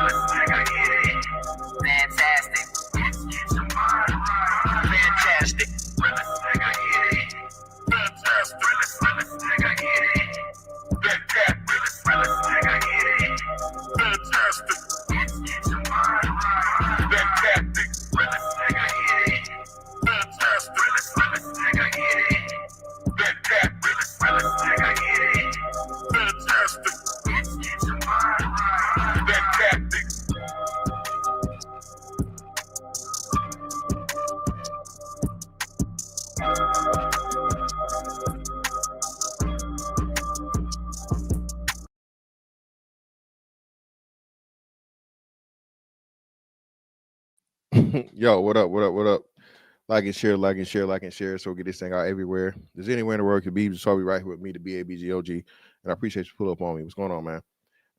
Fantastic. Fantastic. Yo, what up? What up? What up? Like and share, like and share, like and share. So we get this thing out everywhere. There's anywhere in the world could be. Just be right here with me, the BABGOG. And I appreciate you pull up on me. What's going on, man?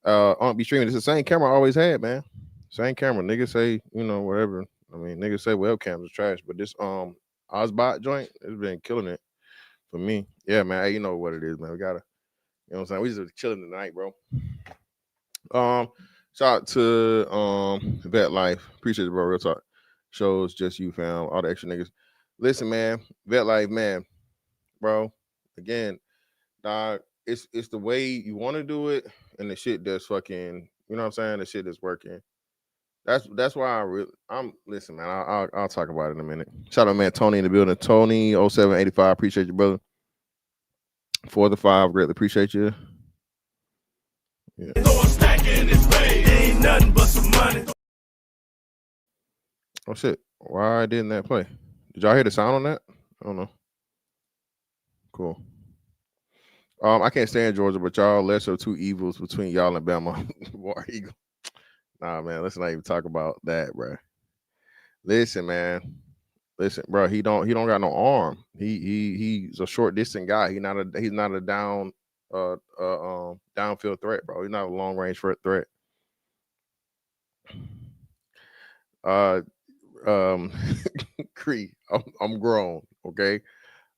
On be streaming. It's the same camera I always had, man. Same camera. Niggas say, whatever. I mean, niggas say webcams are trash, but this Ozbot joint has been killing it for me. Yeah, man. Hey, you know what it is, man. We gotta, what I'm saying? We just chilling tonight, bro. Shout out to Vet Life. Appreciate it, bro. Real talk. Shows just you, fam. All the extra niggas. Listen, man. Vet Life, man, bro. Again, dog. It's the way you want to do it, and the shit that's fucking. You know what I'm saying? The shit that's working. That's why I'm listen, man. I'll talk about it in a minute. Shout out, man. Tony in the building. Tony 0785. Appreciate you, brother. For the 5, greatly appreciate you. Yeah. Ain't nothing but some money. Oh shit! Why didn't that play? Did y'all hear the sound on that? I don't know. Cool. I can't stand Georgia, but y'all lesser of two evils between y'all and Bama. War Eagle. Nah, man. Let's not even talk about that, bro. Listen, man. Listen, bro. He don't got no arm. He's a short distance guy. He's not a downfield threat, bro. He's not a long range threat. Cree, I'm grown. Okay,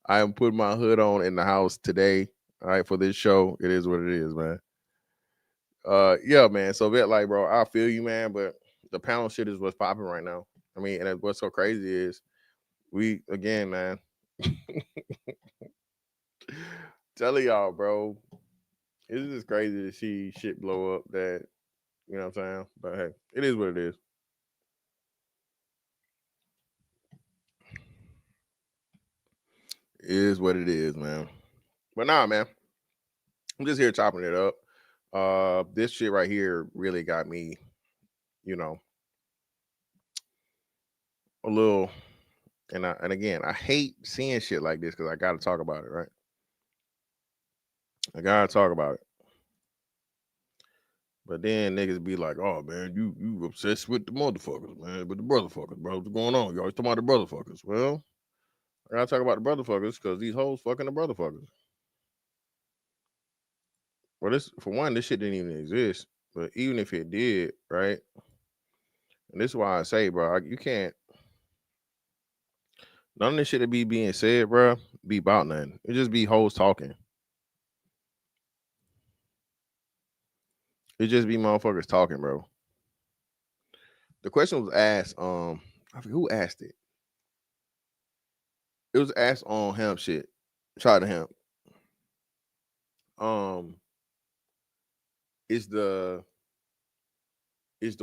I am putting my hood on in the house today. All right, for this show, it is what it is, man. Yeah, man. So Vet like, bro, I feel you, man, but the panel shit is what's popping right now. I mean, and what's so crazy is we again, man. Telling y'all, bro, it's just crazy to see shit blow up. That you know what I'm saying, but hey, it is what it is. It is what it is, man. But nah, man. I'm just here chopping it up. This shit right here really got me, a little. And again, I hate seeing shit like this because I got to talk about it, right? I gotta talk about it. But then niggas be like, "Oh man, you obsessed with the motherfuckers, man, with the brotherfuckers, bro. What's going on? You always talking about the brotherfuckers." Well, I gotta talk about the brotherfuckers because these hoes fucking the brotherfuckers. Well, this for one, this shit didn't even exist. But even if it did, right? And this is why I say, bro, you can't. None of this shit that be being said, bro, be about nothing. It just be hoes talking. It just be motherfuckers talking, bro. The question was asked. I forget who asked it. It was asked on Hemp shit. Shout out to Hemp. Is the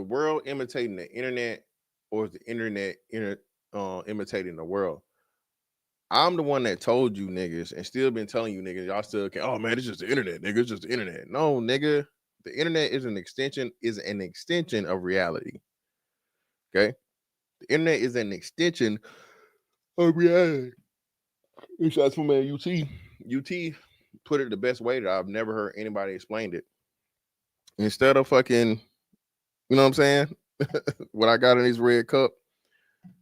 world imitating the internet, or is the internet imitating the world? I'm the one that told you niggas and still been telling you niggas, y'all still can't. Oh man, it's just the internet, nigga. It's just the internet. No, nigga. The internet is an extension of reality. Okay? The internet is an extension of reality. Shots from man UT. UT put it the best way that I've never heard anybody explained it. Instead of fucking, you know what I'm saying? What I got in this red cup,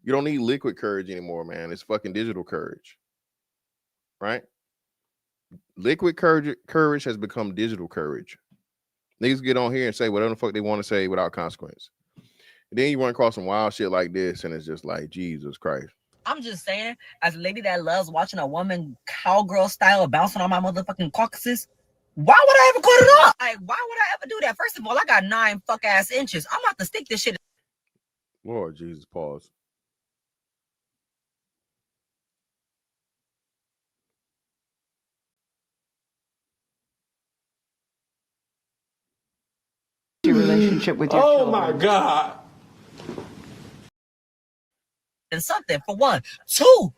you don't need liquid courage anymore, man. It's fucking digital courage. Right? Liquid courage has become digital courage. Niggas get on here and say whatever the fuck they want to say without consequence. And then you run across some wild shit like this, and it's just like, Jesus Christ. I'm just saying, as a lady that loves watching a woman cowgirl style bouncing on my motherfucking caucuses, Why would I ever cut it off? Like, why would I ever do that? First of all, I got 9 fuck ass inches. I'm about to stick this shit. Lord Jesus, pause. Your relationship with your children. Oh my God. And something for one. 2,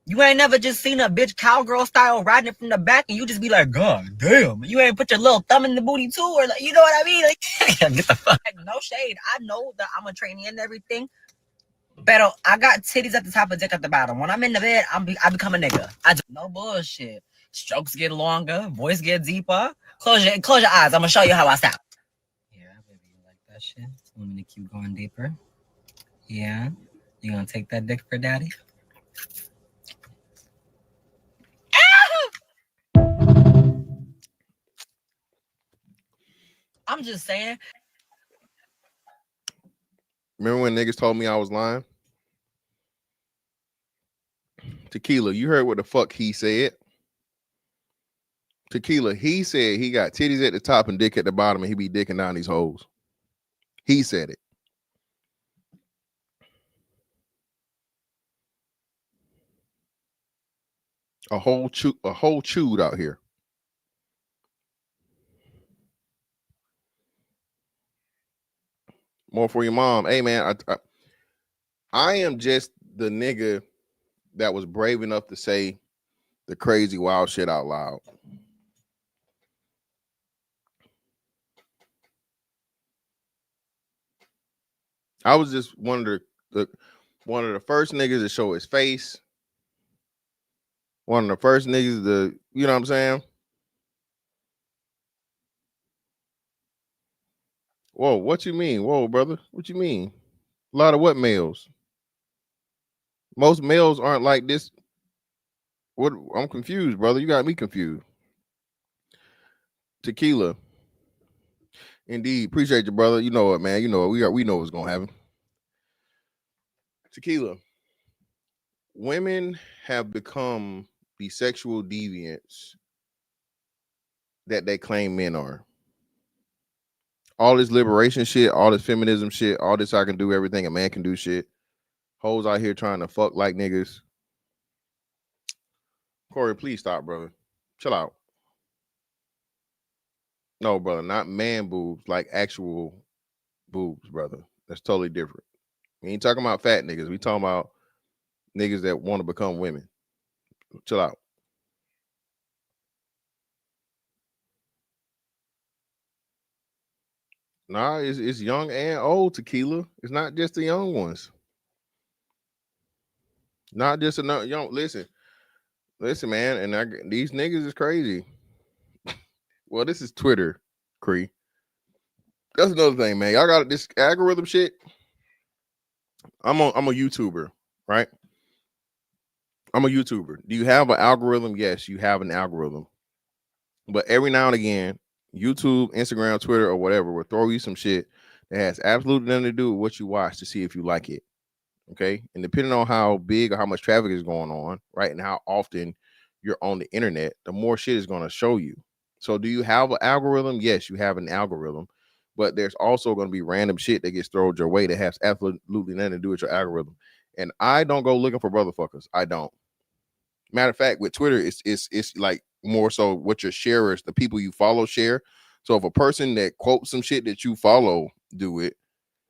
you ain't never just seen a bitch cowgirl style riding it from the back and you just be like, God damn. You ain't put your little thumb in the booty too, or like, you know what I mean? Like, get the fuck. Like, no shade. I know that I'm a trainee and everything, but I got titties at the top and dick at the bottom. When I'm in the bed, I become a nigga. I do no bullshit. Strokes get longer, voice get deeper. Close your eyes. I'm gonna show you how I sound. Yeah, baby, you like that shit? Want me to keep going deeper? Yeah. You gonna take that dick for daddy? I'm just saying. Remember when niggas told me I was lying? Tequila, you heard what the fuck he said? Tequila, he said he got titties at the top and dick at the bottom and he be dicking down these hoes. He said it. A whole chewed out here. More for your mom. Hey man, I am just the nigga that was brave enough to say the crazy wild shit out loud. I was just one of the first niggas to show his face. One of the first niggas to, you know what I'm saying? Whoa, what you mean? Whoa, brother. What you mean? A lot of what males? Most males aren't like this. What? I'm confused, brother. You got me confused. Tequila. Indeed. Appreciate you, brother. You know what, man. You know what. We know what's gonna happen. Tequila. Women have become the sexual deviants that they claim men are. All this liberation shit, all this feminism shit, all this I can do everything a man can do shit. Hoes out here trying to fuck like niggas. Corey, please stop, brother. Chill out. No, brother, not man boobs, like actual boobs, brother. That's totally different. We ain't talking about fat niggas. We talking about niggas that want to become women. Chill out. Nah, it's young and old tequila. It's not just the young ones. Not just enough young. Listen, man. And these niggas is crazy. Well, this is Twitter, Cree. That's another thing, man. Y'all got this algorithm shit. I'm a YouTuber, right? I'm a YouTuber. Do you have an algorithm? Yes, you have an algorithm. But every now and again, YouTube, Instagram, Twitter, or whatever will throw you some shit that has absolutely nothing to do with what you watch to see if you like it. Okay. And depending on how big or how much traffic is going on, right, and how often you're on the internet, the more shit is going to show you. So do you have an algorithm? Yes, you have an algorithm. But there's also going to be random shit that gets thrown your way that has absolutely nothing to do with your algorithm. And I don't go looking for brotherfuckers. I don't. Matter of fact, with Twitter, it's like more so what your sharers, the people you follow, share. So if a person that quotes some shit that you follow do it,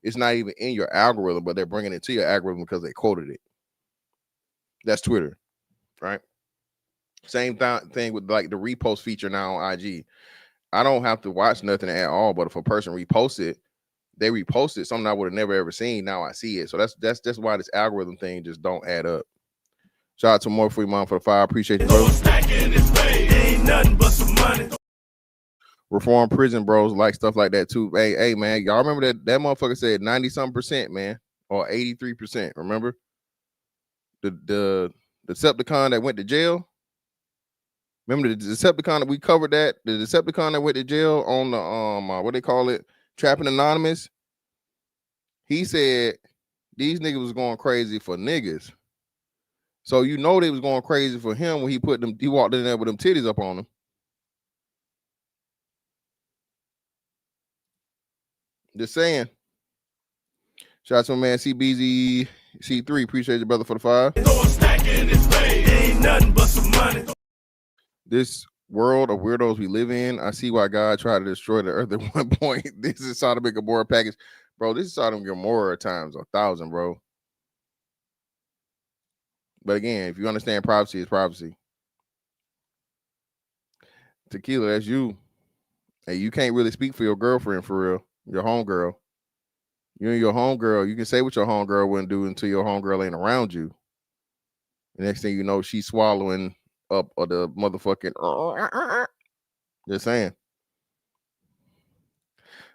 it's not even in your algorithm, but they're bringing it to your algorithm because they quoted it. That's Twitter, right? Same thing with like the repost feature now on IG. I don't have to watch nothing at all, but if a person reposts it, they repost it, something I would have never ever seen. Now I see it. So that's why this algorithm thing just don't add up. Shout out to More Free Mom for the fire. Appreciate you, bro. Ain't nothing but some money. Reform prison bros like stuff like that too. Hey, man, y'all remember that motherfucker said 90-something%, man, or 83%. Remember the Decepticon that went to jail? Remember the Decepticon that we covered that? The Decepticon that went to jail on the what they call it, Trapping Anonymous. He said these niggas was going crazy for niggas. So you know they was going crazy for him when he walked in there with them titties up on him. Just saying. Shout out to my man CBZ C3. Appreciate your brother for the 5. Ain't nothing but some money. This world of weirdos we live in, I see why God tried to destroy the earth at one point. This is Sodom and Gomorrah package. Bro, this is Sodom and Gomorrah times 1,000, bro. But again, if you understand prophecy, it's prophecy. Tequila, that's you. Hey, you can't really speak for your girlfriend for real. Your homegirl. You and your homegirl, you can say what your homegirl wouldn't do until your homegirl ain't around you. The next thing you know, she's swallowing up or the motherfucking just saying.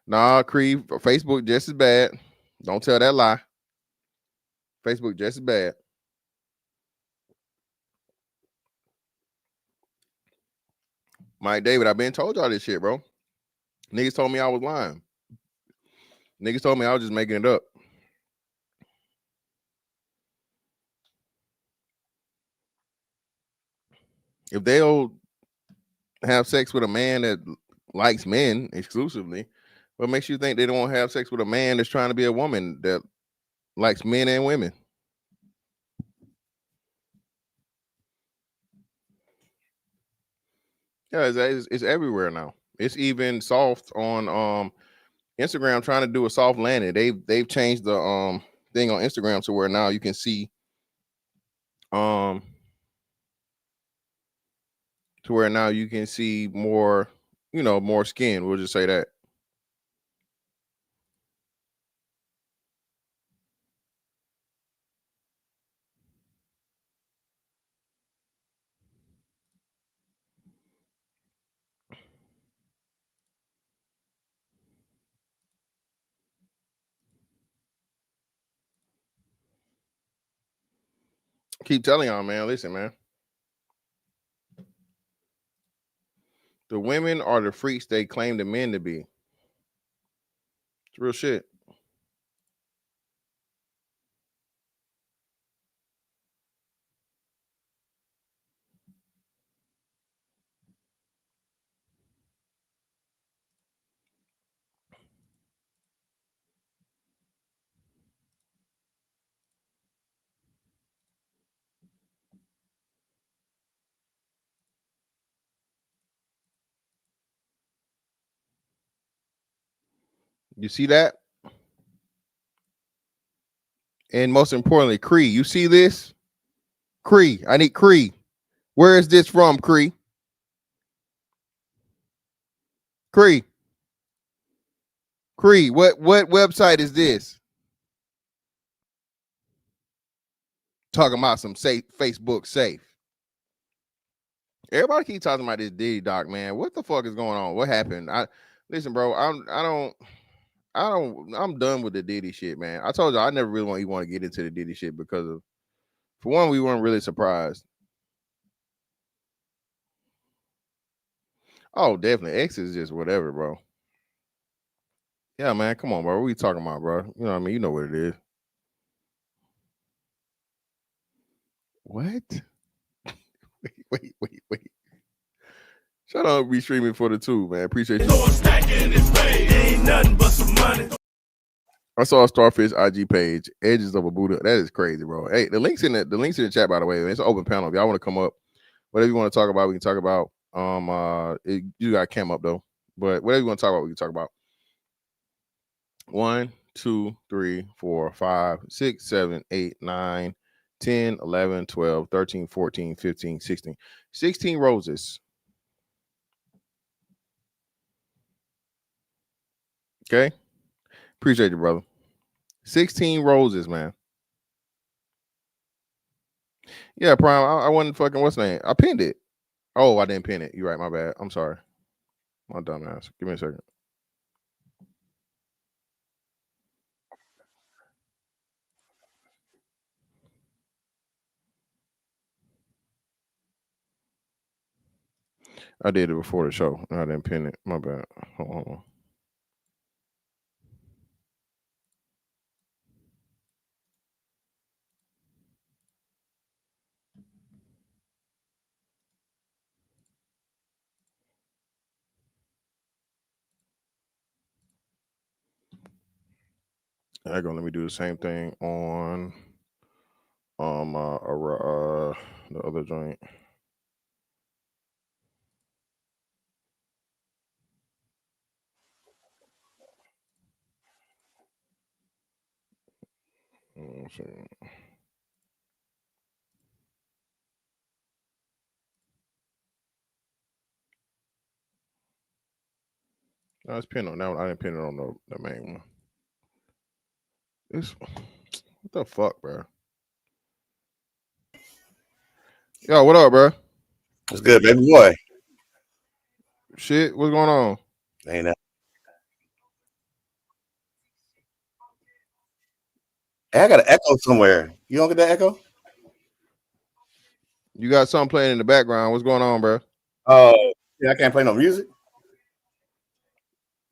Nah, Creed, Facebook just as bad. Don't tell that lie. Facebook just as bad. Mike David, I've been told y'all this shit, bro. Niggas told me I was lying. Niggas told me I was just making it up. If they'll have sex with a man that likes men exclusively, what makes you think they don't want to have sex with a man that's trying to be a woman that likes men and women? Yeah, it's everywhere now. It's even soft on Instagram trying to do a soft landing. They've changed the thing on Instagram to where now you can see more, more skin. We'll just say that. Keep telling y'all, man. Listen, man. The women are the freaks they claim the men to be. It's real shit. You see that? And most importantly, Cree, you see this? Cree, I need Cree. Where is this from, Cree? Cree, what website is this? Talking about some safe Facebook safe. Everybody keep talking about this Diddy doc, man. What the fuck is going on? What happened? Listen, bro. I'm done with the Diddy shit, man. I told you I never really want to get into the Diddy shit because of, for one, we weren't really surprised. Oh, definitely. X is just whatever, bro. Yeah, man. Come on, bro. What are we talking about, bro? You know what I mean? You know what it is. What? Wait. Shout out be streaming for the 2, man. Appreciate you. Ain't nothing but some money. I saw a Starfish IG page, Edges of a Buddha. That is crazy, bro. Hey, the links in the chat, by the way. It's an open panel. If y'all want to come up, whatever you want to talk about, we can talk about. You got Cam up though, but whatever you want to talk about, we can talk about. 1, 2, 3, 4, 5, 6, 7, 8, 9, 10, 11, 12, 13, 14, 15, 16. 16 roses. Okay. Appreciate you, brother. 16 roses, man. Yeah, Prime. I wasn't fucking, what's the name? I pinned it. Oh, I didn't pin it. You're right. My bad. I'm sorry. My dumb ass. Give me a second. I did it before the show. I didn't pin it. My bad. Hold on. I'm gonna let me do the same thing on the other joint. No, it's pinned on that one. I didn't pin it on the main one. It's what the fuck, bro? Yo, what up, bro? What's good, baby boy? Shit, what's going on? Ain't that? Hey, I got an echo somewhere. You don't get that echo? You got something playing in the background. What's going on, bro? Oh, yeah, I can't play no music.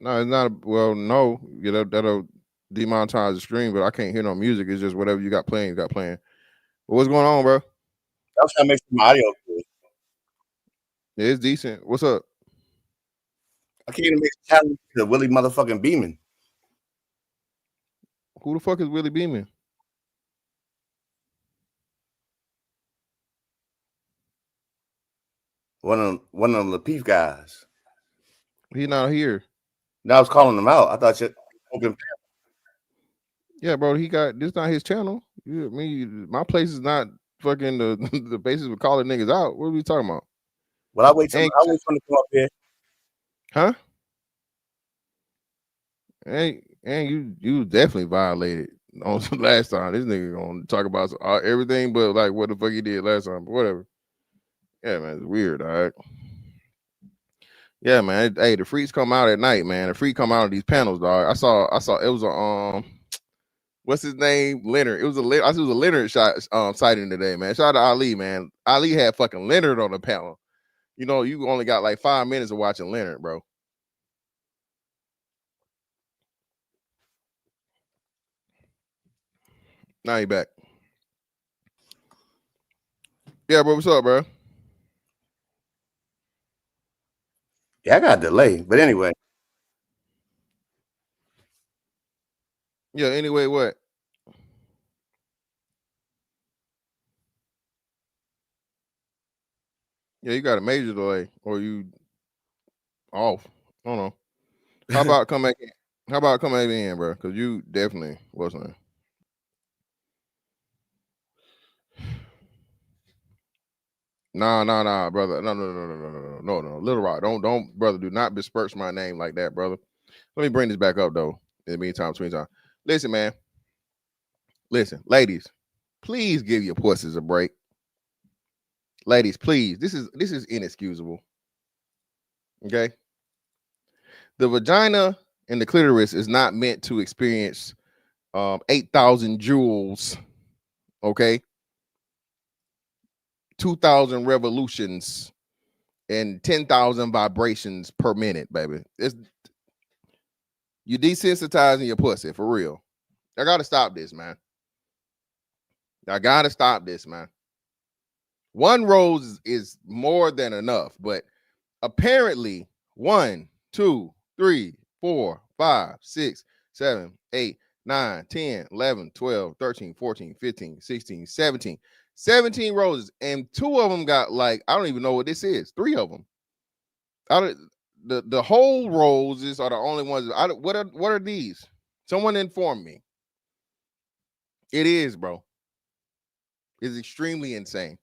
No, it's not. Well, no, you know that'll demonetize the stream, but I can't hear no music. It's just whatever you got playing, But what's going on, bro? I was trying to make sure my audio good. Yeah, it's decent. What's up? I can't even make a challenge to Willie motherfucking Beeman. Who the fuck is Willie Beeman? One of them Lapeef guys. He's not here. Now I was calling him out. I thought you open. Yeah, bro. He got this. Not his channel. My place is not fucking the basis of calling niggas out. What are we talking about? Well, I wait for him to come up here. Huh? And you definitely violated on last time. This nigga gonna talk about everything but like what the fuck he did last time. But whatever. Yeah, man, it's weird. All right. Yeah, man. Hey, the freaks come out at night, man. The freak come out of these panels, dog. I saw. It was a what's his name? Leonard. It was a Leonard sighting today, man. Shout out to Ali, man. Ali had fucking Leonard on the panel. You know, you only got like 5 minutes of watching Leonard, bro. Now you back. Yeah, bro. What's up, bro? Yeah, I got a delay, but anyway. Yeah. Anyway, what? Yeah, you got a major delay, or you off. I don't know. How about come back in? How about come back in, bro? Because you definitely wasn't. Nah, brother. No. Little Rock. Don't, brother. Do not besmirch my name like that, brother. Let me bring this back up though. In the meantime, listen, man. Listen, ladies, please give your pussies a break. Ladies, please. This is inexcusable. Okay. The vagina and the clitoris is not meant to experience 8,000 joules. Okay. 2,000 revolutions and 10,000 vibrations per minute, baby. You desensitizing your pussy for real. I gotta stop this, man. One rose is more than enough, but apparently 1, 2, 3, 4, 5, 6, 7, 8, 9, 10, 11, 12, 13, 14, 15, 16, 17 roses, and 2 of them got like, I don't even know what this is. 3 of them. The whole roses are the only ones. What are these? Someone inform me. It is, bro. It's extremely insane.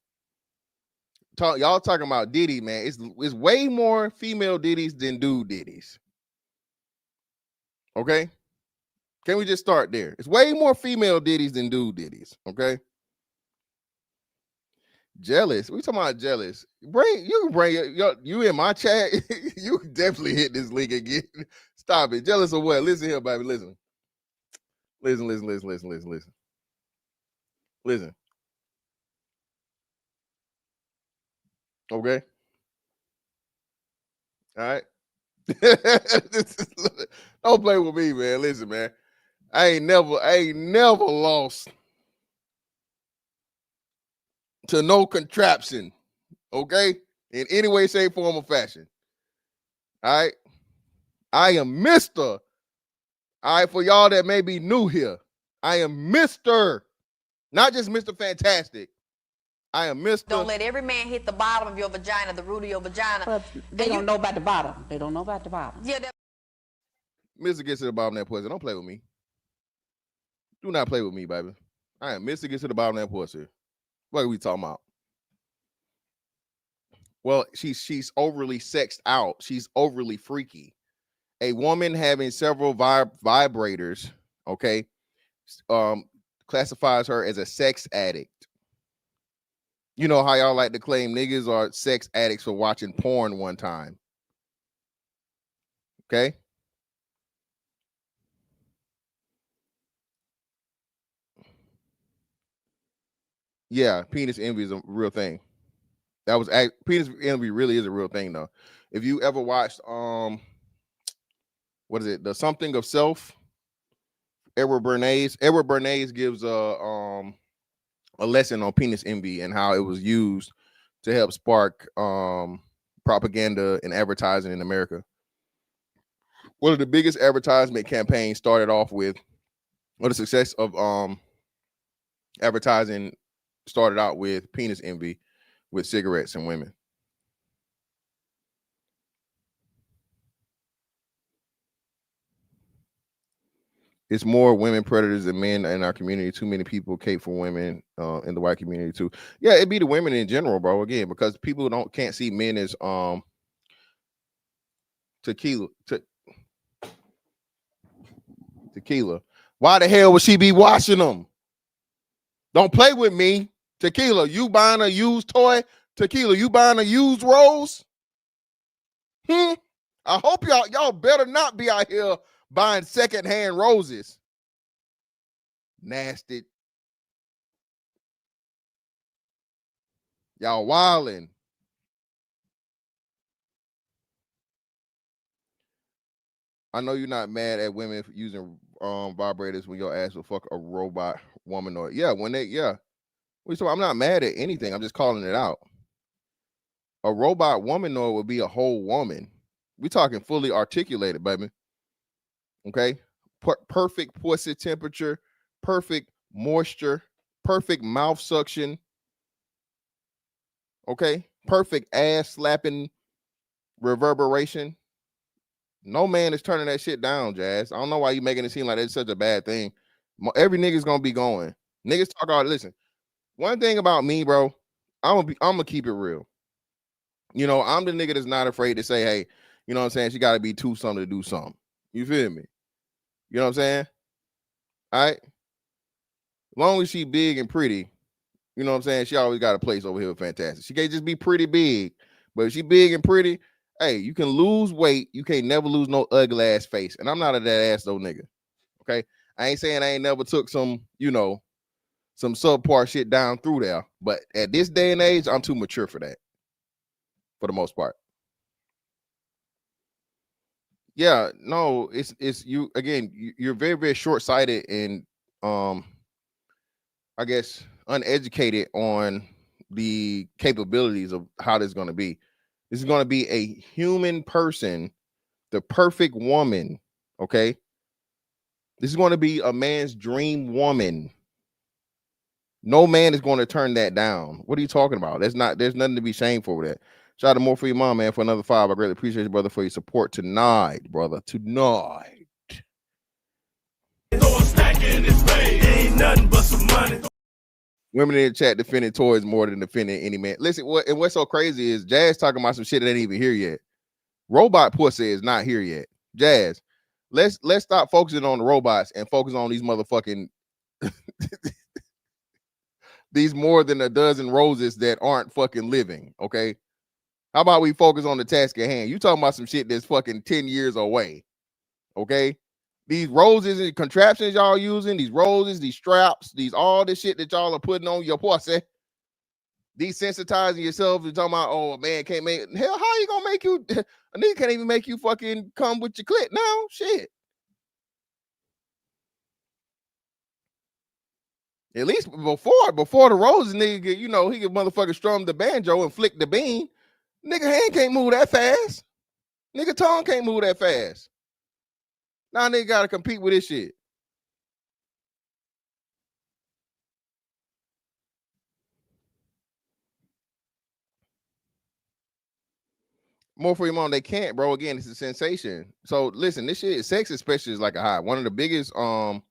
Y'all talking about Diddy, man. It's way more female Diddies than dude Diddies. Okay? Can we just start there? It's way more female Diddies than dude Diddies. Okay? Jealous. We talking about jealous. You in my chat. You definitely hit this link again. Stop it. Jealous of what? Listen here, baby. Listen. Okay. All right. Don't play with me, man. Listen, man. I ain't never lost to no contraption. Okay? In any way, shape, form, or fashion. All right. I am Mr. All right, for y'all that may be new here, I am Mr. Not just Mr. Fantastic. I am Mr. Don't let every man hit the bottom of your vagina, the root of your vagina. But they don't know about the bottom. They don't know about the bottom. Yeah, that Mr. Gets to the bottom of that pussy. Don't play with me. Do not play with me, baby. I am Mr. Gets to the bottom of that pussy. What are we talking about? Well, she's overly sexed out. She's overly freaky. A woman having several vibrators, okay, classifies her as a sex addict. You know how y'all like to claim niggas are sex addicts for watching porn one time. Okay? Yeah, penis envy is a real thing. That was penis envy really is a real thing though. If you ever watched what is it? The Something of Self, Edward Bernays gives a lesson on penis envy and how it was used to help spark propaganda and advertising in America. One of the biggest advertisement campaigns started off with, well, the success of advertising started out with penis envy with cigarettes and women. It's more women predators than men in our community. Too many people cape for women in the white community too. Yeah, it'd be the women in general, bro. Again, because people can't see men as tequila. Why the hell would she be washing them? Don't play with me. Tequila, you buying a used toy? Tequila, you buying a used rose? I hope y'all better not be out here buying secondhand roses. Nasty. Y'all wilding. I know you're not mad at women for using vibrators when your ass will fuck a robot woman or I'm not mad at anything. I'm just calling it out. A robot womanoid would be a whole woman. We're talking fully articulated, baby. Okay, perfect pussy temperature, perfect moisture, perfect mouth suction. Okay, perfect ass slapping reverberation. No man is turning that shit down, Jazz. I don't know why you making it seem like it's such a bad thing. Every nigga's gonna be going. Niggas talk about, listen, one thing about me, bro, I'm gonna keep it real. You know, I'm the nigga that's not afraid to say, hey, you know what I'm saying? She gotta be too something to do something. You feel me? You know what I'm saying? All right. As long as she big and pretty, you know what I'm saying? She always got a place over here with Fantastic. She can't just be pretty big, but if she big and pretty, hey, you can lose weight. You can't never lose no ugly ass face. And I'm not a that ass though, nigga. Okay. I ain't saying I ain't never took some, you know, some subpar shit down through there. But at this day and age, I'm too mature for that. For the most part. Yeah, no, it's you again, you're very, very short-sighted and I guess uneducated on the capabilities of how this is going to be. This is going to be a human person, the perfect woman, okay? This is going to be a man's dream woman. No man is going to turn that down. What are you talking about? There's nothing to be shameful with that. Shout out to More For Your Mom, man, for another 5. I greatly appreciate you, brother, for your support tonight, brother. Tonight. Ain't nothing but some money. Women in the chat defending toys more than defending any man. Listen, what's so crazy is Jazz talking about some shit that ain't even here yet. Robot pussy is not here yet. Jazz, let's stop focusing on the robots and focus on these motherfucking these more than a dozen roses that aren't fucking living, okay? How about we focus on the task at hand? You talking about some shit that's fucking 10 years away, okay? These roses and contraptions y'all using, these roses, these straps, all this shit that y'all are putting on your pussy, desensitizing yourself. You're talking about, oh, man, can't make it. Hell, how you gonna make you, a nigga can't even make you fucking come with your clit now? Shit. At least before the roses, nigga, you know, he could motherfucker strum the banjo and flick the bean. Nigga hand can't move that fast. Nigga tongue can't move that fast. Now they gotta compete with this shit. More for your mom, they can't, bro. Again, it's a sensation. So listen, this shit, sex especially is like a high. One of the biggest dopamine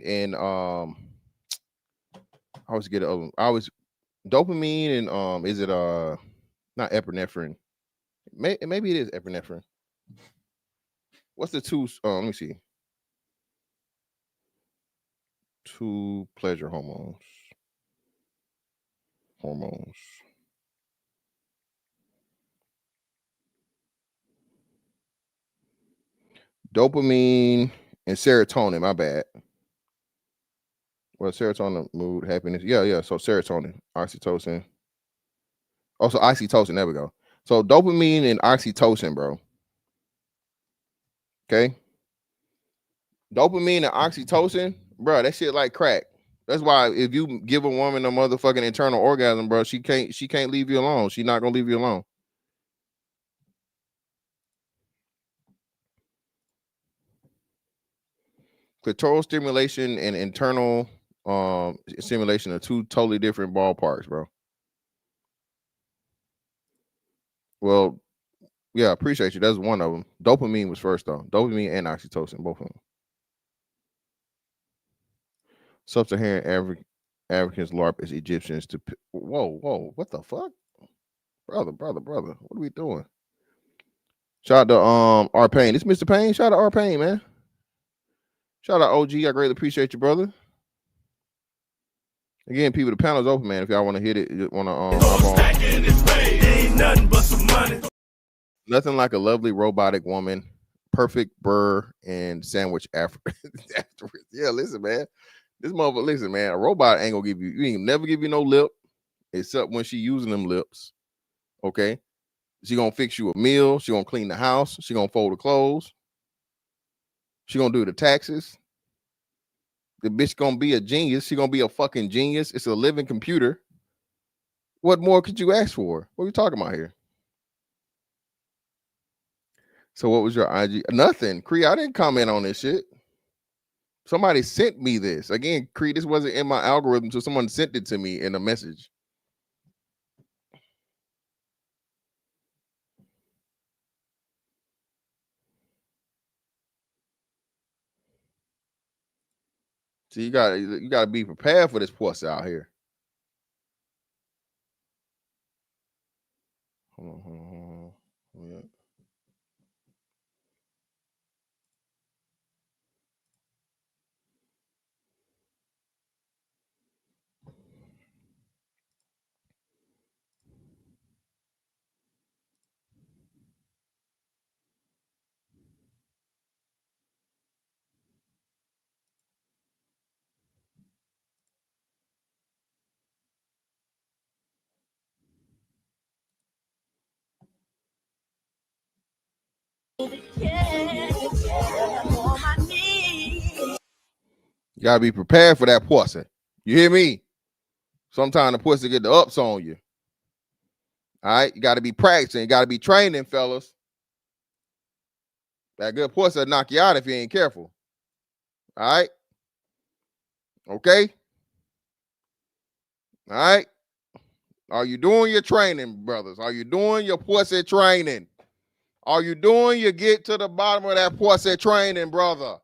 and I always get dopamine and is it not epinephrine? Maybe it is epinephrine. What's the two? Let me see. Two pleasure hormones. Dopamine and serotonin. My bad. Well, serotonin, mood, happiness. Yeah. So serotonin, oxytocin. Also oxytocin. There we go. So dopamine and oxytocin, bro. Okay. Dopamine and oxytocin, bro. That shit like crack. That's why if you give a woman a motherfucking internal orgasm, bro, she can't leave you alone. She's not gonna leave you alone. Clitoral stimulation and internal stimulation are two totally different ballparks, bro. Well, yeah, I appreciate you. That's one of them. Dopamine was first though. Dopamine and oxytocin, both of them. Sub-Saharan Africans LARP as Egyptians to whoa, what the fuck? Brother, what are we doing? Shout out to R Payne. This Mr. Payne. Shout out to R Payne, man. Shout out OG. I greatly appreciate you, brother. Again, people, the panel's open, man. If y'all want to hit it, you want to ain't nothing but some money. Nothing like a lovely robotic woman, perfect burr and sandwich afterwards. Yeah, listen, man. This motherfucker, listen, man. A robot ain't gonna give you ain't never give you no lip, except when she using them lips. Okay. She gonna fix you a meal. She gonna clean the house. She gonna fold the clothes. She gonna do the taxes. The bitch gonna be a genius. She gonna be a fucking genius. It's a living computer. What more could you ask for? What are we talking about here? So what was your IG? Nothing. Cree, I didn't comment on this shit. Somebody sent me this. Again, Cree, this wasn't in my algorithm, so someone sent it to me in a message. So you gotta be prepared for this puss out here. Hold on. Yeah. You gotta be prepared for that pussy. You hear me? Sometimes the pussy get the ups on you. All right, you gotta be practicing, you gotta be training, fellas. That good pussy will knock you out if you ain't careful. All right. Okay. All right. Are you doing your training, brothers? Are you doing your pussy training? Are you doing your get to the bottom of that pussy training, brother?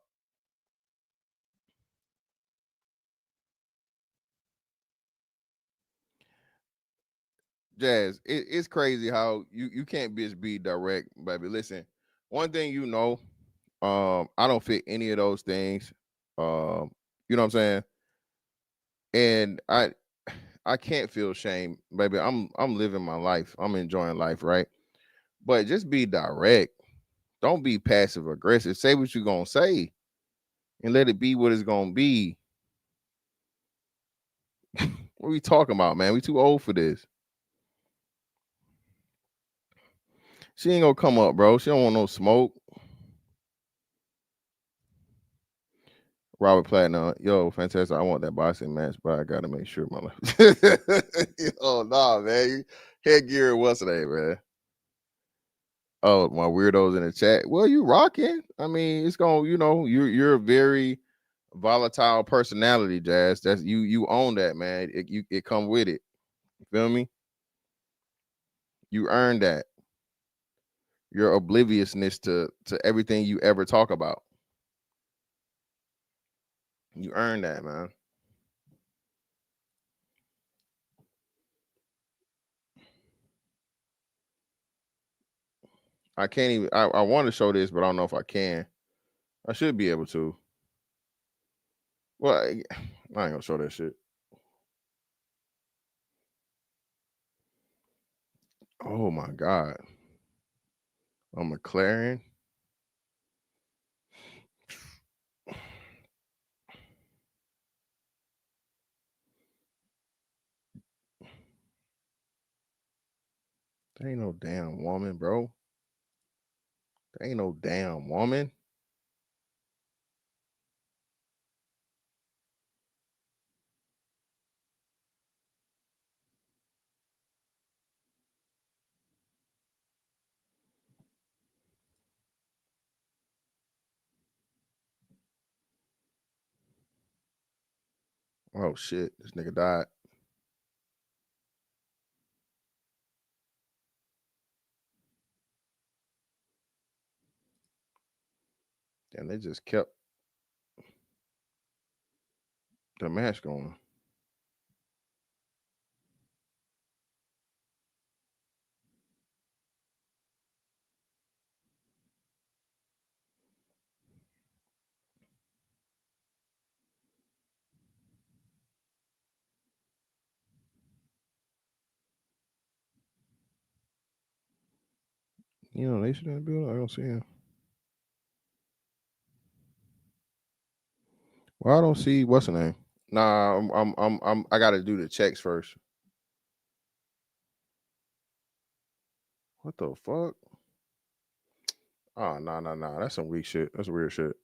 Jazz, it's crazy how you can't just be direct, baby. Listen, one thing you know, I don't fit any of those things. You know what I'm saying? And I can't feel shame, baby. I'm living my life. I'm enjoying life, right? But just be direct. Don't be passive aggressive. Say what you're gonna say and let it be what it's gonna be. What are we talking about, man? We too old for this. She ain't gonna come up, bro. She don't want no smoke. Robert Platinum, yo, fantastic. I want that boxing match, but I gotta make sure my life. Oh, nah, man. Headgear, what's today, man? Oh, my weirdos in the chat. Well, you rocking. I mean, it's gonna, you're a very volatile personality, Jazz. That's you own that, man. It come with it. You feel me? You earned that. Your obliviousness to everything you ever talk about. You earned that, man. I can't even. I want to show this, but I don't know if I can. I should be able to. Well, I ain't gonna show that shit. Oh my God. A McLaren. There ain't no damn woman, bro. There ain't no damn woman. Oh shit, this nigga died. And they just kept the match going. They should have built. I don't see him. Well, I don't see what's the name. Nah, I gotta do the checks first. What the fuck? Oh, no. That's some weak shit. That's weird shit.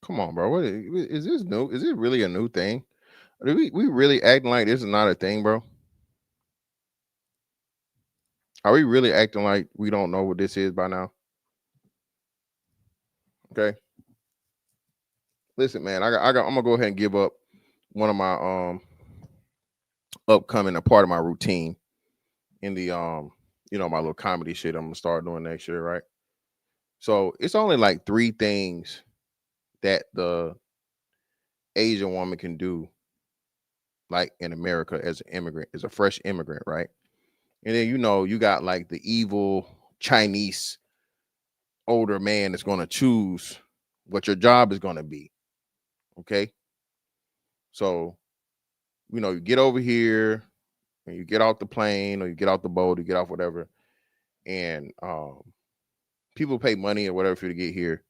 Come on, bro. What is this new? Is it really a new thing? Are we really acting like this is not a thing, bro? Are we really acting like we don't know what this is by now? Okay. Listen, man, I'm gonna go ahead and give up one of my upcoming, a part of my routine in the my little comedy shit I'm gonna start doing next year, right? So it's only like 3 things that the Asian woman can do, like in America as an immigrant, as a fresh immigrant, right? And then you got like the evil Chinese older man that's gonna choose what your job is gonna be. Okay. So, you get over here and you get off the plane or you get off the boat, you get off whatever, and people pay money or whatever for you to get here.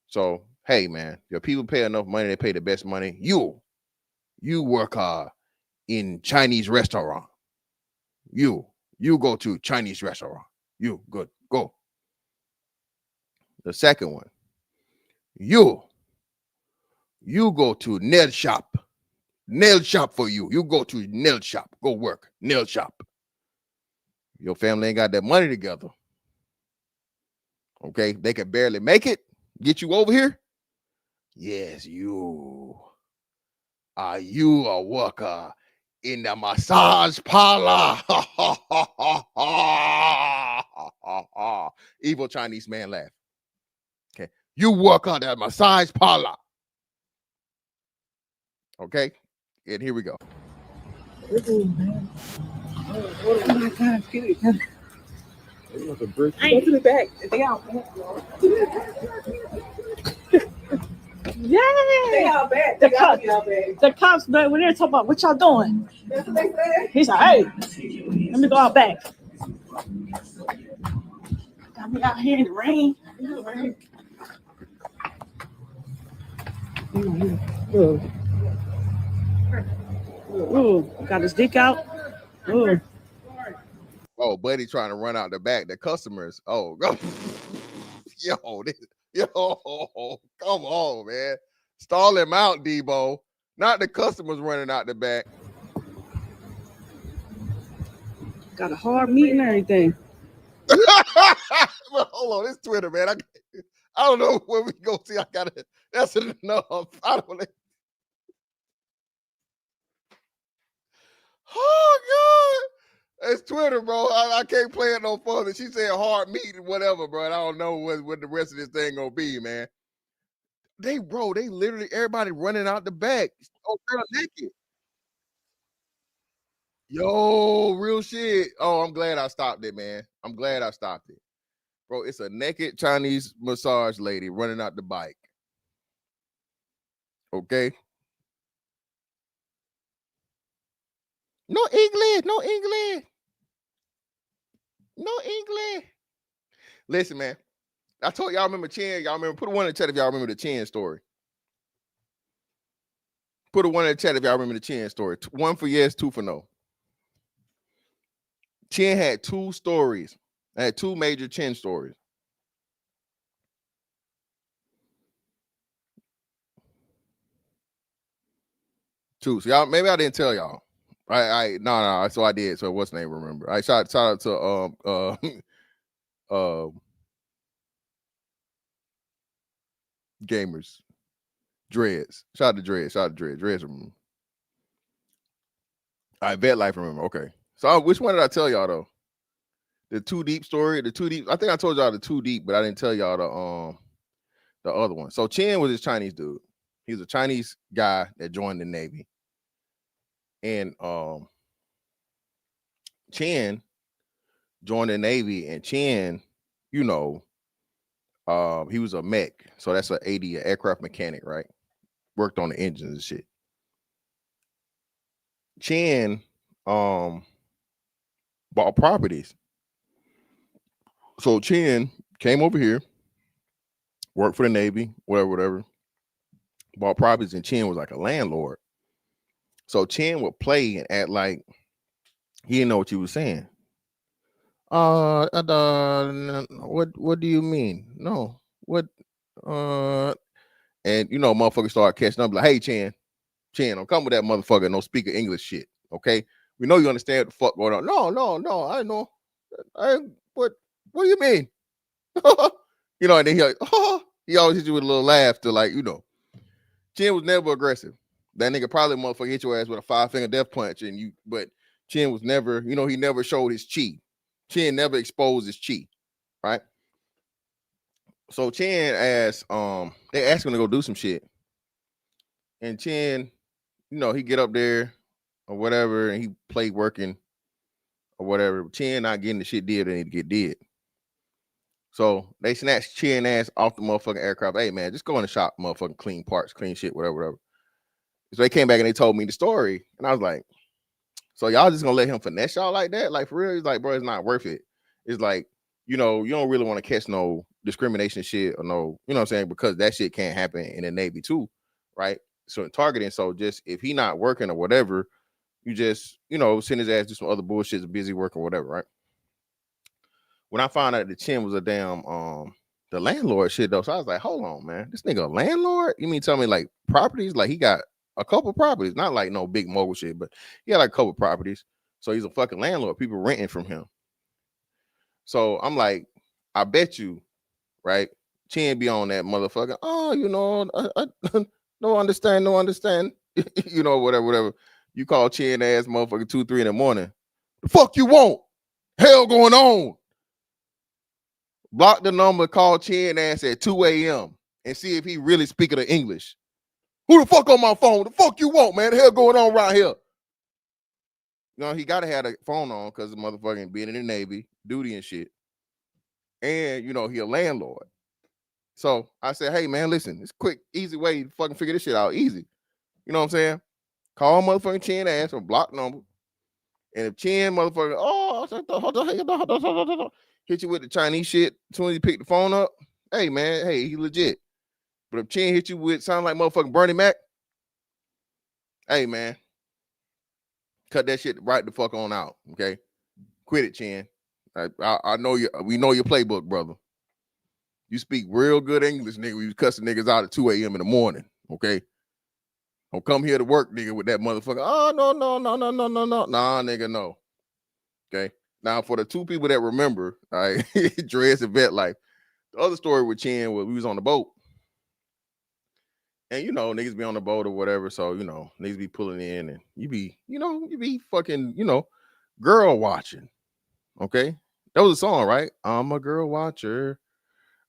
So, hey man, your people pay enough money, they pay the best money. You work in Chinese restaurant. You go to Chinese restaurant. You good, go. The second one, you go to nail shop. Nail shop for you. You go to nail shop. Go work. Nail shop. Your family ain't got that money together. Okay, they can barely make it. Get you over here. Yes, you are a worker in the massage parlor. Evil Chinese man laugh. Okay, you work on that massage parlor. Okay, and here we go. Oh my God, excuse me. Go to the back. They all back. Yeah. They all back. The cops, but when they're talking about what y'all doing, he's like, hey, let me go out back. Got me out here in the rain. Ooh, got his dick out. Ooh. Oh, buddy trying to run out the back. The customers. Oh, yo, come on, man. Stall him out, Debo. Not the customers running out the back. Got a hard meat and everything. Well, hold on, it's Twitter, man. I don't know where we go. See, I gotta. That's enough. I don't. Oh God, it's Twitter, bro. I can't play it no further. She said hard meat and whatever, bro. And I don't know what the rest of this thing gonna be, man. They literally everybody running out the back. Oh, girl, naked. Yo, real shit. Oh, I'm glad I stopped it, man. I'm glad I stopped it. Bro, it's a naked Chinese massage lady running out the bike. Okay. No English. Listen, man. I told y'all remember Chin. Y'all remember, put a one in the chat if y'all remember the Chin story. Put a one in the chat if y'all remember the Chin story. One for yes, two for no. Chin had two stories. I had two major Chin stories. Two. So y'all, maybe I didn't tell y'all. No. So I did. So what's the name? Remember? I shout out to gamers. Dreads. Shout out to Dreads. Dreads remember. I bet life remember. Okay. So which one did I tell y'all though? The Too Deep story. The Too Deep. I think I told y'all the Too Deep, but I didn't tell y'all the other one. So Chin was this Chinese dude. He was a Chinese guy that joined the Navy. And Chin joined the Navy, and Chin, you know, he was a mech. So that's an AD, an aircraft mechanic, right? Worked on the engines and shit. Chin bought properties. So Chin came over here, worked for the Navy, whatever. Bought properties, and Chin was like a landlord. So Chin would play and act like he didn't know what you were saying. What do you mean? No. What and you know, motherfuckers start catching up like, hey, Chin, don't come with that motherfucker, no speaker English shit. Okay. We know you understand what the fuck going on. No, I know. What do you mean? You know, and then he always hit you with a little laugh to like, you know. Chin was never aggressive. That nigga probably motherfucker hit your ass with a 5-finger death punch, but Chin was never, you know, he never showed his chi. Chin never exposed his chi, right? So Chin asked, they asked him to go do some shit. And Chin, you know, he get up there or whatever, and he played working or whatever. Chin not getting the shit did, and he get did. So they snatched Chin ass off the motherfucking aircraft. Hey man, just go in the shop, motherfucking clean parts, clean shit, whatever. So they came back and they told me the story, and I was like, so y'all just gonna let him finesse y'all like that? Like for real? He's like, bro, it's not worth it. It's like, you know, you don't really want to catch no discrimination shit or no, you know what I'm saying? Because that shit can't happen in the Navy too, right? So in targeting, so just if he not working or whatever, you just, you know, send his ass do some other bullshit, busy working, whatever, right? When I found out that Chin was a damn the landlord shit though, so I was like, hold on, man, this nigga a landlord? You mean tell me like properties? Like he got a couple properties, not like no big mogul shit, but he had like a couple properties. So he's a fucking landlord. People renting from him. So I'm like, I bet you, right? Chin be on that motherfucker. Oh, you know, I no understand. You know, whatever. You call Chin ass motherfucker 2, 3 in the morning. The fuck you want? Hell going on? Block the number, call Chin ass at 2 a.m. and see if he really speaking the English. Who the fuck on my phone? The fuck you want, man? The hell going on right here? You know, he got to have a phone on because the motherfucking being in the Navy, duty and shit. And, you know, he a landlord. So I said, hey, man, listen, it's quick, easy way to fucking figure this shit out. Easy. You know what I'm saying? Call motherfucking Chin ass or block number. And if Chin motherfucker, hit you with the Chinese shit as soon as you pick the phone up, hey, man, hey, he legit. But if Chin hit you with sound like motherfucking Bernie Mac, hey, man, Cut that shit right the fuck on out. Okay. Quit it, Chin. I know you. We know your playbook, brother. You speak real good English, nigga. You cussing niggas out at 2 a.m. in the morning. Okay. Don't come here to work, nigga, with that motherfucker. Oh, no. Nah, nigga, no. Okay. Now, for the two people that remember, all right, Dreads and Vet Life, the other story with Chin was we was on the boat. And, you know, niggas be on the boat or whatever. So, you know, niggas be pulling in and you be fucking, girl watching. Okay. That was a song, right? I'm a girl watcher.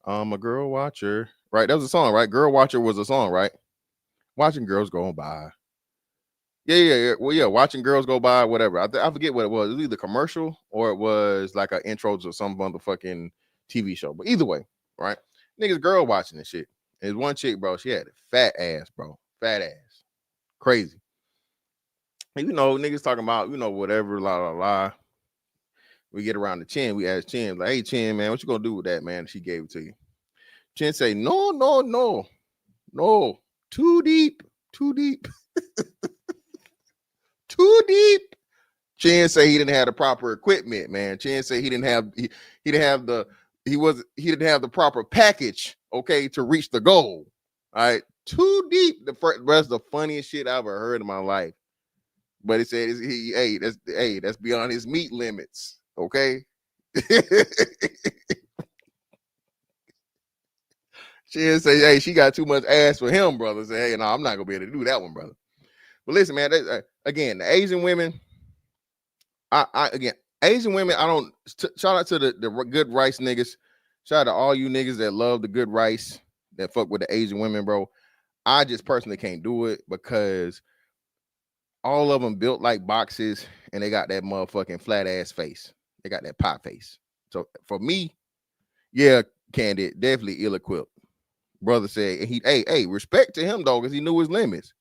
I'm a girl watcher. Right. That was a song, right? Girl watcher was a song, right? Watching girls go by. Yeah. Well, yeah, watching girls go by, whatever. I forget what it was. It was either commercial or it was like an intro to some motherfucking TV show. But either way, right? Niggas girl watching this shit. There's one chick, bro. She had a fat ass, bro. Fat ass. Crazy. And, niggas talking about, whatever, la. We get around the Chin. We ask Chin, like, hey, Chin, man, what you gonna do with that, man? She gave it to you. Chin say, no. Too deep. Too deep. Chin say he didn't have the proper equipment, man. Chin say he didn't have the proper package, okay, to reach the goal. All right, too deep. That's the funniest shit I ever heard in my life. But it said, that's beyond his meat limits, okay. Chin say, hey, she got too much ass for him, brother. Say, hey, no, I'm not gonna be able to do that one, brother. But listen, man, again, the Asian women, Asian women, shout out to the good rice niggas. Shout out to all you niggas that love the good rice, that fuck with the Asian women, bro. I just personally can't do it because all of them built like boxes and they got that motherfucking flat ass face. They got that pie face. So for me, yeah, Candid, definitely ill-equipped. Brother said, hey, respect to him, though, because he knew his limits.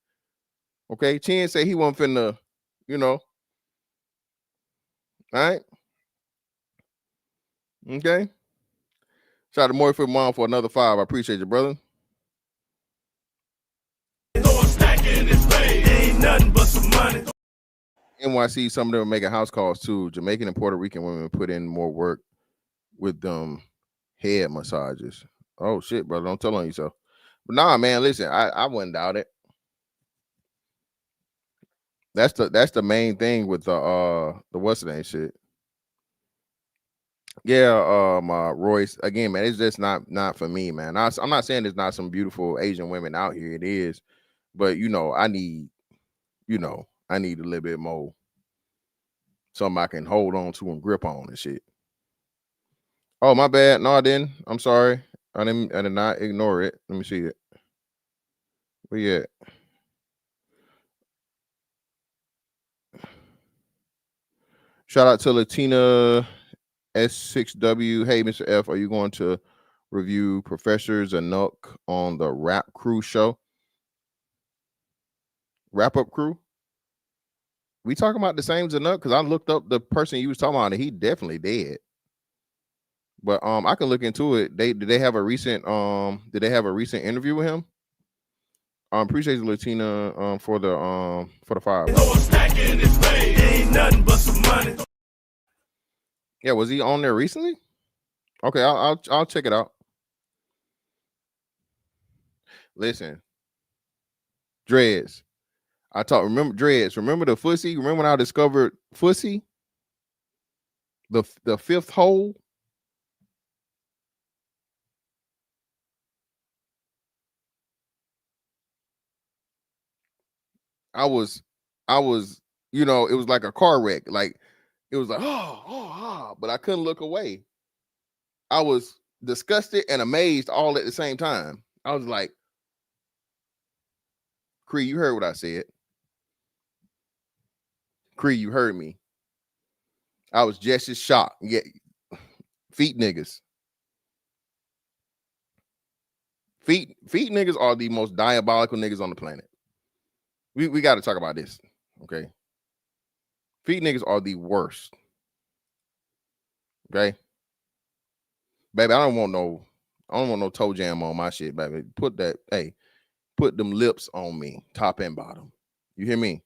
Okay, Chin said he wasn't finna, all right? Okay. Shout out to Morphy Mom for another 5. I appreciate you, brother. Ain't nothing but some money. NYC, some of them are making house calls too. Jamaican and Puerto Rican women put in more work with them head massages. Oh shit, brother, don't tell on yourself. But nah, man, listen, I wouldn't doubt it. That's the main thing with the what's the name shit. Yeah, Royce, again, man, it's just not for me, man. I'm not saying there's not some beautiful Asian women out here. It is, but I need a little bit more, something I can hold on to and grip on and shit. Oh, my bad. No, I didn't. I'm sorry. I did not ignore it. Let me see it. Where you at? Shout out to Latina S6W. Hey, Mr. F, are you going to review Professor Zanuck on the Rap Crew show? Wrap Up Crew? We talking about the same Zanuck? Because I looked up the person you was talking about and he definitely dead. But I can look into it. Did they have a recent interview with him? Appreciate you, Latina, for the 5. Ain't nothing but some money. Yeah, was he on there recently? Okay, I'll check it out. Listen, Dreads. Remember Dreads. Remember the Fussy? Remember when I discovered Fussy? The fifth hole. I was, it was like a car wreck. Like it was like, but I couldn't look away. I was disgusted and amazed all at the same time. I was like, Cree, you heard what I said. Cree, you heard me. I was just as shocked. Yeah, feet niggas. Feet niggas are the most diabolical niggas on the planet. We got to talk about this, okay? Feet niggas are the worst. Okay, baby, I don't want no toe jam on my shit, baby. Put them lips on me, top and bottom. You hear me?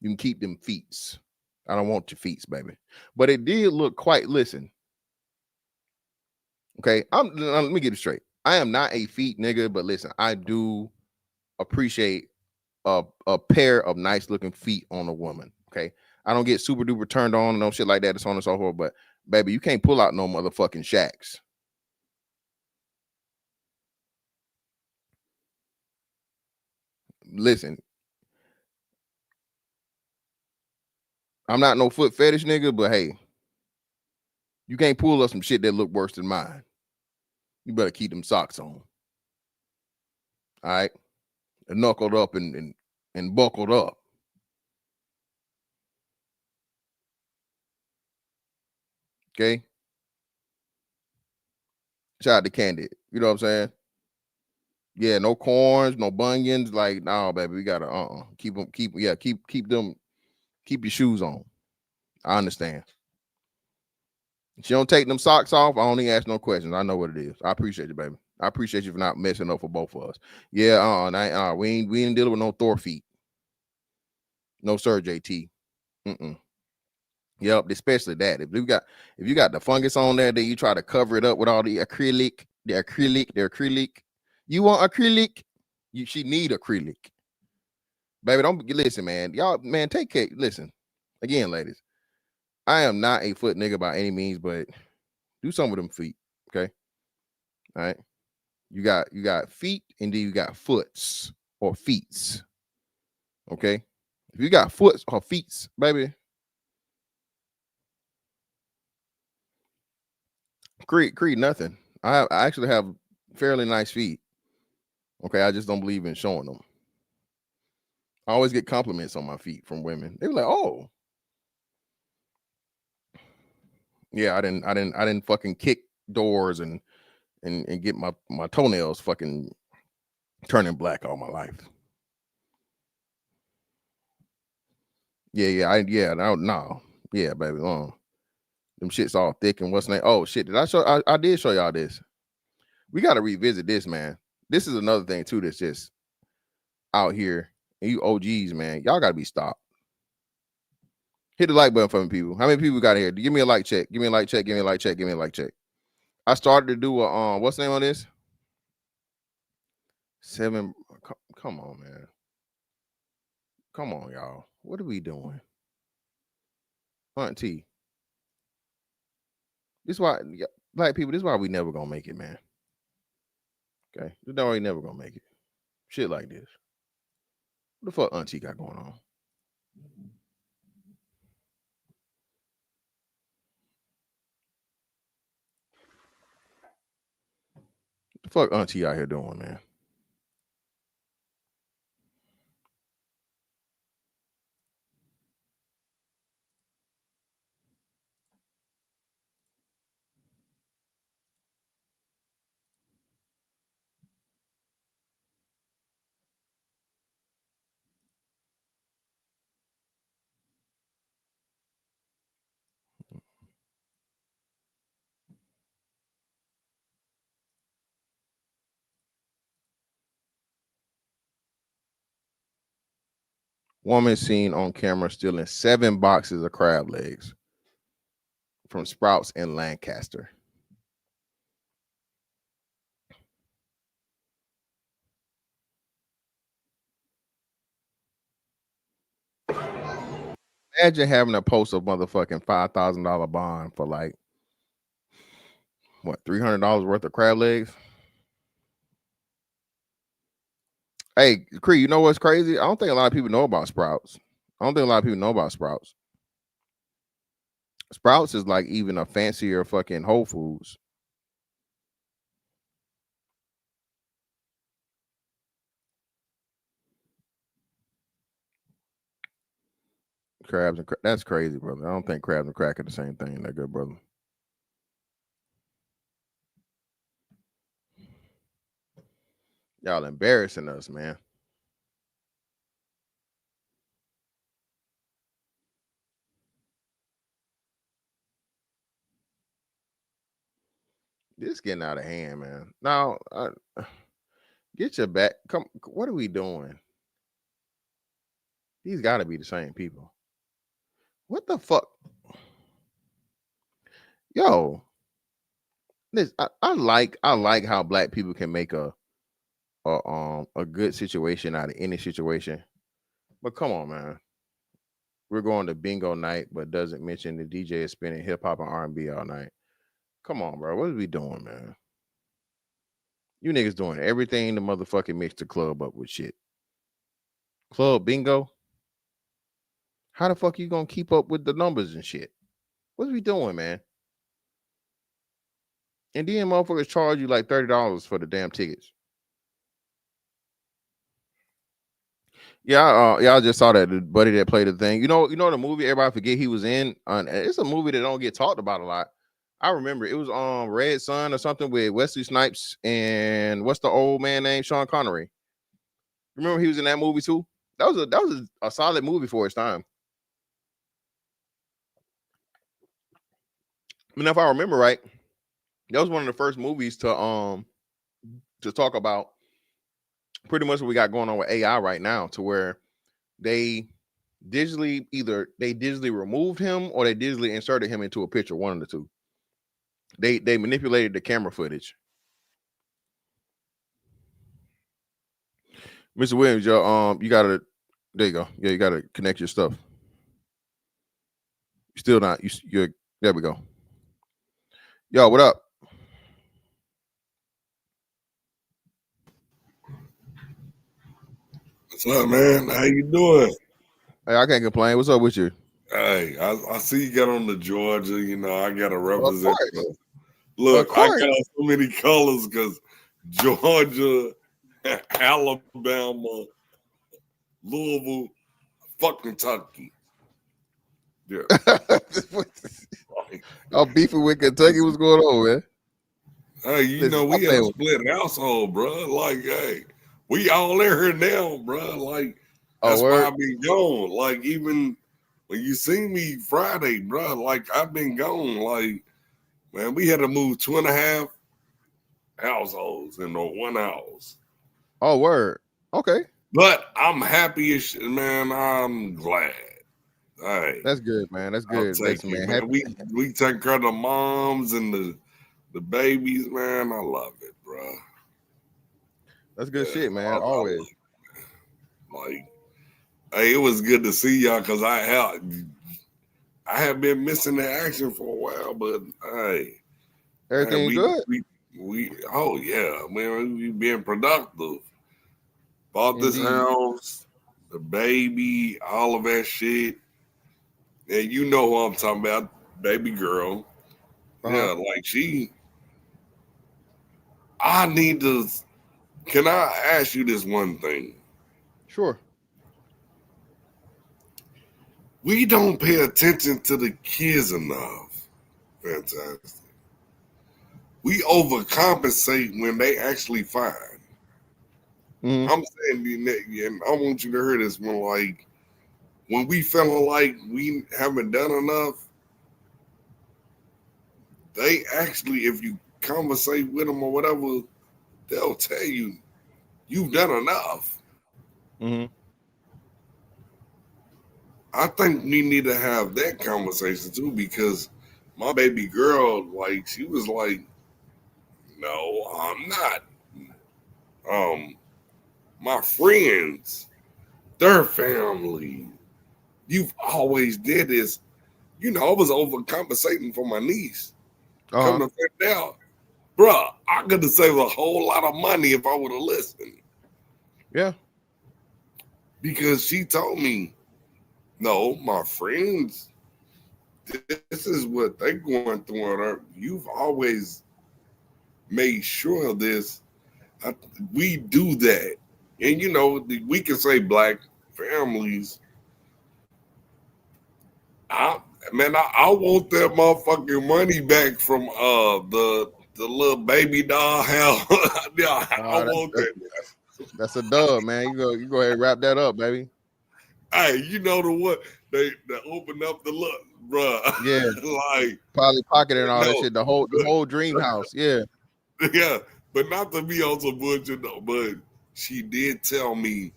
You can keep them feets. I don't want your feet, baby. But it did look quite, listen. Okay, let me get it straight. I am not a feet nigga, but listen, I do appreciate a pair of nice looking feet on a woman. Okay, I don't get super duper turned on and no shit like that, and so on and so forth. But baby, you can't pull out no motherfucking shacks. Listen, I'm not no foot fetish nigga, but hey, you can't pull up some shit that look worse than mine. You better keep them socks on. All right, knuckled up and buckled up. Okay. Shout out to Candid. You know what I'm saying? Yeah, no corns, no bunions. Like, no, baby, we gotta keep them, keep your shoes on. I understand. If you don't take them socks off, I only ask no questions. I know what it is. I appreciate you, baby. I appreciate you for not messing up for both of us. Yeah, we ain't dealing with no Thor feet. No sir, JT. Yep, especially that. If you got the fungus on there, then you try to cover it up with all the acrylic. You want acrylic? She need acrylic. Baby, don't listen, man. Y'all, man, take care. Listen, again, ladies. I am not a foot nigga by any means, but do something with them feet. Okay. All right. You got feet, and then you got foots or feets. Okay. If you got foots or feets, baby. Creed, nothing. I actually have fairly nice feet. Okay, I just don't believe in showing them. I always get compliments on my feet from women. They were like, "Oh, yeah, I didn't fucking kick doors and get my toenails fucking turning black all my life." Yeah, no, yeah, baby, them shits all thick and what's name? Oh shit, did I show? I did show y'all this. We got to revisit this, man. This is another thing too that's just out here. And you OGs, man, y'all got to be stopped. Hit the like button for me, people. How many people got here? Give me a like check. Give me a like check. Give me a like check. Give me a like check. I started to do a what's the name on this? 7. Come on, man. Come on, y'all. What are we doing? Auntie. This is why, black people, this is why we never gonna make it, man. Okay. This is why we never gonna make it. Shit like this. What the fuck Auntie got going on? What the fuck Auntie out here doing, man? Woman seen on camera stealing 7 boxes of crab legs from Sprouts in Lancaster. Imagine having to post a motherfucking $5,000 bond for like what, $300 worth of crab legs. Hey, Creed, you know what's crazy? I don't think a lot of people know about Sprouts. Sprouts is like even a fancier fucking Whole Foods. Crabs and that's crazy, brother. I don't think crabs and crack are the same thing. That good, brother. Y'all embarrassing us, man. This getting out of hand, man. Now, get your back. Come, what are we doing? These got to be the same people. What the fuck? Yo, this I like how black people can make a good situation out of any situation. But come on, man. We're going to bingo night, but doesn't mention the DJ is spinning hip hop and R&B all night. Come on, bro. What are we doing, man? You niggas doing everything to motherfucking mix the club up with shit. Club bingo? How the fuck you gonna keep up with the numbers and shit? What are we doing, man? And then motherfuckers charge you like $30 for the damn tickets. Yeah, y'all just saw that the buddy that played the thing. You know the movie everybody forget he was in. It's a movie that don't get talked about a lot. I remember it was Red Sun or something with Wesley Snipes and what's the old man name? Sean Connery. Remember he was in that movie too? That was a solid movie for its time. I mean, if I remember right, that was one of the first movies to talk about pretty much what we got going on with AI right now, to where they digitally removed him or they digitally inserted him into a picture, one of the two. They manipulated the camera footage. Mr. Williams, you gotta, there you go. Yeah, you gotta connect your stuff. Still not, you're there we go. Yo, what up? What's up, man? How you doing? Hey, I can't complain. What's up with you? Hey, I see you got on the Georgia. You know, I got to represent. Look, I got so many colors because Georgia, Alabama, Louisville, fucking Kentucky. Yeah. I'm beefing with Kentucky. What's going on, man? Hey, you know, we have a split household, bro. Like, hey, we all in here now, bro. Like, that's why I've been gone. Like, even when you see me Friday, bro, like, I've been gone. Like, man, we had to move 2.5 households into one house. Oh, word. Okay. But I'm happy as shit, man. I'm glad. All right. That's good, man. That's good. Listen, man. We take care of the moms and the babies, man. I love it, bro. That's good shit, man. Always. Like, hey, it was good to see y'all because I have been missing the action for a while, but hey, everything good. We oh yeah, man, we being productive. Bought this house, the baby, all of that shit. And you know who I'm talking about, baby girl. Yeah, like I need to. Can I ask you this one thing? Sure. We don't pay attention to the kids enough. Fantastic. We overcompensate when they actually fine. Mm-hmm. I'm saying, and I want you to hear this one, like, when we feeling like we haven't done enough, they actually, if you conversate with them or whatever, they'll tell you, you've done enough. Mm-hmm. I think we need to have that conversation too, because my baby girl, like, she was like, no, I'm not. My friends, their family, you've always did this. You know, I was overcompensating for my niece. Come to find out, bro, I could have saved a whole lot of money if I would have listened. Yeah. Because she told me, no, my friends, this is what they're going through. You've always made sure of this. We do that. And, you know, we can say black families. I want that motherfucking money back from the little baby doll house. I want that. That's a dub, man. You go ahead and wrap that up, baby. Hey, you know the what? They opened up the look, bro. Yeah, like Polly Pocket and all that shit. The whole dream house. Yeah, yeah. But not to be on some bullshit though. But she did tell me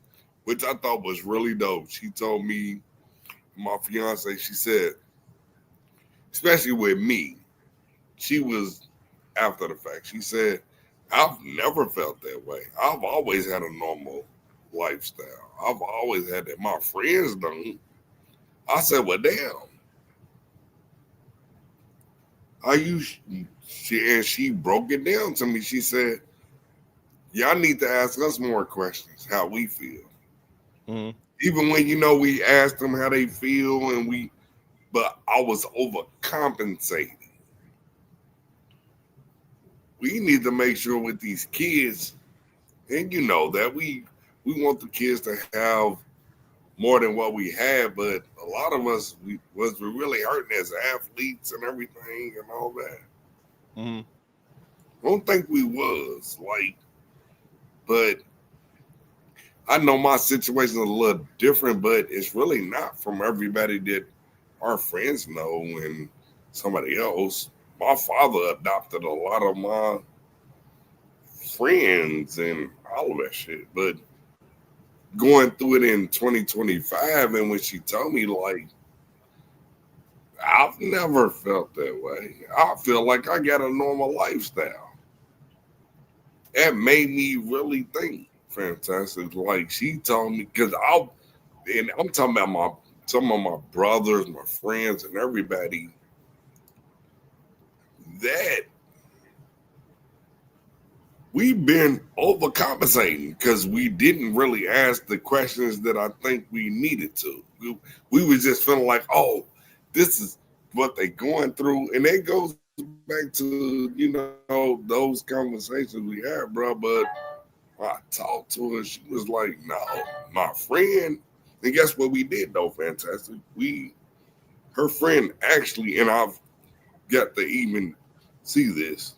which I thought was really dope. She told me, my fiance, she said, especially with me, she was after the fact. She said, I've never felt that way. I've always had a normal lifestyle. I've always had that. My friends don't. I said, well, damn. She broke it down to me. She said, y'all need to ask us more questions, how we feel. Mm-hmm. Even when, we asked them how they feel but I was overcompensating. We need to make sure with these kids, and that we want the kids to have more than what we had, but a lot of us we're really hurting as athletes and everything and all that. Mm-hmm. I don't think we was but I know my situation is a little different, but it's really not from everybody that our friends know and somebody else. My father adopted a lot of my friends and all of that shit, but going through it in 2025, and when she told me, I've never felt that way. I feel like I got a normal lifestyle. That made me really think. Fantastic. She told me, because I'm talking about some of my brothers, my friends, and everybody, that we've been overcompensating because we didn't really ask the questions that I think we needed to. We was just feeling like, oh, this is what they going through. And that goes back to, those conversations we had, bro. But I talked to her. She was like, no, my friend. And guess what we did, though, Fantastic? Her friend actually, and I've got to even see this,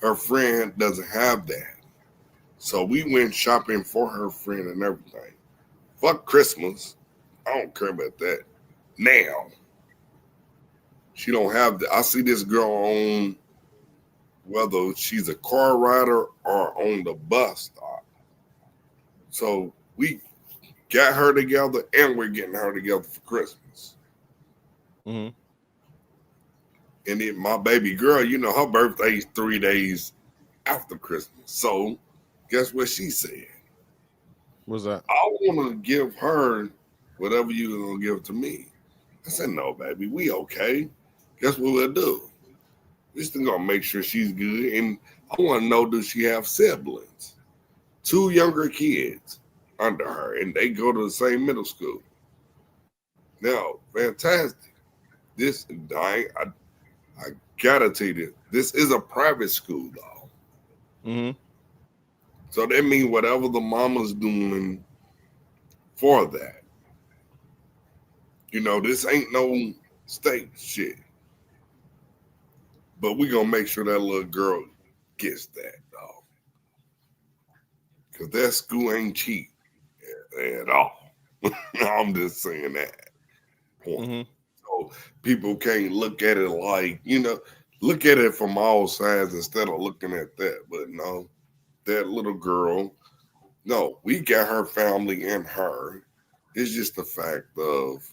her friend doesn't have that. So we went shopping for her friend and everything. Fuck Christmas. I don't care about that. Now, she don't have that. I see this girl on, whether she's a car rider or on the bus stop. So we got her together and we're getting her together for Christmas. Mm-hmm. And then my baby girl, her birthday's 3 days after Christmas. So guess what she said? What's that? I want to give her whatever you were going to give to me. I said, no, baby, we okay. Guess what we'll do? We're still going to make sure she's good. And I want to know, does she have siblings? 2 younger kids under her, and they go to the same middle school. Now, fantastic. This, I gotta tell you this is a private school, though. Mm-hmm. So that means whatever the mama's doing for that. This ain't no state shit. But we gonna make sure that little girl gets that, dog. Because that school ain't cheap at all. I'm just saying that. Mm-hmm. So people can't look at it like, look at it from all sides instead of looking at that. But no, that little girl, no, we got her family and her. It's just the fact of,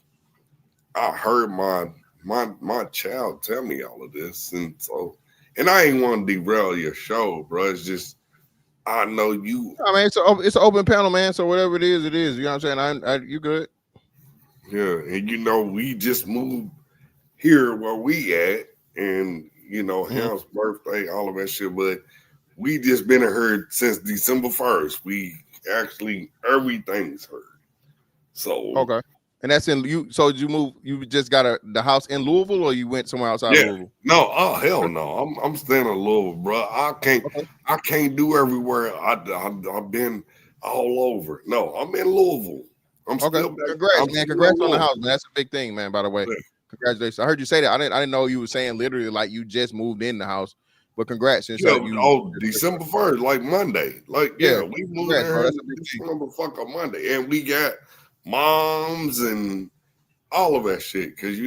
I heard my child tell me all of this. And I ain't want to derail your show, bro. It's just, I know you. I mean, it's an open panel, man. So whatever it is, it is. You know what I'm saying? You good? Yeah, and we just moved here where we at, and Ham's birthday, all of that shit. But we just been here since December 1st. We actually everything's heard. So okay, and that's in you. So did you move? You just got the house in Louisville, or you went somewhere outside Louisville? No, oh hell no. I'm staying in Louisville, bro. I can't do everywhere. I've been all over. No, I'm in Louisville. I'm still back. Congrats, man. Congrats on the house, man. That's a big thing, man, by the way. Yeah. Congratulations. I heard you say that. I didn't know you were saying literally like you just moved in the house. But congrats. December 1st, like Monday. Like, yeah we moved in bro, December fucking Monday. And we got moms and all of that shit. Because,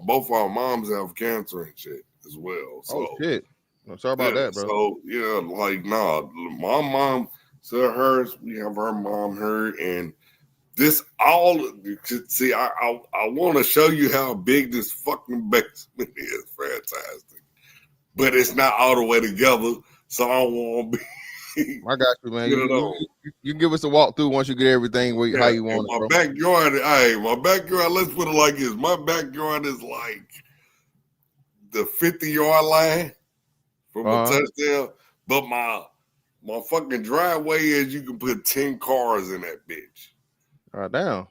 both our moms have cancer and shit as well. So, oh, shit. I'm sorry about that, bro. So, my mom So hers, we have her mom, her, and this all. See, I want to show you how big this fucking basement is. Fantastic, but it's not all the way together. So I want to be. I got you, man. You give us a walkthrough once you get everything how you want it, bro. Backyard, my backyard, let's put it like this. My backyard is like the 50-yard line from a touchdown. But my fucking driveway is you can put 10 cars in that bitch. Damn.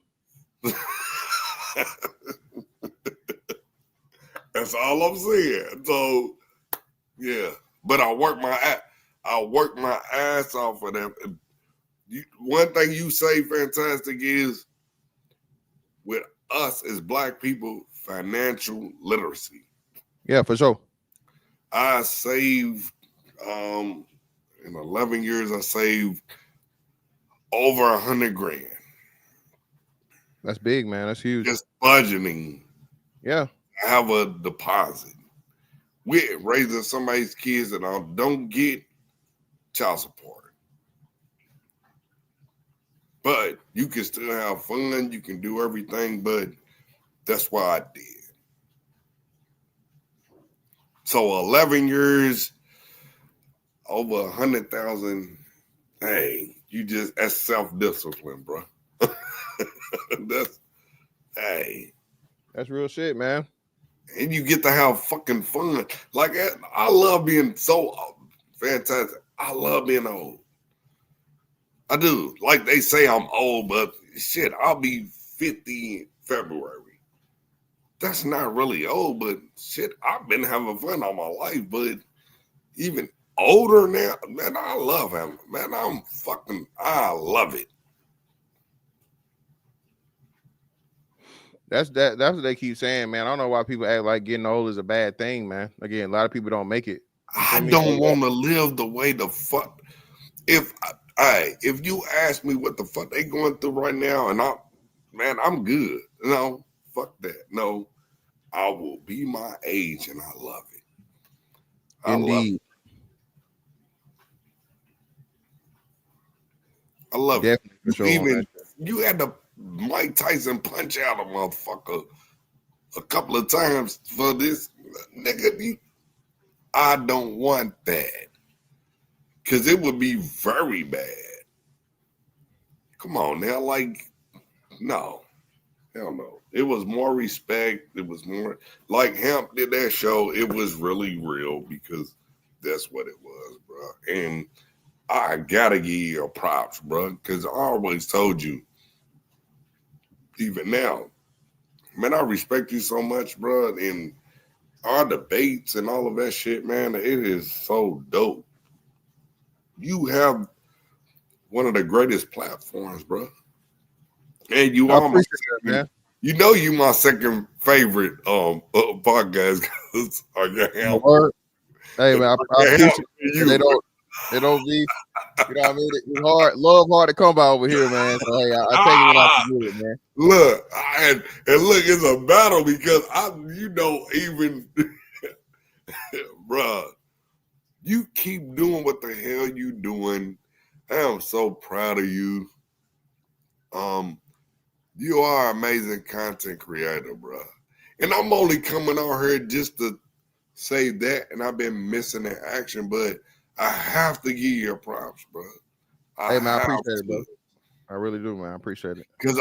That's all I'm saying. So yeah. But I work my ass off for that. One thing you say, Fantastic, is with us as Black people, financial literacy. Yeah, for sure. I saved, in 11 years, I saved over $100,000. That's big, man. That's huge. Just budgeting. Yeah. I have a deposit. We're raising somebody's kids that I don't get child support. But you can still have fun. You can do everything, but that's why I did. So 11 years, over 100,000. Hey, that's self-discipline, bro. That's real shit, man. And you get to have fucking fun. Like, I love being so fantastic. I love being old. I do. Like they say I'm old, but shit, I'll be 50 in February. That's not really old, but shit, I've been having fun all my life. But even older now, man, I love him. Man, I love it. That's what they keep saying, man. I don't know why people act like getting old is a bad thing, man. Again, a lot of people don't make it. I don't want to live the way the fuck. If you ask me what the fuck they going through right now, and I'm good. No, fuck that. No, I will be my age, and I love it. Indeed. I love it. Sure, even you had to Mike Tyson punch out a motherfucker a couple of times for this nigga. I don't want that. Because it would be very bad. Come on now, no. Hell no. It was more respect. It was more, like Hemp did that show. It was really real because that's what it was, bro. And I gotta give you your props, bro, because I always told you, even now, man, I respect you so much, bro. And our debates and all of that shit, man, it is so dope. You have one of the greatest platforms, bro. And you are my second, you know, you my second favorite podcast because hey man, I appreciate you. They don't be, you know what I mean? It's hard to come by over here, man. So hey, I take it when I can get it, man. Look, and look, it's a battle because even bruh. You keep doing what the hell you doing. I am so proud of you. You are an amazing content creator, bro. And I'm only coming on here just to say that, and I've been missing the action, but I have to give you your props, bro. Hey, man, I appreciate it, bro. I really do, man. I appreciate it. Because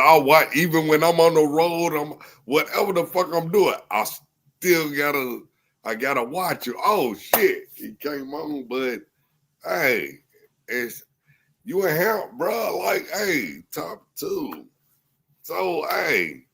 even when I'm on the road, whatever the fuck I'm doing, I still gotta watch you. Oh shit, he came on, but hey, it's you and Hemp, bro. Like, hey, top 2. So hey,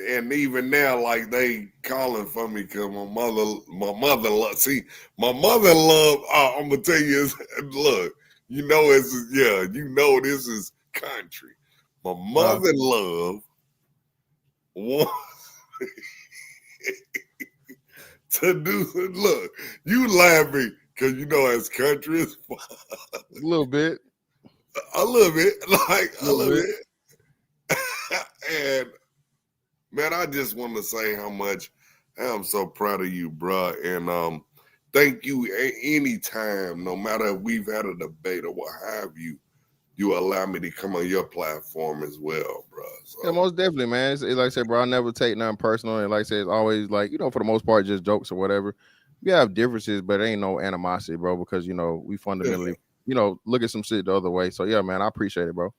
and even now, like they calling for me because my mother-in-law. See, my mother-in-law. I'm gonna tell you, look, this is country. My mother-in-law wants to do. Look, you laughing because as country is a little bit, like a little bit. And man, I just want to say how much I am so proud of you, bro. And thank you anytime, no matter if we've had a debate or what have you. You allow me to come on your platform as well, bro. So. Yeah, most definitely, man. It's like I said, bro, I never take nothing personal. And like I said, it's always like, for the most part, just jokes or whatever. We have differences, but there ain't no animosity, bro, because, we fundamentally, look at some shit the other way. So, yeah, man, I appreciate it, bro.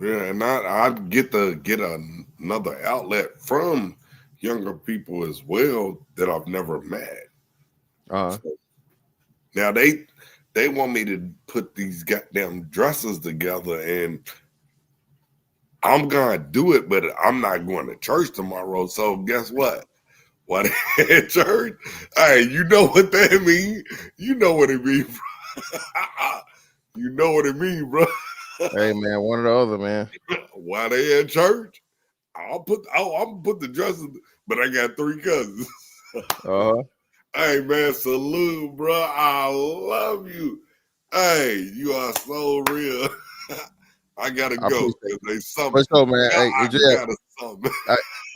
Yeah, and I get another outlet from younger people as well that I've never met. So, now they want me to put these goddamn dresses together, and I'm gonna do it, but I'm not going to church tomorrow. So guess what? What at church? Hey, you know what that mean? You know what it mean, bro. You know what it mean, bro. Hey man, one or the other, man. Why they at church? I'm put the dresses, but I got 3 cousins. Hey man, salute, bro. I love you. Hey, you are so real. I gotta go. They something. For sure, man. I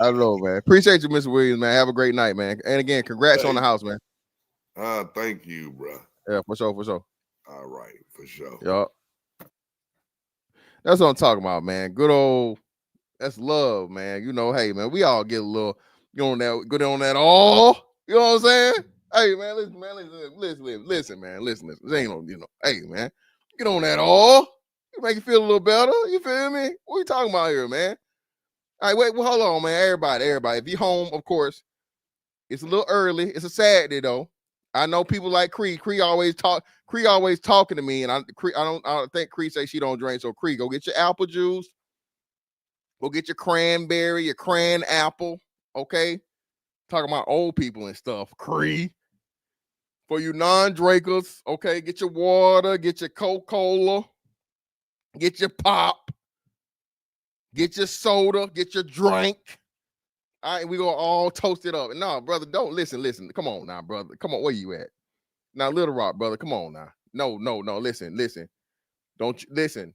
don't know, man. Appreciate you, Mr. Williams, man. Have a great night, man. And again, congrats on the house, man. Thank you, bro. Yeah, for sure, for sure. All right, for sure. Yup. That's what I'm talking about, man. Good old, that's love, man. Hey, man, we all get a little, good on that all. You know what I'm saying? Hey, man, listen, man. Listen. This ain't no, hey, man, get on that all. You make you feel a little better. You feel me? What you talking about here, man? All right, wait, well, hold on, man. Everybody. If you home, of course, it's a little early. It's a Saturday, though. I know people like Cree. Cree always talking to me, and I don't think Cree say she don't drink. So Cree, go get your apple juice. Go get your cranberry, your cran apple. Okay, talking about old people and stuff. Cree, for you non-drinkers, okay, get your water, get your Coca-Cola, get your pop, get your soda, get your drink. All right, we gonna all toast it up. No, brother, don't listen. Come on now, brother. Come on, where you at? Now, Little Rock, brother, come on now. No. Listen. Don't you listen?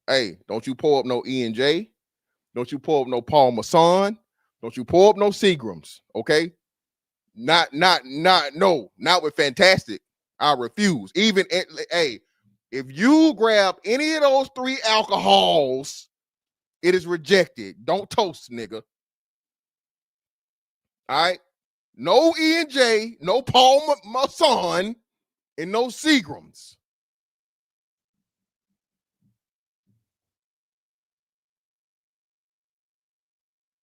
Hey, don't you pour up no E&J. Don't you pour up no Paul Masson. Don't you pour up no Seagrams. Okay? Not with Fantastic. I refuse. Even hey, if you grab any of those 3 alcohols, it is rejected. Don't toast, nigga. All right? No E&J, no Paul Masson, and no Seagrams.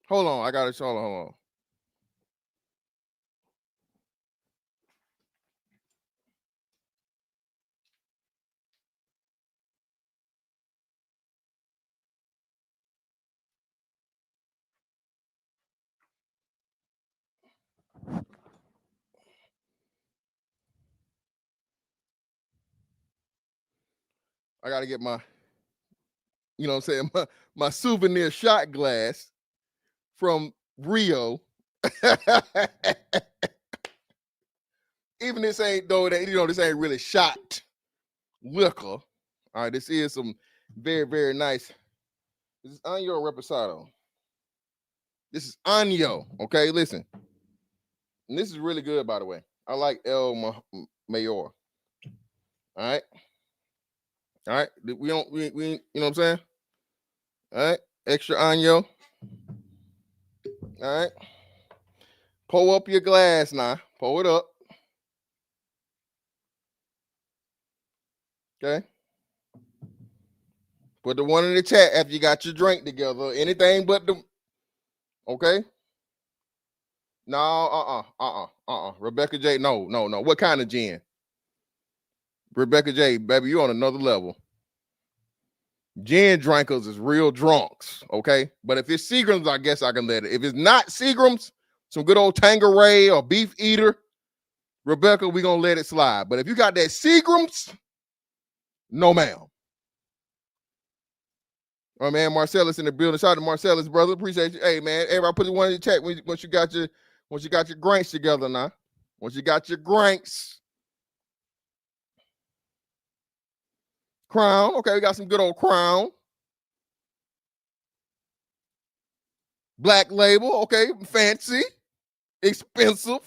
Hold on, I got it. Hold on. I got to get my, my souvenir shot glass from Rio. Even this ain't, though, this ain't really shot liquor. All right, this is some very, very nice. This is Año Reposado. This is Año, okay? Listen. And this is really good, by the way. I like El Mayor. All right? All right? We you know what I'm saying? All right? Extra Año. All right? Pour up your glass now. Pour it up. Okay? Put the one in the chat after you got your drink together. Anything but the... Okay? No, Rebecca J, no. What kind of gin? Rebecca J, baby, you on another level. Gin drinkers is real drunks, okay? But if it's Seagrams, I guess I can let it. If it's not Seagrams, some good old Tanqueray or Beef Eater, Rebecca, we gonna let it slide. But if you got that Seagrams, no ma'am. Oh man, Marcellus in the building. Shout out to Marcellus, brother. Appreciate you. Hey man, everybody put one in the chat once you got your granks together now. Once you got your granks. Crown. Okay, we got some good old Crown. Black Label. Okay, fancy, expensive.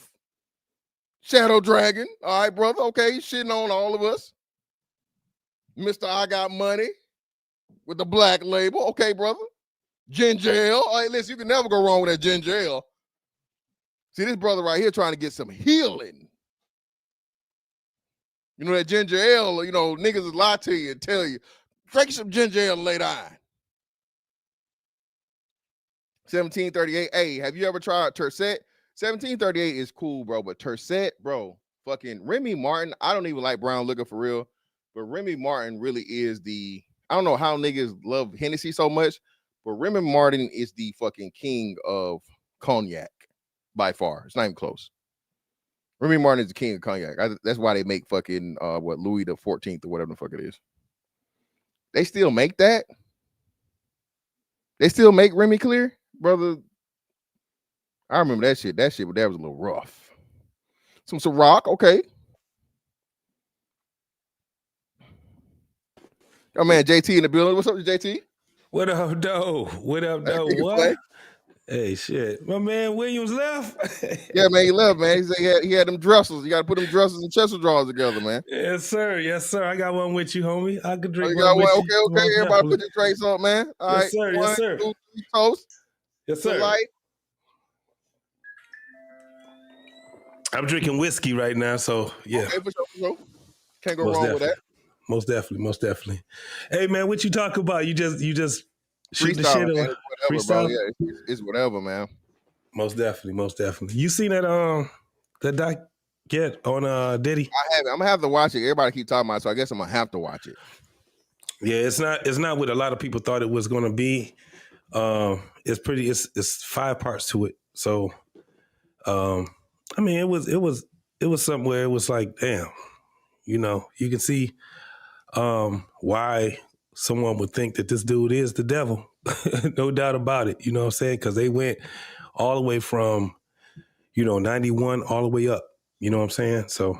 Shadow Dragon. All right, brother. Okay, he's shitting on all of us. Mr. I Got Money with the black label. Okay, brother. Ginger ale. All right, listen, you can never go wrong with that ginger ale. See, this brother right here trying to get some healing. You know, that ginger ale, you know, niggas will lie to you and tell you, drink some ginger ale and lay down. 1738. Hey, have you ever tried Tercet? 1738 is cool, bro, but Tercet, bro, fucking Remy Martin. I don't even like brown liquor for real, but Remy Martin really is the, I don't know how niggas love Hennessy so much, but Remy Martin is the fucking king of cognac by far. It's not even close. Remy Martin is the king of cognac. That's why they make fucking Louis the 14th or whatever the fuck it is. They still make that. They still make Remy Clear, brother. I remember that shit. That was a little rough. Some Ciroc, okay. Oh man, JT in the building. What's up, JT? What up, though? What up, though? What? Hey, shit. My man Williams left. Yeah, man, he left, man. He said he had them dressels. You got to put them dressels and chest drawers together, man. Yes, sir. Yes, sir. I got one with you, homie. I could drink one with you. Okay. Everybody put your drinks on, man. All yes, right. Sir. One, yes, sir. 2, 3, toast. Yes, sir. Light. I'm drinking whiskey right now, so yeah. Okay, for sure. Can't go wrong with that. Most definitely. Hey, man, what you talk about? You just shoot the shit man. on Freestyle, bro. Yeah, it's whatever, man. Most definitely. You seen that doc get on Diddy? I haven't. I'm gonna have to watch it. Everybody keep talking about it, so I guess I'm gonna have to watch it. Yeah, it's not what a lot of people thought it was gonna be. It's 5 parts to it. So I mean it was something where it was like, damn, you know, you can see why someone would think that this dude is the devil. No doubt about it. You know what I'm saying? Because they went all the way from, 91 all the way up. You know what I'm saying? So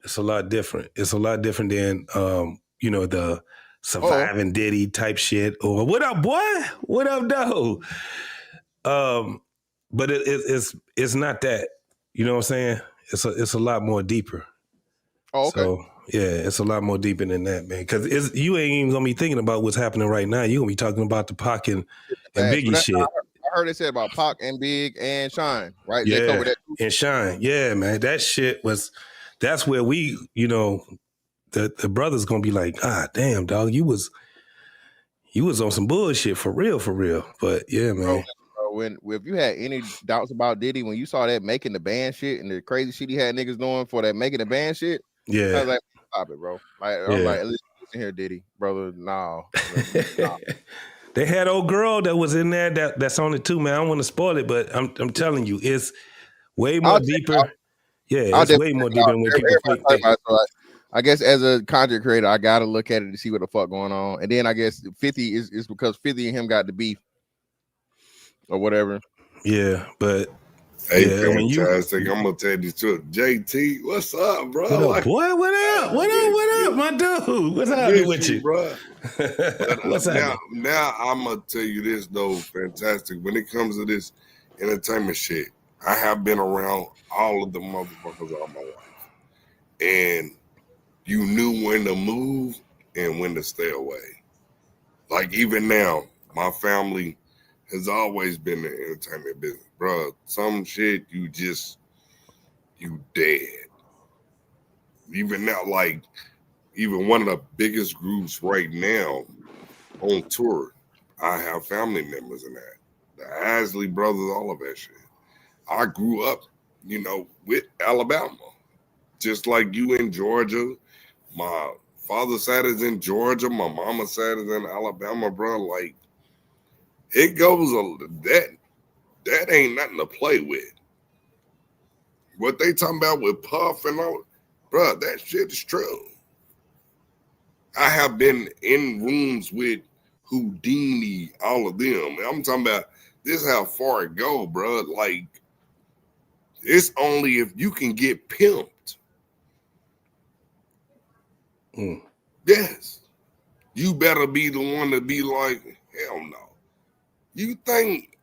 it's a lot different. It's a lot different than, the surviving Diddy type shit or what up, boy? What up, though? But it's not that. You know what I'm saying? It's a lot more deeper. Oh, okay. So, yeah, it's a lot more deeper than that, man. Because you ain't even gonna be thinking about what's happening right now. You're gonna be talking about the Pac and Biggie shit. I heard it said about Pac and Big and Shine, right? Yeah, they covered that too. And Shine. Yeah, man. That shit that's where we, the brother's gonna be like, damn, dog, you was on some bullshit for real. But yeah, man. Bro, if you had any doubts about Diddy, when you saw that making the band shit and the crazy shit he had niggas doing for that making the band shit, yeah, I was like, stop it, bro. I'm like, listen here, Diddy, brother. No. They had old girl that was in there that's on it too, man. I don't want to spoil it, but I'm telling you, it's way more deeper. It's way more deeper than what people think. I guess as a content creator, I gotta look at it to see what the fuck going on. And then I guess 50 is because 50 and him got the beef or whatever. Yeah, but hey, fantastic. I'm gonna tell you too. JT, what's up, bro? What up, boy? What up, my dude? What's happening with you, bro? What's happening? Now I'm gonna tell you this though, fantastic. When it comes to this entertainment shit, I have been around all of the motherfuckers all my life, and you knew when to move and when to stay away. Like even now, my family has always been in the entertainment business, bro. Some shit you dead. Even now, like even one of the biggest groups right now on tour, I have family members in that. The Asley brothers, all of that shit. I grew up, with Alabama, just like you in Georgia. My father's side is in Georgia. My mama's side is in Alabama, bro. Like, it goes that ain't nothing to play with. What they talking about with Puff and all, bro, that shit is true. I have been in rooms with Houdini, all of them. I'm talking about this is how far it go, bro. Like, it's only if you can get pimped. Yes. You better be the one to be like, hell no. You think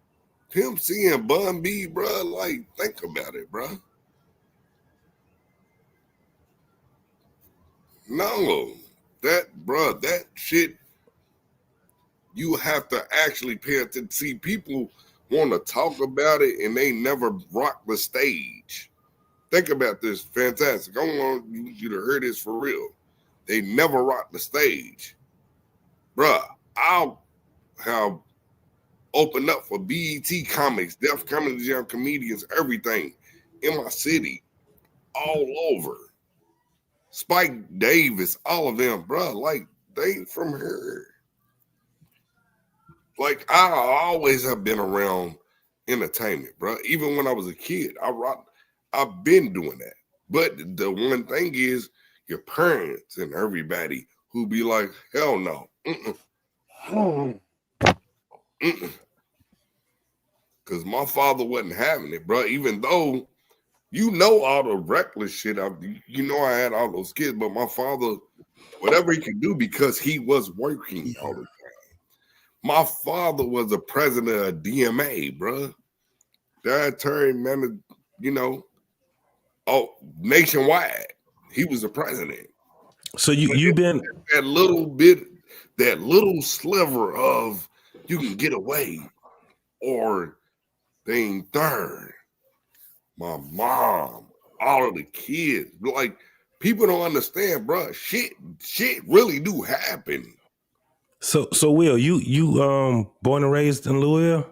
Pimp C and Bun B, bro, like, think about it, bro. No, that shit, you have to actually pay attention. See, people want to talk about it and they never rock the stage. Think about this. Fantastic. I want you to hear this for real. They never rock the stage. Bruh, I'll have opened up for BET Comics, Def Comedy Jam comedians, everything in my city, all over. Spike Davis, all of them, bruh, like they from here. Like I always have been around entertainment, bruh. Even when I was a kid, I've been doing that. But the one thing is your parents and everybody who be like, hell no. Because my father wasn't having it, bro. Even though you know all the reckless shit, I had all those kids, but my father, whatever he could do, because he was working all the time. My father was the president of DMA, bro. Dietary manager, nationwide. He was the president. So you've been that little sliver of you can get away, or they ain't third. My mom, all of the kids, like people don't understand, bro. Shit really do happen. So Will, you born and raised in Louisville?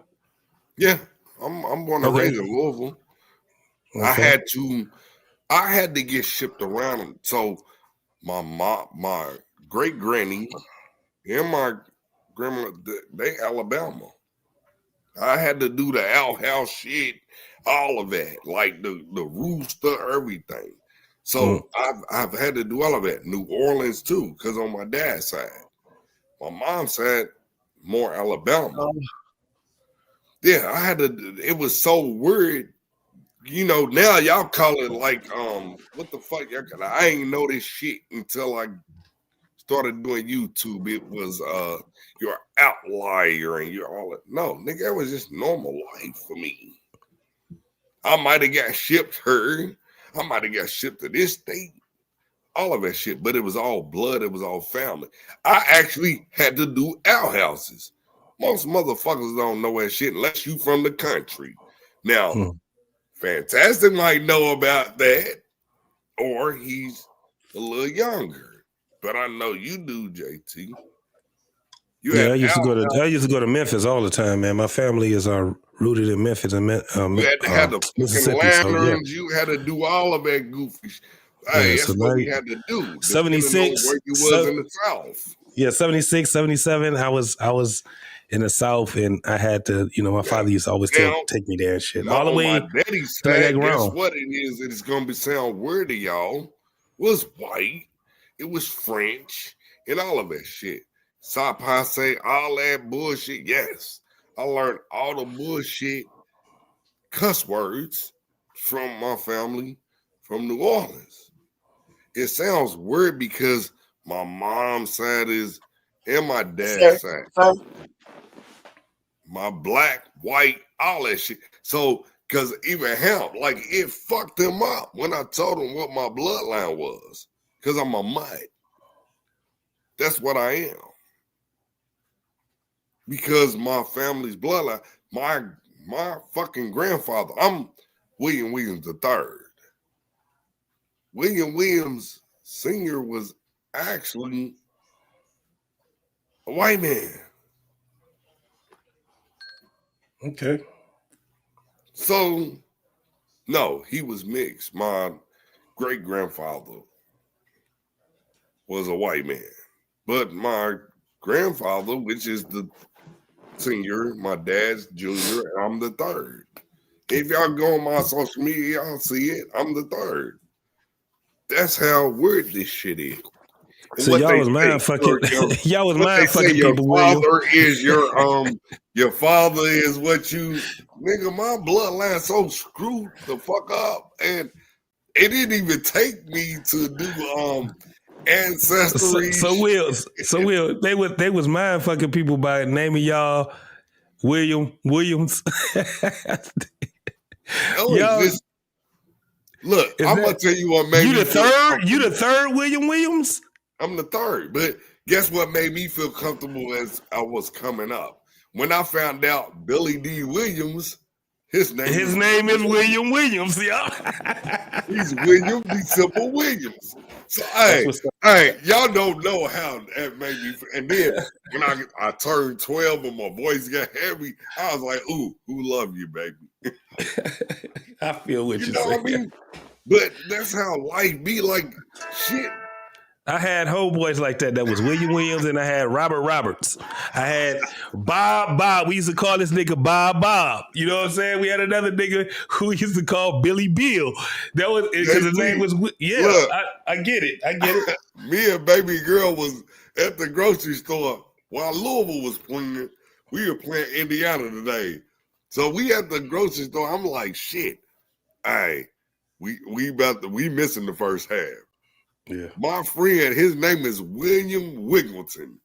Yeah, I'm born and raised in Louisville. Okay. I had to get shipped around. So my mom, my great granny, and my grandma, they Alabama. I had to do the outhouse shit, all of that, like the rooster, everything. So I've had to do all of that. New Orleans too, because on my dad's side. My mom's side, more Alabama. Yeah, I had to. It was so weird. Now y'all call it like what the fuck? I ain't know this shit until I started doing YouTube. It was you're outlier and you're all no, nigga, it was just normal life for me. I might have got shipped her. I might have got shipped to this state. All of that shit, but it was all blood. It was all family. I actually had to do outhouses. Most motherfuckers don't know that shit unless you from the country. Now, Fantastic might know about that, or he's a little younger. But I know you do, JT. I used to go to Memphis all the time, man. My family is rooted in Memphis and you had to have the fucking lanterns. You had to do all of that goofy shit. Hey, that's what we had to do. 76, where you was in the South. Yeah, 76, 77. I was in the South, and I had to, my father used to always take me there and shit. All the way. My daddy said, guess what it is? It's going to sound weird to y'all. Was white. It was French and all of that shit. Sapase, all that bullshit. Yes, I learned all the bullshit cuss words from my family from New Orleans. It sounds weird because my mom's side is and my dad's side. My black, white, all that shit. So, because even him, like it fucked him up when I told him what my bloodline was. Because I'm a mutt. That's what I am. Because my family's bloodline, my fucking grandfather, I'm William Williams III. William Williams Sr. was actually a white man. Okay. So, no, he was mixed. My great-grandfather was a white man. But my grandfather, which is the senior, my dad's junior, I'm the third. If y'all go on my social media, y'all see it. I'm the third. That's how weird this shit is. So y'all was mind fucking. Y'all was mind fucking people. Your father is your father is what you nigga. My bloodline so screwed the fuck up, and it didn't even take me to do ancestry. So Will, they was mind fucking people by naming y'all Williams. Look, I'm gonna tell you what made you me the third. You the third William Williams. I'm the third, but guess what made me feel comfortable as I was coming up? When I found out Billy D. Williams, his name is William Williams. Yeah, he's William D. Simple Williams. So hey, y'all don't know how that made me. And then when I turned 12 and my voice got heavy, I was like, "Ooh, who love you, baby?" I feel what you you're know saying. what I mean? But that's how life be. Like shit. I had homeboys like that. That was William Williams, and I had Robert Roberts. I had Bob. We used to call this nigga Bob. You know what I'm saying? We had another nigga who we used to call Billy Bill. That was because his name was. Yeah, look, I get it. Me and baby girl was at the grocery store while Louisville was playing. We were playing Indiana today, so we at the grocery store. I'm like, shit. Hey, we missing the first half. Yeah. My friend, his name is William Wigleton.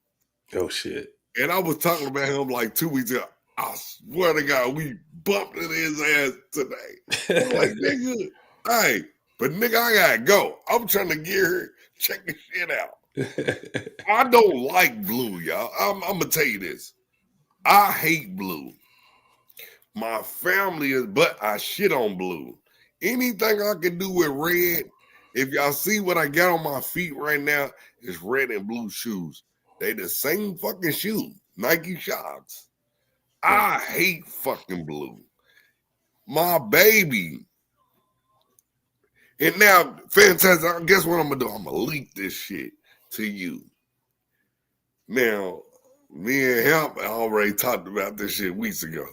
Oh shit. And I was talking about him like 2 weeks ago. I swear to God, we bumped into his ass today. I'm like, nigga, hey, but nigga, I gotta go. I'm trying to get her, check the shit out. I don't like blue, y'all. I'm gonna tell you this. I hate blue. My family is, but I shit on blue. Anything I can do with red. If y'all see what I got on my feet right now, it's red and blue shoes. They the same fucking shoe, Nike Shox. I hate fucking blue. My baby. And now, fantastic, guess what I'm going to do? I'm going to leak this shit to you. Now, me and him already talked about this shit weeks ago.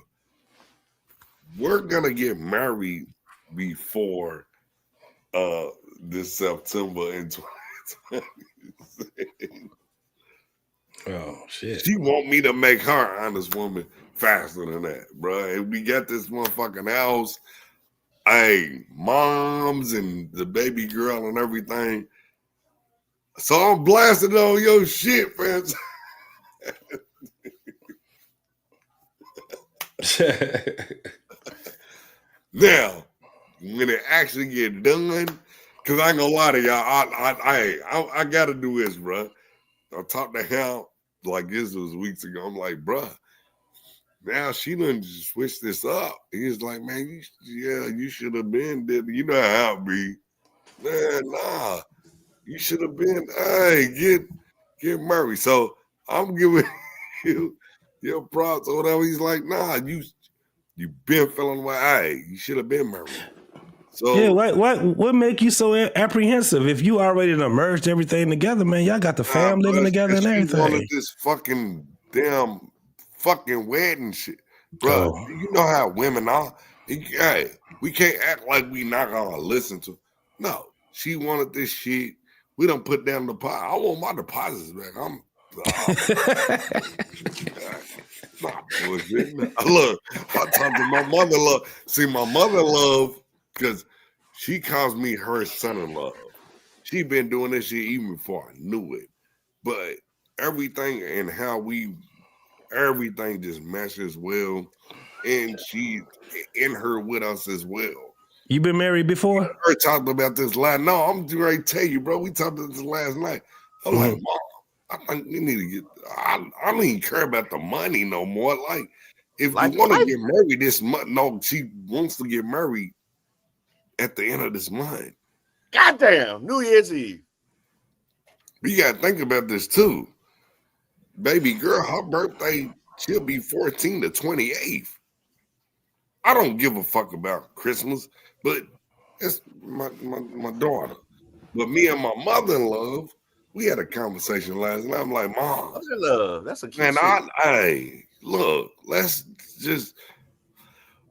We're going to get married before this September in 2020. Oh shit! She want me to make her honest woman faster than that, bro. And we got this motherfucking house. Hey, moms and the baby girl and everything. So I'm blasting on your shit, fans. Now, when it actually get done. Cause I ain't gonna lie to y'all, I gotta do this, bro. I talked to him like this was weeks ago. I'm like, bro, now she done just switch this up. He's like, man, you should have been there. You know how it be. Man, nah, you should have been. Hey, get married. So I'm giving you your props or whatever. He's like, nah, you been feeling like, hey, you should have been married. So yeah, what make you so apprehensive? If you already done merged everything together, man, y'all got the fam living together and everything. Wanted this fucking damn fucking wedding shit, bro. Oh. You know how women are. Hey, we can't act like we not gonna listen to. No, she wanted this shit. We done put down the pot. I want my deposits back. I'm not bullshit. Look, I talked to my mother-in-law. See, my mother-in-law. Because she calls me her son-in-law. She been doing this shit even before I knew it. But everything and how everything just meshes well. And she in her with us as well. You been married before? We talked about this last. No, I'm ready to tell you, bro. We talked about this last night. I'm like, Mom, I think we need to get. I don't even care about the money no more. Like, if you want to get married this month, no, she wants to get married at the end of this month. Goddamn, New Year's Eve. We got to think about this too. Baby girl, her birthday, she'll be 14 to 28th. I don't give a fuck about Christmas, but it's my daughter. But me and my mother-in-law, we had a conversation last night. I'm like, Mom. Mother-in-law, that's a cute man, hey, look, let's just...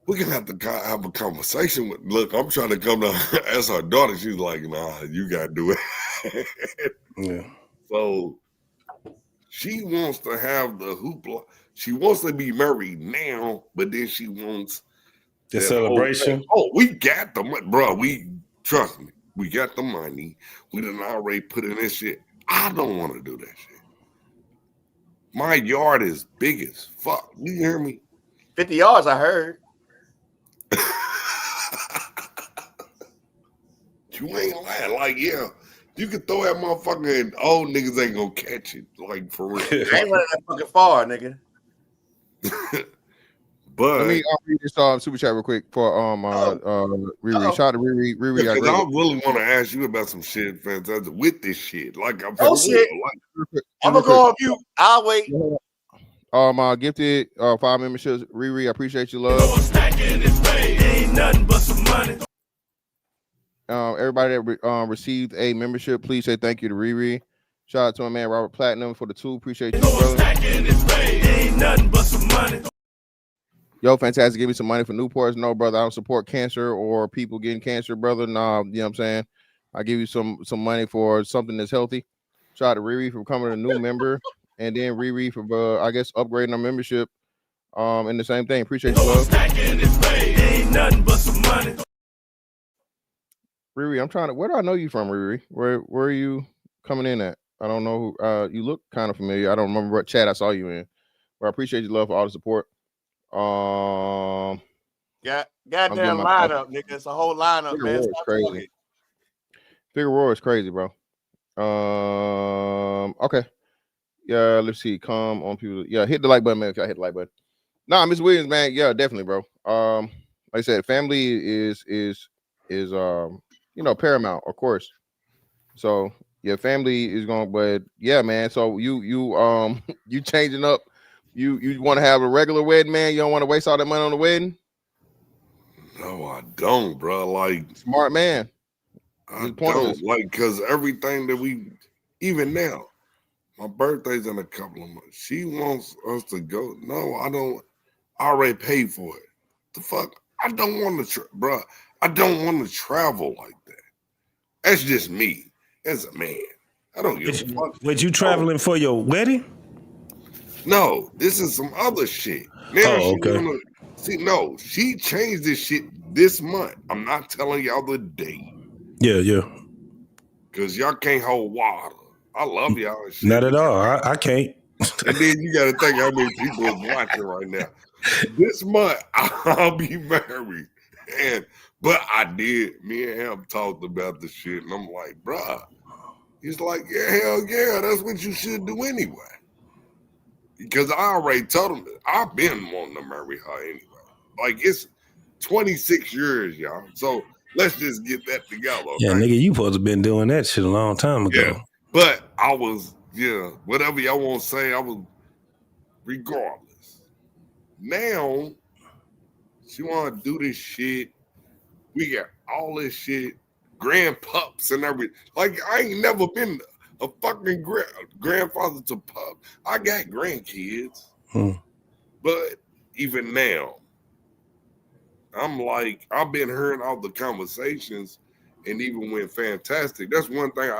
We're going to have to have a conversation with, look, I'm trying to come to her as her daughter. She's like, nah, you got to do it. Yeah. So she wants to have the hoopla. She wants to be married now, but then she wants the celebration. We got the money. Bro, trust me, we got the money. We done already put in this shit. I don't want to do that shit. My yard is big as fuck. You hear me? 50 yards, I heard. You ain't lying. Like, yeah, you can throw that motherfucker and old niggas ain't gonna catch it. Like, for real. I ain't running that fucking far, nigga. But let me read this super chat real quick for Riri. Shout out to Riri. Riri, I really want to ask you about some shit, fantastic, with this shit. Like, I'm shit. I'm gonna go on mute. I'll wait. Gifted 5 memberships. Riri, I appreciate your love. Everybody that received a membership, please say thank you to Riri. Shout out to my man Robert Platinum for the 2. Appreciate you, brother. Yo, fantastic. Give me some money for Newports. No, brother, I don't support cancer or people getting cancer, brother. Nah, you know what I'm saying? I give you some money for something that's healthy. Shout out to Riri for becoming a new member, and then Riri for I guess upgrading our membership. And the same thing. Appreciate you, love. Riri, I'm trying to. Where do I know you from, Riri? Where are you coming in at? I don't know who. You look kind of familiar. I don't remember what chat I saw you in. But I appreciate your love for all the support. Goddamn lineup, nigga. It's a whole lineup, man. It's crazy. Figure War is crazy, bro. Okay. Yeah, let's see. Come on, people. Yeah, hit the like button, man. If y'all hit the like button. Nah, Miss Williams, man. Yeah, definitely, bro. Like I said, family is paramount, of course. So your family is going, but yeah, man. So you changing up. You want to have a regular wedding, man? You don't want to waste all that money on the wedding? No, I don't, bro. Like, smart man. I don't, like, because everything that even now, my birthday's in a couple of months. She wants us to go. No, I don't. I already paid for it. The fuck? I don't want to, bro. I don't want to travel like that. That's just me as a man. I don't give a fuck. Wait, you traveling for your wedding? No, this is some other shit. Now she changed this shit this month. I'm not telling y'all the date. Yeah. Because y'all can't hold water. I love y'all and shit. Not at all. I can't. And then you got to think how many people is watching right now. This month, I'll be married. But I did. Me and him talked about the shit. And I'm like, bruh. He's like, yeah, hell yeah. That's what you should do anyway. Because I already told him that I've been wanting to marry her anyway. Like, it's 26 years, y'all. So let's just get that together. Okay? Yeah, nigga, you supposed to been doing that shit a long time ago. Yeah, but I was, whatever y'all want to say, I was, regardless. Now, she want to do this shit. We got all this shit, grandpups and everything. Like, I ain't never been a fucking grandfather to pup. I got grandkids. But even now, I'm like, I've been hearing all the conversations, and even when Fantastic, that's one thing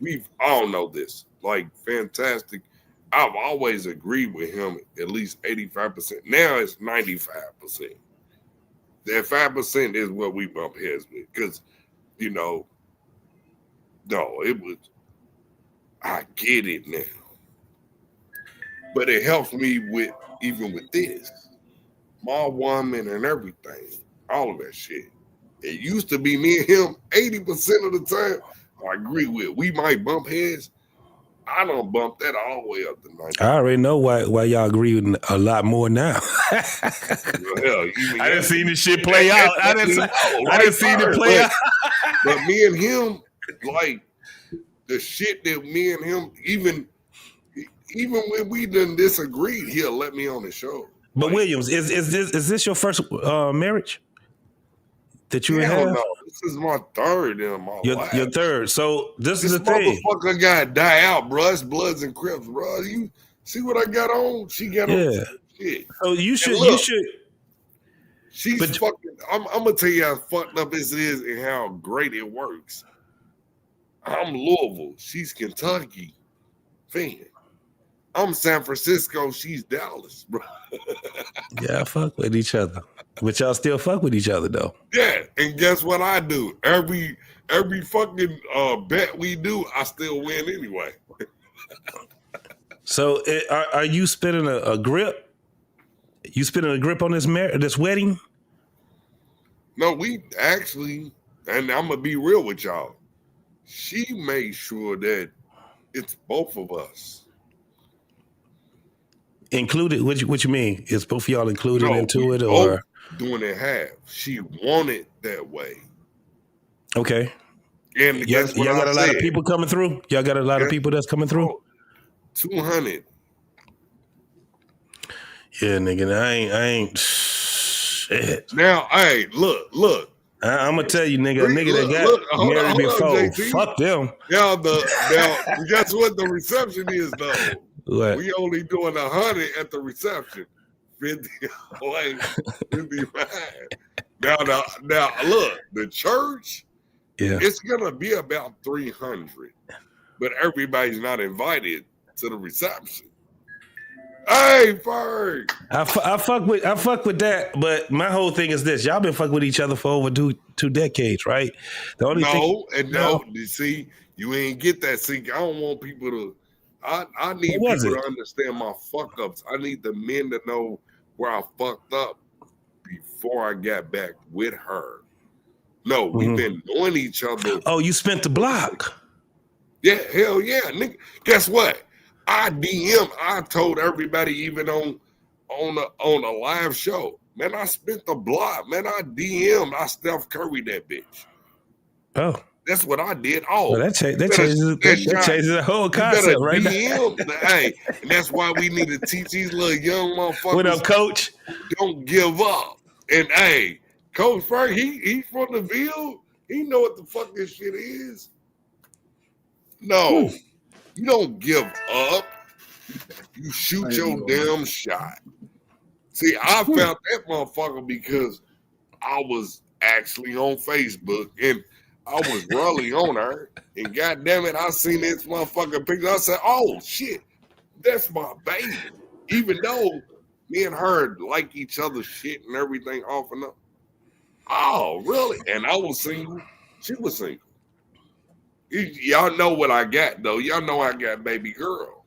we've all know this. Like, Fantastic, I've always agreed with him at least 85%. Now it's 95%. That 5% is what we bump heads with. Because, I get it now. But it helps me even with this. My woman and everything. All of that shit. It used to be me and him 80% of the time. I agree with. We might bump heads. I don't bump that all the way up to 90. I already know why y'all agree with a lot more now. I didn't see this shit play out. I didn't see it play out. But me and him, like, the shit that me and him, even when we done disagreed, he'll let me on the show. But like, Williams, is this your first marriage that you have? No, this is my third in my life. Your third. So this is the thing. Motherfucker gotta die out, bro. It's Bloods and Crips, bro. You see what I got on? She got on shit. So you should. She's fucking. I'm gonna tell you how fucked up this is and how great it works. I'm Louisville. She's Kentucky fan. I'm San Francisco. She's Dallas, bro. Yeah, fuck with each other, but y'all still fuck with each other though. Yeah, and guess what I do? Every fucking bet we do, I still win anyway. So, are you spinning a grip? You spinning a grip on this wedding? No, we actually and I'm gonna be real with y'all. She made sure that it's both of us. Included? What you mean? Is both of y'all included into it, or doing it half? She wanted that way. Okay. And y'all got a lot of people coming through. Y'all got a lot of people that's coming through. 200. Yeah, nigga. I ain't. Shit. Now, hey, look. I'm gonna tell you, nigga. A nigga that got married before. Fuck them. Now, guess what the reception is though? What? We only doing 100 at the reception. 50 away, 55. Now, look, the church. Yeah. It's gonna be about 300, but everybody's not invited to the reception. Hey, Ferg. I fuck with that, but my whole thing is this: y'all been fucking with each other for over two decades, right? The only no. You see, you ain't get that. See, I don't want people to. I need people to understand my fuck ups. I need the men to know where I fucked up before I got back with her. No, we've been knowing each other. Oh, you spent the block. Yeah, hell yeah, nigga. Guess what? I told everybody, even on a live show, man, I spent the block. Man, I I Steph Curry that bitch. Oh. That's what I did. Oh, well, that changes the whole concept, right? Hey, and that's why we need to teach these little young motherfuckers. What up, Coach? Don't give up. And hey, Coach Ferg, he from the Ville. He know what the fuck this shit is. No, you don't give up. You shoot your damn shot. See, I found that motherfucker because I was actually on Facebook and I was really on her, and goddamn it, I seen this motherfucking picture. I said, "Oh shit, that's my baby." Even though me and her like each other's shit and everything off and up. Oh, really? And I was single. She was single. Y'all know what I got though. Y'all know I got baby girl.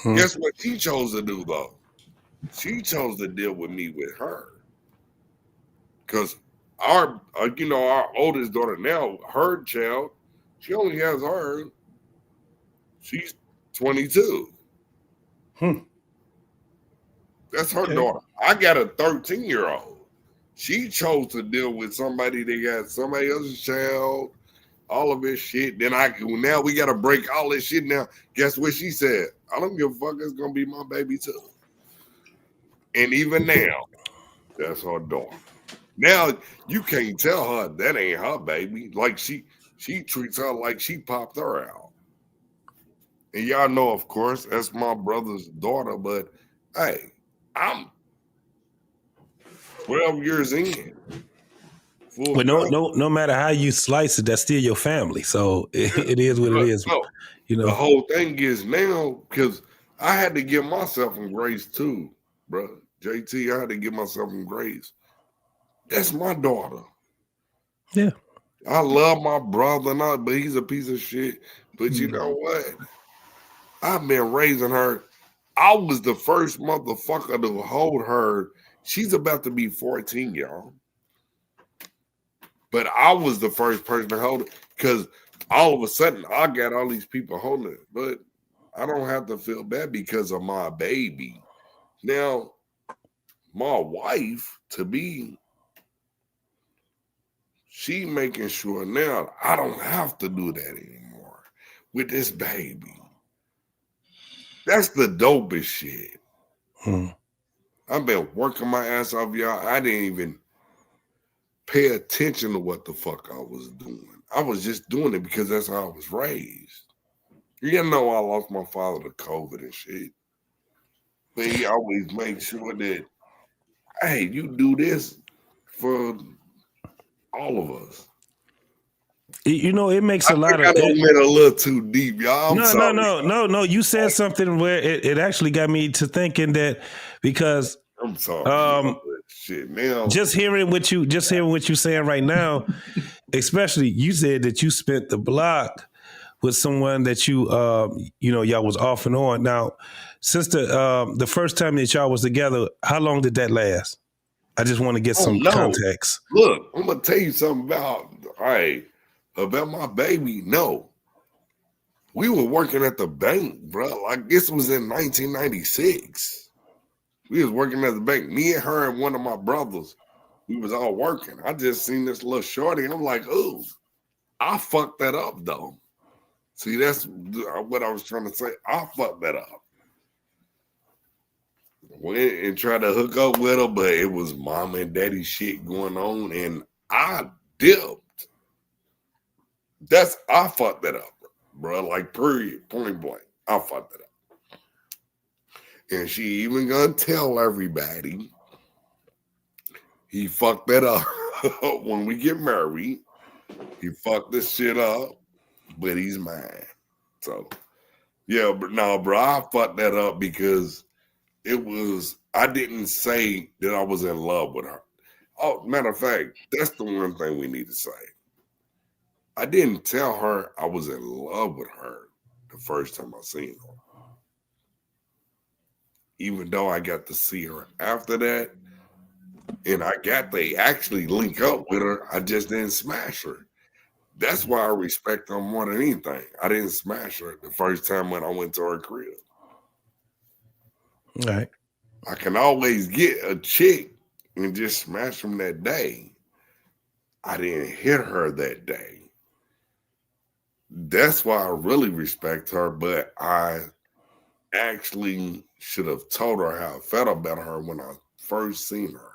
Guess what she chose to do though? She chose to deal with me with her, because our oldest daughter now, her child, she only has her. She's 22. That's her daughter. I got a 13-year-old. She chose to deal with somebody that got somebody else's child, all of this shit. Now we got to break all this shit. Now, guess what she said? I don't give a fuck. It's gonna be my baby too. And even now, that's her daughter. Now you can't tell her that ain't her baby. Like she treats her like she popped her out. And y'all know, of course, that's my brother's daughter. But hey, I'm 12 years in. But no matter how you slice it, that's still your family. So it is what it is. No, the whole thing is now, because I had to give myself some grace too, bro. JT, I had to give myself some grace. That's my daughter. Yeah. I love my brother, but he's a piece of shit. But you know what? I've been raising her. I was the first motherfucker to hold her. She's about to be 14, y'all. But I was the first person to hold it because all of a sudden I got all these people holding it. But I don't have to feel bad because of my baby. Now, my wife to be, she making sure now I don't have to do that anymore with this baby. That's the dopest shit. I've been working my ass off, y'all. I didn't even pay attention to what the fuck I was doing. I was just doing it because that's how I was raised. You know, I lost my father to COVID and shit. But he always made sure that, hey, you do this for all of us. You know, it makes a lot of. I went a little too deep, y'all. No. You said something where it actually got me to thinking that because I'm sorry. Shit, man. Just hearing what you're saying right now, especially you said that you spent the block with someone that y'all was off and on. Now, since the first time that y'all was together, how long did that last? I just want to get some context. Look, I'm gonna tell you something about Hey, about my baby, no. We were working at the bank, bro. Like this was in 1996. We was working at the bank. Me and her and one of my brothers, we was all working. I just seen this little shorty, and I'm like, ooh, I fucked that up though. See, that's what I was trying to say. I fucked that up. Went and tried to hook up with her, but it was mom and daddy shit going on, and I dipped. I fucked that up, bro. Like period, point blank. I fucked it up. And she even gonna tell everybody he fucked that up when we get married. He fucked this shit up, but he's mine. So yeah, but no, bro, I fucked that up because I didn't say that I was in love with her. Oh, matter of fact, that's the one thing we need to say. I didn't tell her I was in love with her the first time I seen her. Even though I got to see her after that, and I got to actually link up with her, I just didn't smash her. That's why I respect her more than anything. I didn't smash her the first time when I went to her crib. All right. I can always get a chick and just smash them that day. I didn't hit her that day. That's why I really respect her, but I actually should have told her how I felt about her when I first seen her.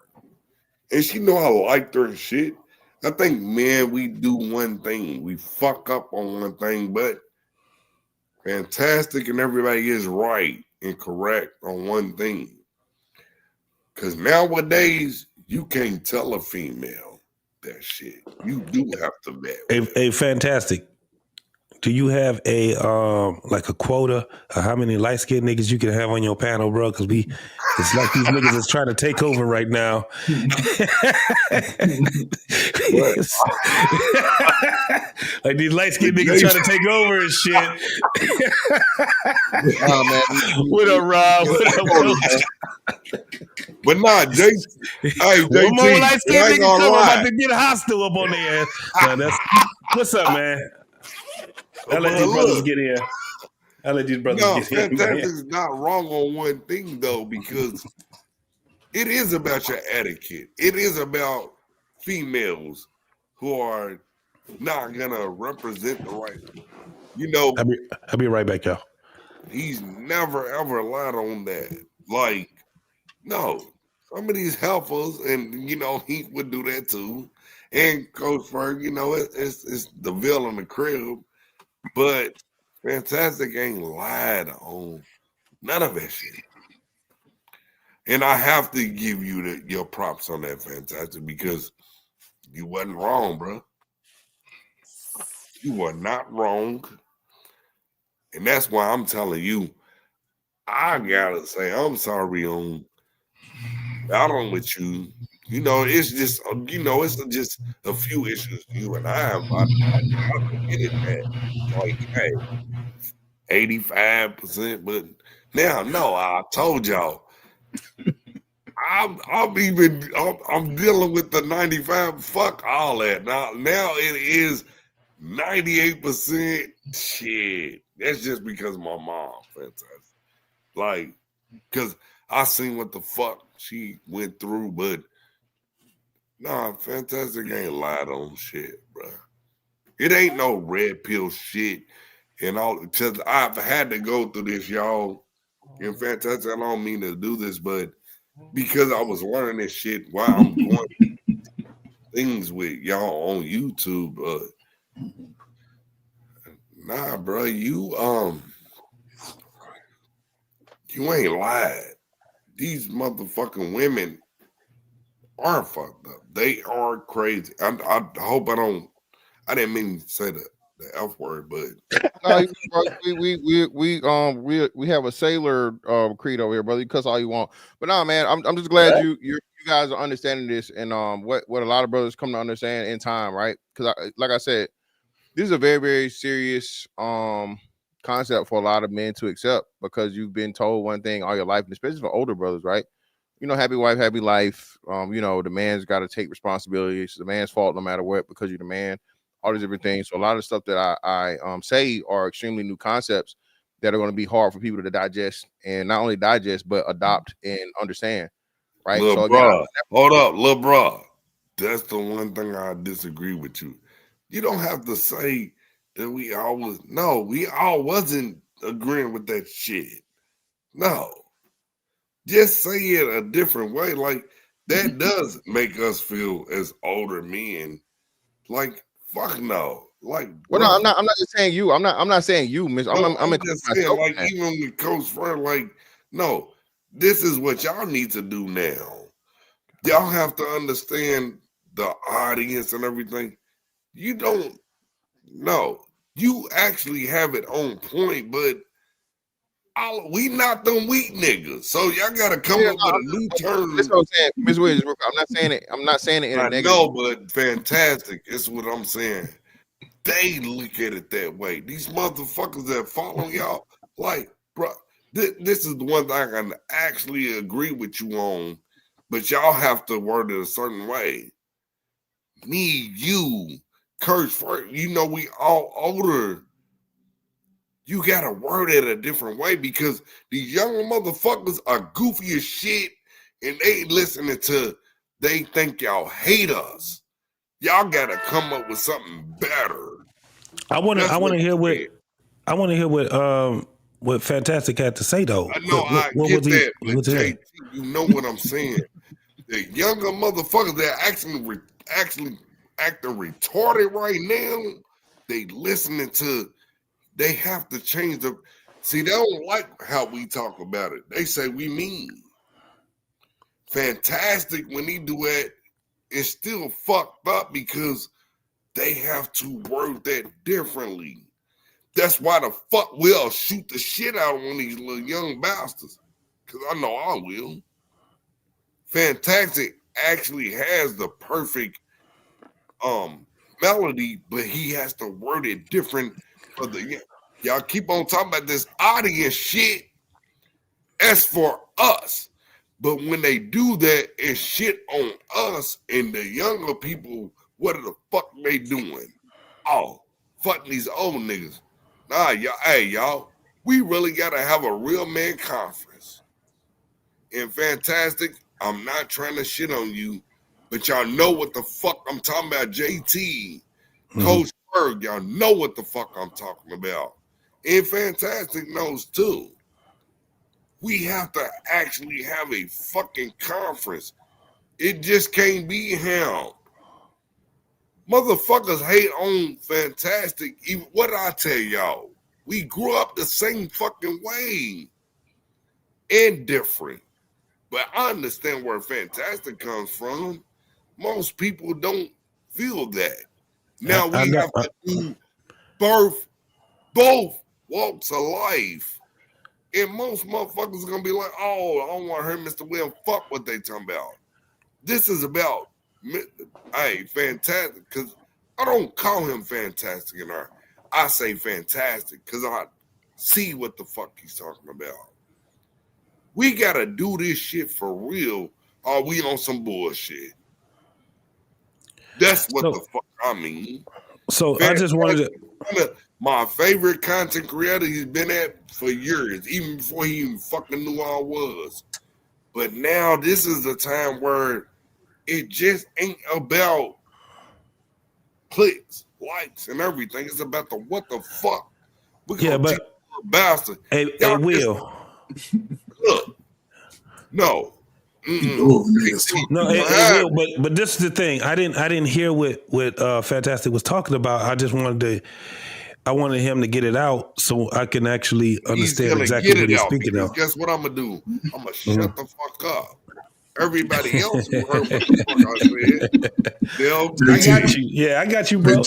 And she know I liked her and shit. I think, man, we do one thing. We fuck up on one thing, but Fantastic and everybody is right and correct on one thing. Because nowadays, you can't tell a female that shit. You do have to vet. Hey, Fantastic. Do you have a like a quota of how many light skinned niggas you can have on your panel, bro? Because it's like these niggas is trying to take over right now. Like these light skinned niggas trying to take over and shit. Oh, man. What up, Rob? What up, Coach? But nah, JT. Hey, JT, one more light skinned I ain't nigga gonna come, I'm lie. about to get hostile up on their ass. What's up, man? I'll let these brothers get in. I'll let these brothers get in. Fantastic is not wrong on one thing though, because it is about your etiquette. It is about females who are not gonna represent the right. You know, I'll be right back, y'all. He's never ever lied on that. Like, no, some of these heifers, and you know, he would do that too. And Coach Ferg, you know, it's the veil in the crib. But Fantastic ain't lied on none of that shit. And I have to give you your props on that, Fantastic, because you wasn't wrong, bro. You were not wrong. And that's why I'm telling you, I gotta say, I'm sorry on battling with you. You know, it's just, it's just a few issues you and I have. I get it, man. Like, hey, 85%, but now, no, I told y'all, I'm dealing with the 95. Fuck all that. Now it is 98%. Shit, that's just because of my mom. Fantastic. Like, because I seen what the fuck she went through, but nah, Fantastic ain't lied on shit, bro. It ain't no red pill shit and all, because I've had to go through this, y'all. And Fantastic, I don't mean to do this, but because I was learning this shit while I'm going things with y'all on YouTube, nah, bro, you ain't lied. These motherfucking women are fucked up. They are crazy. I hope I didn't mean to say the F word, but we have a sailor creed over here, brother. You cuss all you want, but nah, man, I'm just glad you guys are understanding this, and what a lot of brothers come to understand in time, right? Because like I said, this is a very, very serious concept for a lot of men to accept, because you've been told one thing all your life, and especially for older brothers, right? You know, happy wife, happy life. You know, the man's got to take responsibility. It's the man's fault no matter what, because you're the man. all these different things. So a lot of stuff that I say are extremely new concepts that are going to be hard for people to digest, and not only digest but adopt and understand. Right. Lil So bro, hold up, lil bro. That's the one thing I disagree with you. You don't have to say that we all wasn't agreeing with that shit. No. Just say it a different way. Like that does make us feel as older men. Like, fuck no. Like, well, no, I'm not just saying you. I'm not saying you, Miss. I'm just saying, like, even with Coach Friend, like, no, this is what y'all need to do now. Y'all have to understand the audience and everything. You don't know. You actually have it on point, but we not them weak niggas. So y'all gotta come up with a new term. That's what I'm saying, Ms. Williams. I'm not saying it. I'm not saying it in a negative. No, but fantastic. It's what I'm saying. They look at it that way. These motherfuckers that follow y'all, like, bro, this is the one thing I can actually agree with you on, but y'all have to word it a certain way. Me, you, Kurt, you know, we all older. You gotta word it a different way because these young motherfuckers are goofy as shit and they listening to, they think y'all hate us. Y'all gotta come up with something better. I want to hear what Fantastic had to say though. I know I get that, but JT, you know what I'm saying. The younger motherfuckers that actually acting retarded right now, they listening to. They have to change the. See, they don't like how we talk about it. They say we mean. Fantastic when he do it, it's still fucked up because they have to word that differently. That's why the fuck we'll shoot the shit out of one of these little young bastards. Because I know I will. Fantastic actually has the perfect melody, but he has to word it different for the y'all keep on talking about this audience shit. That's for us. But when they do that, it's shit on us and the younger people. What the fuck they doing? Oh, fuck these old niggas. Nah, y'all. Hey, y'all. We really gotta have a real man conference. And Fantastic, I'm not trying to shit on you, but y'all know what the fuck I'm talking about. JT, Coach Berg, y'all know what the fuck I'm talking about. And Fantastic knows too. We have to actually have a fucking conference. It just can't be held. Motherfuckers hate on Fantastic. Even what did I tell y'all? We grew up the same fucking way and different. But I understand where Fantastic comes from. Most people don't feel that. Now we have to do both walks of life. And most motherfuckers are going to be like, oh, I don't want to hear Mr. Will. Fuck what they talking about. This is about, hey, Fantastic, because I don't call him Fantastic in our, I say Fantastic because I see what the fuck he's talking about. We got to do this shit for real or we on some bullshit. That's what the fuck I mean. So Fantastic, I just wanted to... My favorite content creator he's been at for years, even before he even fucking knew I was. But now this is the time where it just ain't about clicks, likes, and everything. It's about the what the fuck. But bastard. Hey, Will. Look, no. No, it will, but this is the thing. I didn't hear what Fantastic was talking about. I just wanted him to get it out so I can actually understand exactly what he's speaking of. Guess what I'm gonna do? I'm gonna shut the fuck up. Everybody else who heard what the fuck I said, I got you. Yeah, I got you, bro. I'm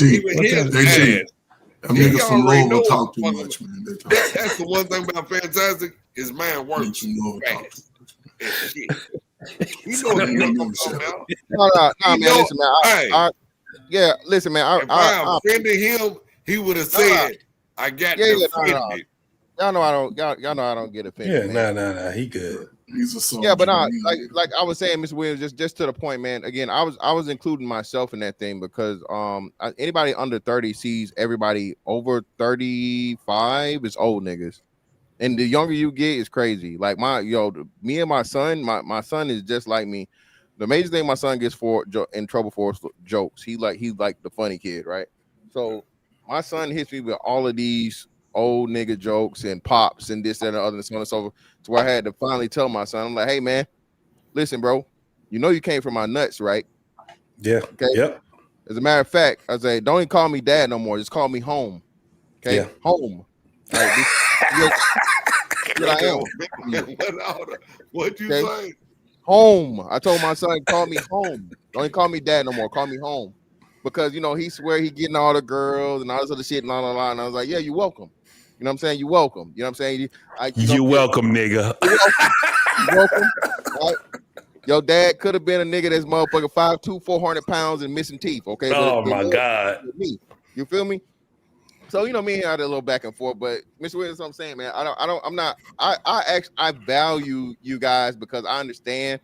niggas from Rome will talk too much, man. That's the one thing about Fantastic. His man works. You know what I'm talking about. No, man. Listen, man. Listen, man. If I offended him, he would have said, "I got offended." Y'all know I don't. Y'all know I don't get offended. Yeah, nah. He good. He's a soldier. Yeah, but like I was saying, Mr. Williams, just to the point, man. Again, I was including myself in that thing because anybody under 30 sees everybody over 35 is old niggas. And the younger you get is crazy. Like me and my son, my son is just like me. The major thing my son gets in trouble for is jokes. He's like the funny kid, right? So my son hits me with all of these old nigga jokes and pops and this, that, and the other, and so on and so forth. So I had to finally tell my son, I'm like, hey man, listen, bro, you know you came from my nuts, right? Yeah. Okay. Yep. As a matter of fact, I say, don't even call me dad no more. Just call me home. Okay. Yeah. Home. Like, I am. What'd you say? Home. I told my son, call me home. Don't even call me dad no more. Call me home. Because he swear he getting all the girls and all this other shit and la. And I was like, yeah, you're welcome. You know what I'm saying? You're welcome. You know what I'm saying? You're welcome, nigga. You're welcome. Right? Your dad could have been a nigga that's motherfucking 5'2", 400 pounds and missing teeth. Okay. Oh my God. Me. You feel me? So me and him had a little back and forth, but Mr. Williams, what I'm saying, man, I value you guys because I understand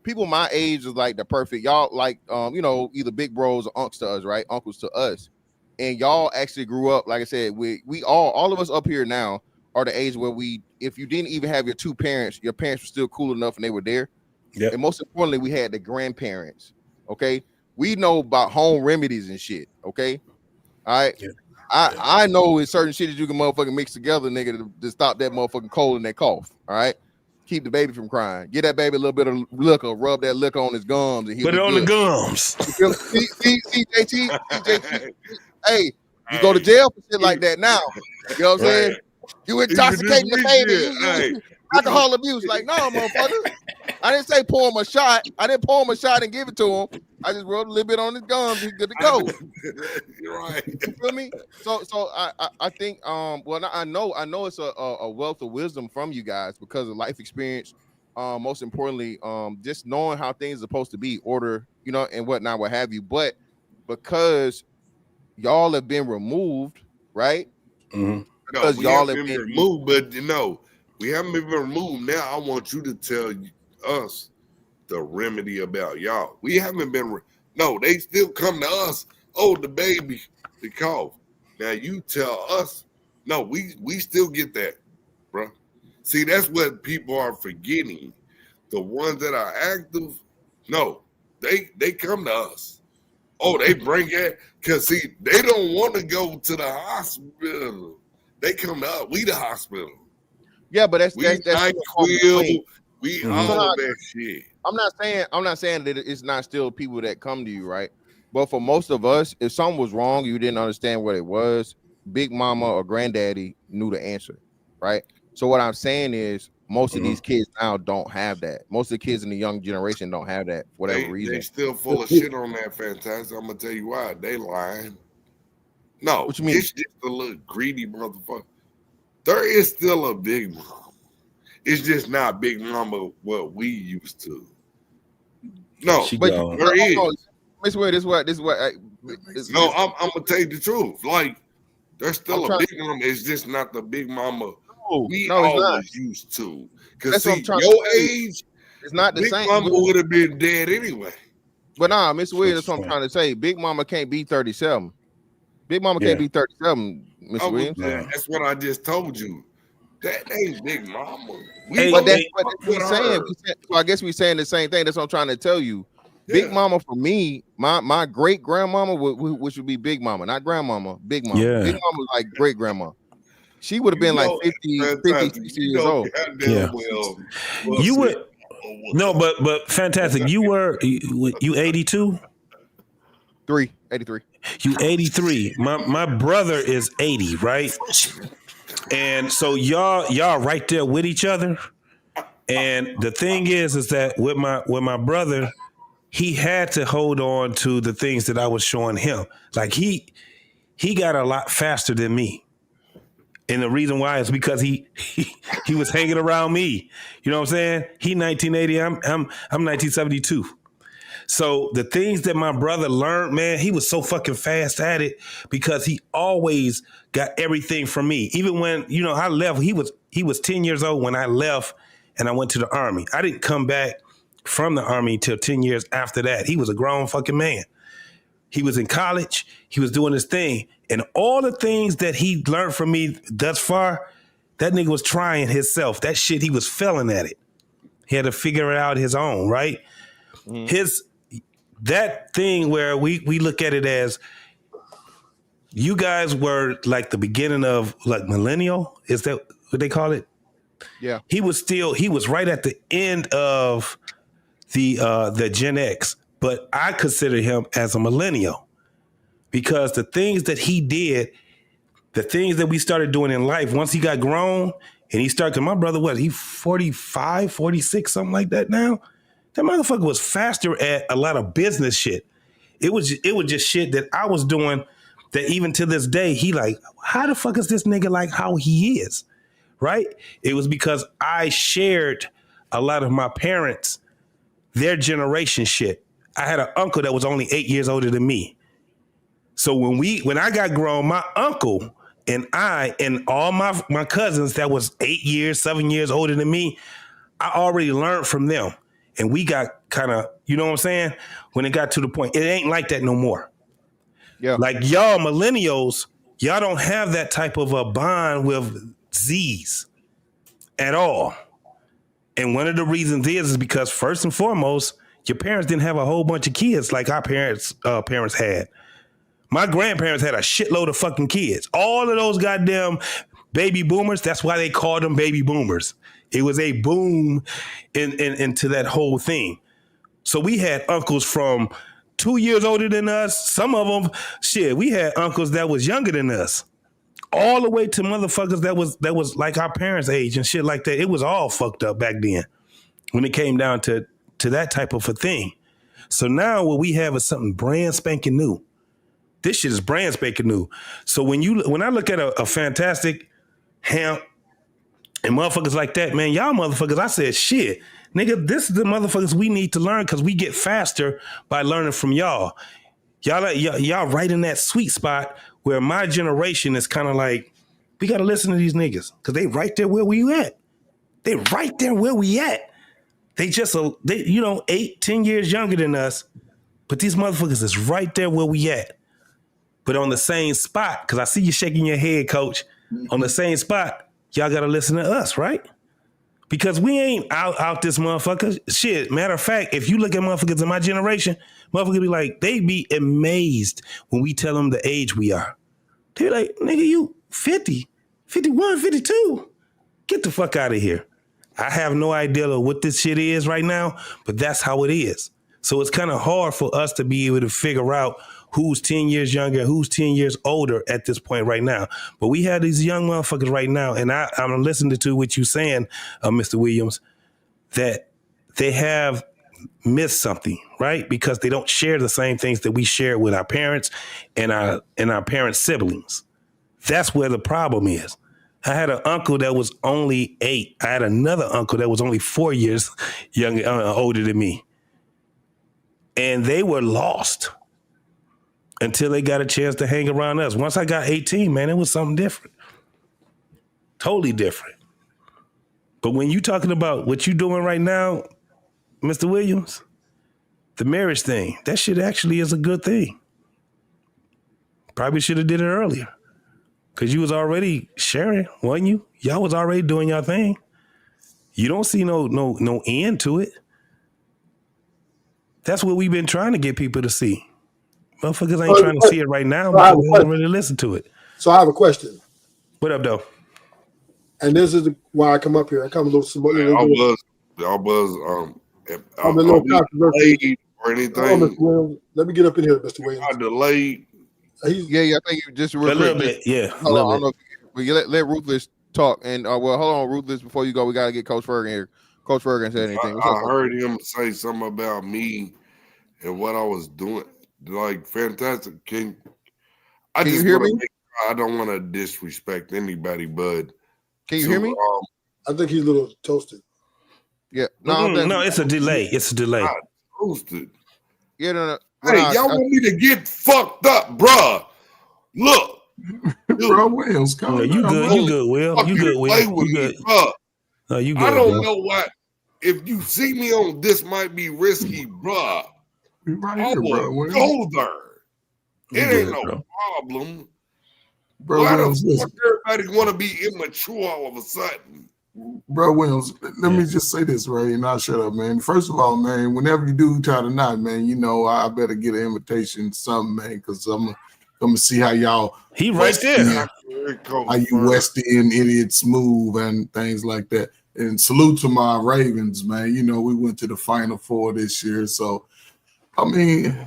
people my age is like the perfect y'all, like either big bros or uncles to us, right? Uncles to us. And y'all actually grew up, like I said, we all of us up here now are the age where if you didn't even have your two parents, your parents were still cool enough and they were there. Yeah. And most importantly, we had the grandparents. Okay. We know about home remedies and shit. Okay. All right. Yeah. I know it's certain shit that you can motherfucking mix together, nigga, to stop that motherfucking cold and that cough. All right. Keep the baby from crying. Get that baby a little bit of liquor, rub that liquor on his gums, and put it on the gums. See, JT. Hey, you go to jail for shit like that now. You know what I'm saying? You intoxicating the baby. You alcohol abuse. Like, no, motherfucker. I didn't say pour him a shot. I didn't pour him a shot and give it to him. I just rubbed a little bit on his gums. He's good to go. You're right. You feel me? So I think I know it's a wealth of wisdom from you guys because of life experience. Most importantly, just knowing how things are supposed to be, order, and whatnot, what have you. But because y'all have been removed, right? Mm-hmm. Because y'all have been removed, but we haven't been removed. Now I want you to tell us the remedy about y'all. We haven't been. No, they still come to us. Oh, the baby, the cough. Now you tell us. No, we still get that, bro. See, that's what people are forgetting. The ones that are active, no, they come to us. Oh, they bring it because see, they don't want to go to the hospital. They come to us. We the hospital. Yeah, but that's we all that shit. I'm not saying that it's not still people that come to you, right? But for most of us, if something was wrong, you didn't understand what it was, Big Mama or Granddaddy knew the answer, right? So what I'm saying is most of these kids now don't have that. Most of the kids in the young generation don't have that for whatever reason. They still full of shit on that fantastic. I'm gonna tell you why. They lying. No, what you mean? It's just a little greedy motherfucker. There is still a Big Mama. It's just not Big Mama what we used to. No, but there is. This is what. No, I'm gonna tell you the truth. Like, there's still a Big Mama. It's just not the Big Mama we always used to. Because see, your age, it's not the Big same. Big Mama would have been dead anyway. But nah, Mr. Williams, that's what I'm trying to say. Big Mama can't be 37. Big Mama can't be 37, Mr. Williams. That's what I just told you. That ain't Big Mama. But that's what we're saying. So I guess we're saying the same thing. That's what I'm trying to tell you. Big Mama for me, my great grandmama, which would be Big Mama, not grandmama, Big Mama. Yeah. Big Mama was like great grandma. She would have been like 50, 60 years old. Yeah. You would. No, but fantastic. You 82? 83. You 83. My brother is 80, right? And so y'all right there with each other. And the thing is that with my brother, he had to hold on to the things that I was showing him. Like he got a lot faster than me. And the reason why is because he was hanging around me. You know what I'm saying? He 1980, I'm 1972. So the things that my brother learned, man, he was so fucking fast at it because he always got everything from me. Even when, I left, he was 10 years old when I left and I went to the Army. I didn't come back from the Army till 10 years after that. He was a grown fucking man. He was in college. He was doing his thing. And all the things that he learned from me thus far, that nigga was trying himself. That shit, he was failing at it. He had to figure it out his own, right? That thing where we look at it as you guys were like the beginning of like millennial. Is that what they call it? Yeah. He was right at the end of the Gen X, but I consider him as a millennial because the things that he did, the things that we started doing in life, once he got grown and he started, my brother, he 45, 46, something like that now? That motherfucker was faster at a lot of business shit. It was just shit that I was doing that even to this day, he like, how the fuck is this nigga like how he is, right? It was because I shared a lot of my parents, their generation shit. I had an uncle that was only 8 years older than me. So when I got grown, my uncle and I and all my cousins that was 8 years, 7 years older than me, I already learned from them. And we got kind of, you know what I'm saying? When it got to the point, it ain't like that no more. Yeah. Like y'all millennials, y'all don't have that type of a bond with Z's at all. And one of the reasons is because first and foremost, your parents didn't have a whole bunch of kids like our parents had. My grandparents had a shitload of fucking kids. All of those goddamn baby boomers, that's why they called them baby boomers. It was a boom into that whole thing. So we had uncles from 2 years older than us. Some of them, we had uncles that was younger than us. All the way to motherfuckers that was like our parents' age and shit like that. It was all fucked up back then when it came down to that type of a thing. So now what we have is something brand spanking new. This shit is brand spanking new. So when I look at a Fantastic, Hamp, and motherfuckers like that, man, y'all motherfuckers, I said, shit, nigga, this is the motherfuckers we need to learn because we get faster by learning from y'all. Y'all right in that sweet spot where my generation is kind of like, we got to listen to these niggas because they right there where we at. They right there where we at. They just, 8, 10 years younger than us, but these motherfuckers is right there where we at. But on the same spot, because I see you shaking your head, coach, on the same spot, y'all got to listen to us, right? Because we ain't out this motherfucker. Shit, matter of fact, if you look at motherfuckers in my generation, motherfuckers be like, they be amazed when we tell them the age we are. They be like, nigga, you 50, 51, 52. Get the fuck out of here. I have no idea of what this shit is right now, but that's how it is. So it's kind of hard for us to be able to figure out who's 10 years younger, who's 10 years older at this point right now. But we have these young motherfuckers right now, and I'm listening to what you're saying, Mr. Williams, that they have missed something, right? Because they don't share the same things that we share with our parents and our parents' siblings. That's where the problem is. I had an uncle that was only 8. I had another uncle that was only 4 years younger, older than me. And they were lost until they got a chance to hang around us. Once I got 18, man, it was something different. Totally different. But when you talking about what you doing right now, Mr. Williams, the marriage thing, that shit actually is a good thing. Probably should have did it earlier. Because you was already sharing, wasn't you? Y'all was already doing your thing. You don't see no end to it. That's what we've been trying to get people to see. Motherfuckers ain't trying to see it right now because they don't really listen to it. So I have a question. What up, though? And this is why I come up here. I come a little controversial or anything. Let me get up in here, Mr. Williams. I delayed. I think you just a little bit. Yeah. Let Ruthless talk. And hold on, Ruthless, before you go, we got to get Coach Ferg in here. Coach Ferg said anything. I heard him say something about me and what I was doing. Like, fantastic. Can you hear me? I don't want to disrespect anybody, but can you hear me? I think he's a little toasted. Yeah. No, it's a delay. It's a delay. Toasted. Yeah, no. Hey, y'all want me to get fucked up, bruh? Look. Bro, Williams, you good, Will. You good, Will. You good. No, you I good, don't bro. know what. If you see me on This Might Be Risky, bruh, Right I here, will bro. go there. You It ain't good, no bro. problem. Bro Why the Williams, fuck listen. everybody want to be immature all of a sudden? Bro Williams, let me just say this, right? And I'll shut up, man. First of all, man, whenever you do tie the knot, man, you know, I better get an invitation to something, man, because I'm gonna see how y'all He right there. How you West End idiots move and things like that. And salute to my Ravens, man. You know, we went to the Final Four this year. So, I mean,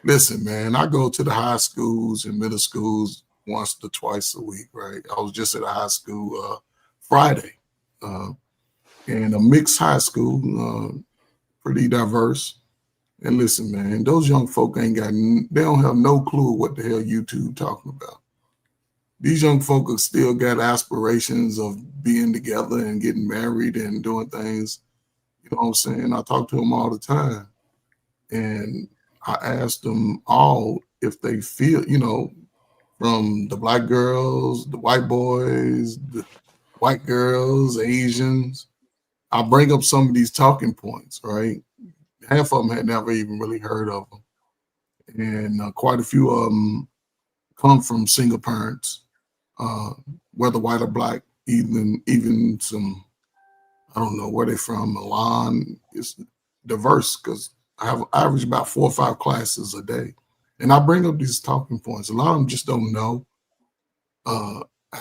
listen, man, I go to the high schools and middle schools once to twice a week, right? I was just at a high school Friday, and a mixed high school, pretty diverse. And listen, man, those young folk they don't have no clue what the hell YouTube talking about. These young folk have still got aspirations of being together and getting married and doing things. You know what I'm saying? I talk to them all the time. And I ask them all if they feel, you know, from the black girls, the white boys, the white girls, Asians. I bring up some of these talking points, right? Half of them had never even really heard of them. And quite a few of them come from single parents. Whether white or black, even some, I don't know where they're from, Milan. It's diverse because I average about 4 or 5 classes a day. And I bring up these talking points. A lot of them just don't know.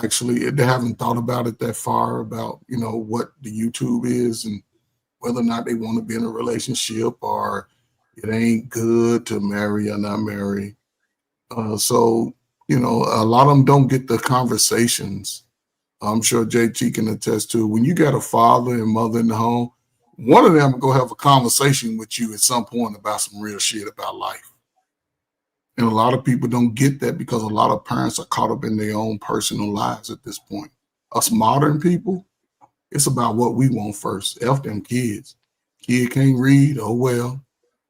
Actually, they haven't thought about it that far about, you know, what the YouTube is and whether or not they want to be in a relationship or it ain't good to marry or not marry. So, you know, a lot of them don't get the conversations. I'm sure JT can attest to when you got a father and mother in the home, one of them will go have a conversation with you at some point about some real shit about life. And a lot of people don't get that because a lot of parents are caught up in their own personal lives at this point. Us modern people, it's about what we want first. F them kids. Kid can't read, oh well.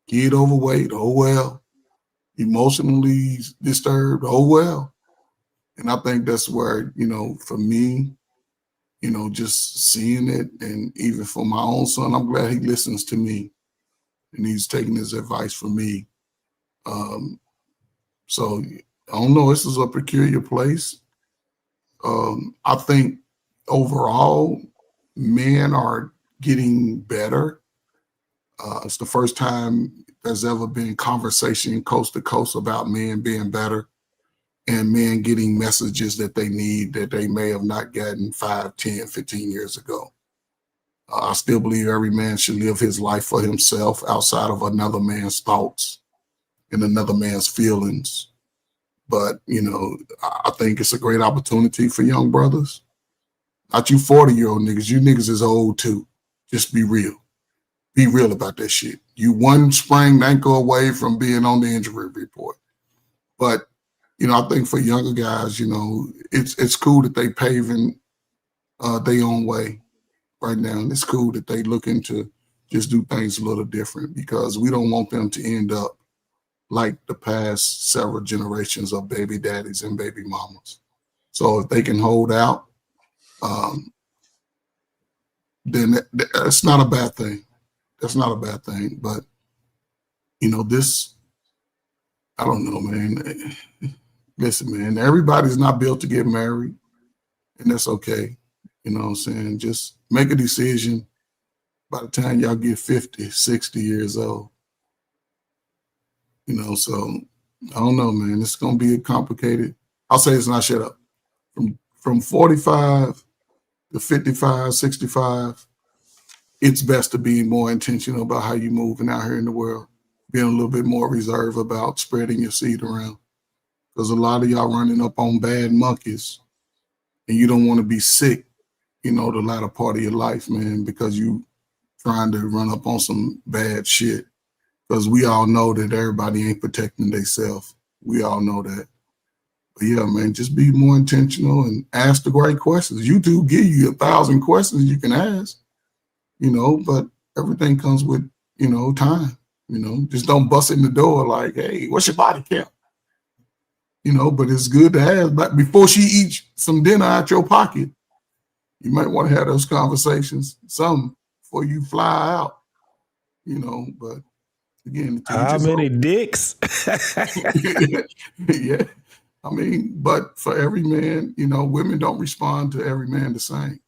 Kid overweight, oh well. Emotionally disturbed, oh well. And I think that's where, you know, for me, you know, just seeing it, and even for my own son, I'm glad he listens to me and he's taking his advice from me. So I don't know, this is a peculiar place. I think overall, men are getting better. It's the first time there's ever been conversation coast to coast about men being better and men getting messages that they need that they may have not gotten 5, 10, 15 years ago. I still believe every man should live his life for himself outside of another man's thoughts and another man's feelings. But, you know, I think it's a great opportunity for young brothers. Not you 40-year-old niggas. You niggas is old too. Just be real. Be real about that shit. You one sprained ankle away from being on the injury report. But, you know, I think for younger guys, you know, it's cool that they paving their own way right now. And it's cool that they looking to just do things a little different because we don't want them to end up like the past several generations of baby daddies and baby mamas. So if they can hold out, then that's not a bad thing. That's not a bad thing. But, you know, this, I don't know, man. Listen, man, everybody's not built to get married, and that's okay. You know what I'm saying? Just make a decision by the time y'all get 50, 60 years old. You know, so I don't know, man. It's going to be complicated. I'll say it's not shut up. From 45 to 55, 65, it's best to be more intentional about how you're moving out here in the world, being a little bit more reserved about spreading your seed around. Because a lot of y'all running up on bad monkeys and you don't want to be sick, you know, the latter part of your life, man, because you trying to run up on some bad shit. Because we all know that everybody ain't protecting themselves. We all know that. But yeah, man, just be more intentional and ask the right questions. YouTube give you 1,000 questions you can ask, you know, but everything comes with, you know, time. You know, just don't bust in the door like, hey, what's your body count? You know, but it's good to ask. But before she eats some dinner out your pocket, you might want to have those conversations, some before you fly out, you know. But again, how many dicks? Yeah, I mean, but for every man, you know, women don't respond to every man the same,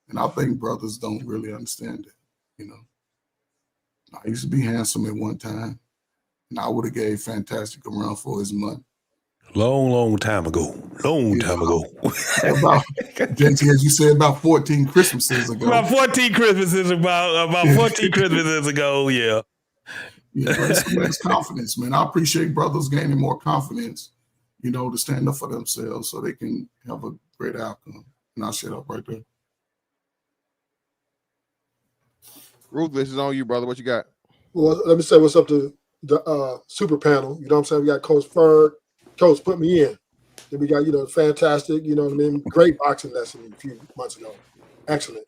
and I think brothers don't really understand it. You know, I used to be handsome at one time, and I would have gave Fantastic a run for his money. Long time ago. Time ago. About, JT, as you said, about 14 Christmases ago. About 14 Christmases about 14 Christmases ago, yeah. Yeah, but it's confidence, man. I appreciate brothers gaining more confidence, you know, to stand up for themselves so they can have a great outcome. And I'll shut up right there. Ruthless is on you, brother. What you got? Well, let me say what's up to the super panel. You know what I'm saying? We got Coach Ferg. Coach put me in. Then we got, you know, Fantastic, you know what I mean? Great boxing lesson a few months ago. Excellent.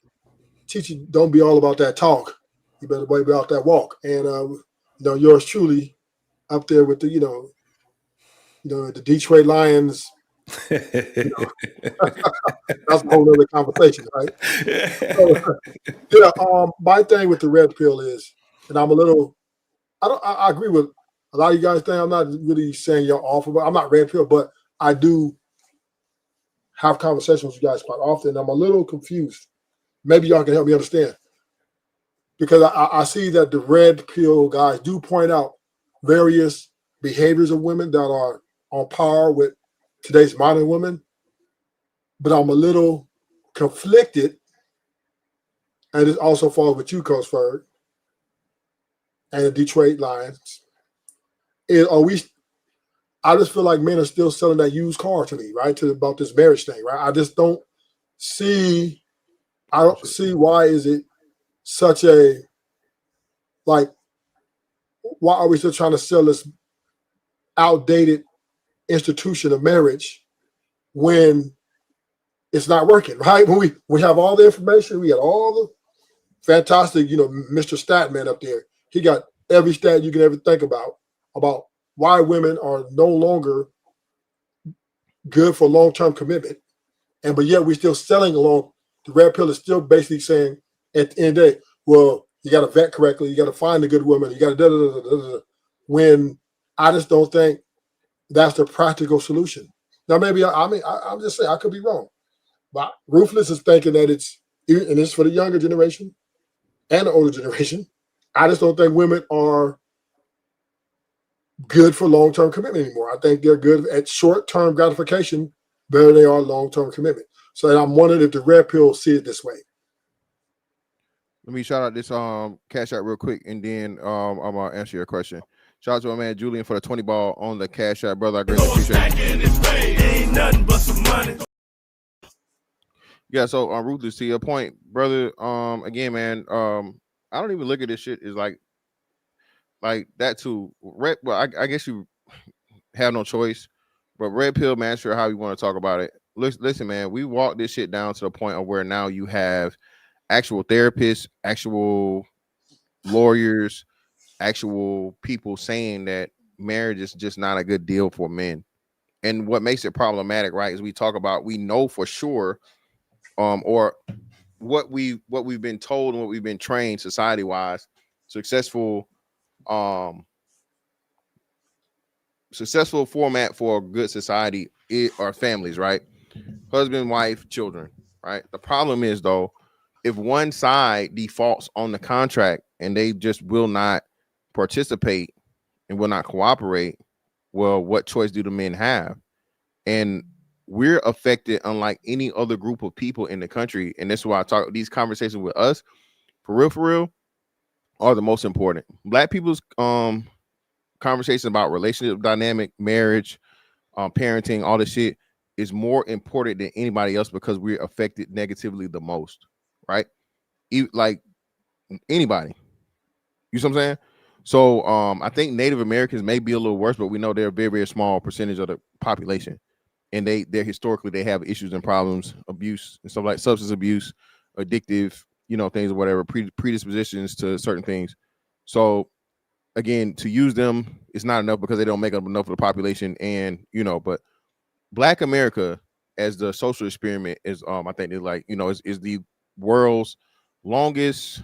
Teach you, don't be all about that talk. You better be about that walk. And, you know, yours truly up there with the, you know, the Detroit Lions. You know, that's a whole other conversation, right? So, my thing with the red pill is, and I'm a little, I agree with a lot of you guys think. I'm not really saying you're awful, but I'm not red pill, but I do have conversations with you guys quite often. I'm a little confused. Maybe y'all can help me understand. Because I see that the red pill guys do point out various behaviors of women that are on par with today's modern women. But I'm a little conflicted, and it also falls with you, Coach Ferg, and the Detroit Lions. I just feel like men are still selling that used car to me, right? About this marriage thing, right? I don't see why is it such a, like, why are we still trying to sell this outdated institution of marriage when it's not working, right? When we have all the information, we got all the fantastic, you know, Mr. Statman up there. He got every stat you can ever think about why women are no longer good for long-term commitment. But yet we're still selling along. The red pill is still basically saying at the end of the day, well, you got to vet correctly. You got to find a good woman. You got to when I just don't think that's the practical solution. Now, maybe I'm just saying I could be wrong, but Ruthless is thinking that it's, and it's for the younger generation and the older generation. I just don't think women are good for long-term commitment anymore. I think they're good at short-term gratification better than they are long-term commitment. So I'm wondering if the red pill see it this way. Let me shout out this cash out real quick, and then I'm gonna answer your question. Shout out to my man Julian for the 20 ball on the cash out, brother. I greatly appreciate it. Ain't nothing but some money. Yeah, so Ruthless, to your point, brother. Again, man, I don't even look at this shit as like that too. Well, I guess you have no choice, but red pill, man, sure how you want to talk about it. Listen, man, we walked this shit down to the point of where now you have actual therapists, actual lawyers, actual people saying that marriage is just not a good deal for men. And what makes it problematic, right, is we talk about, we know for sure, or what we've been told and what we've been trained society-wise, successful format for a good society are families, right? Husband, wife, children, right? The problem is, though, if one side defaults on the contract and they just will not participate and will not cooperate, well, what choice do the men have? And we're affected unlike any other group of people in the country. And that's why I talk, these conversations with us, for real, are the most important. Black people's conversations about relationship dynamic, marriage, parenting, all this shit is more important than anybody else because we're affected negatively the most, right? Like anybody. You see what I'm saying? So I think Native Americans may be a little worse, but we know they're a very, very small percentage of the population. And they're historically, they have issues and problems, abuse and stuff like substance abuse, addictive, things or whatever, predispositions to certain things. So again, to use them, it's not enough because they don't make up enough of the population. And, but Black America as the social experiment is I think it's like, you know, is the world's longest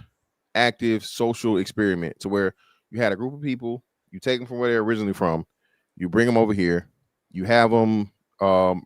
active social experiment, to where you had a group of people, you take them from where they're originally from, you bring them over here, you have them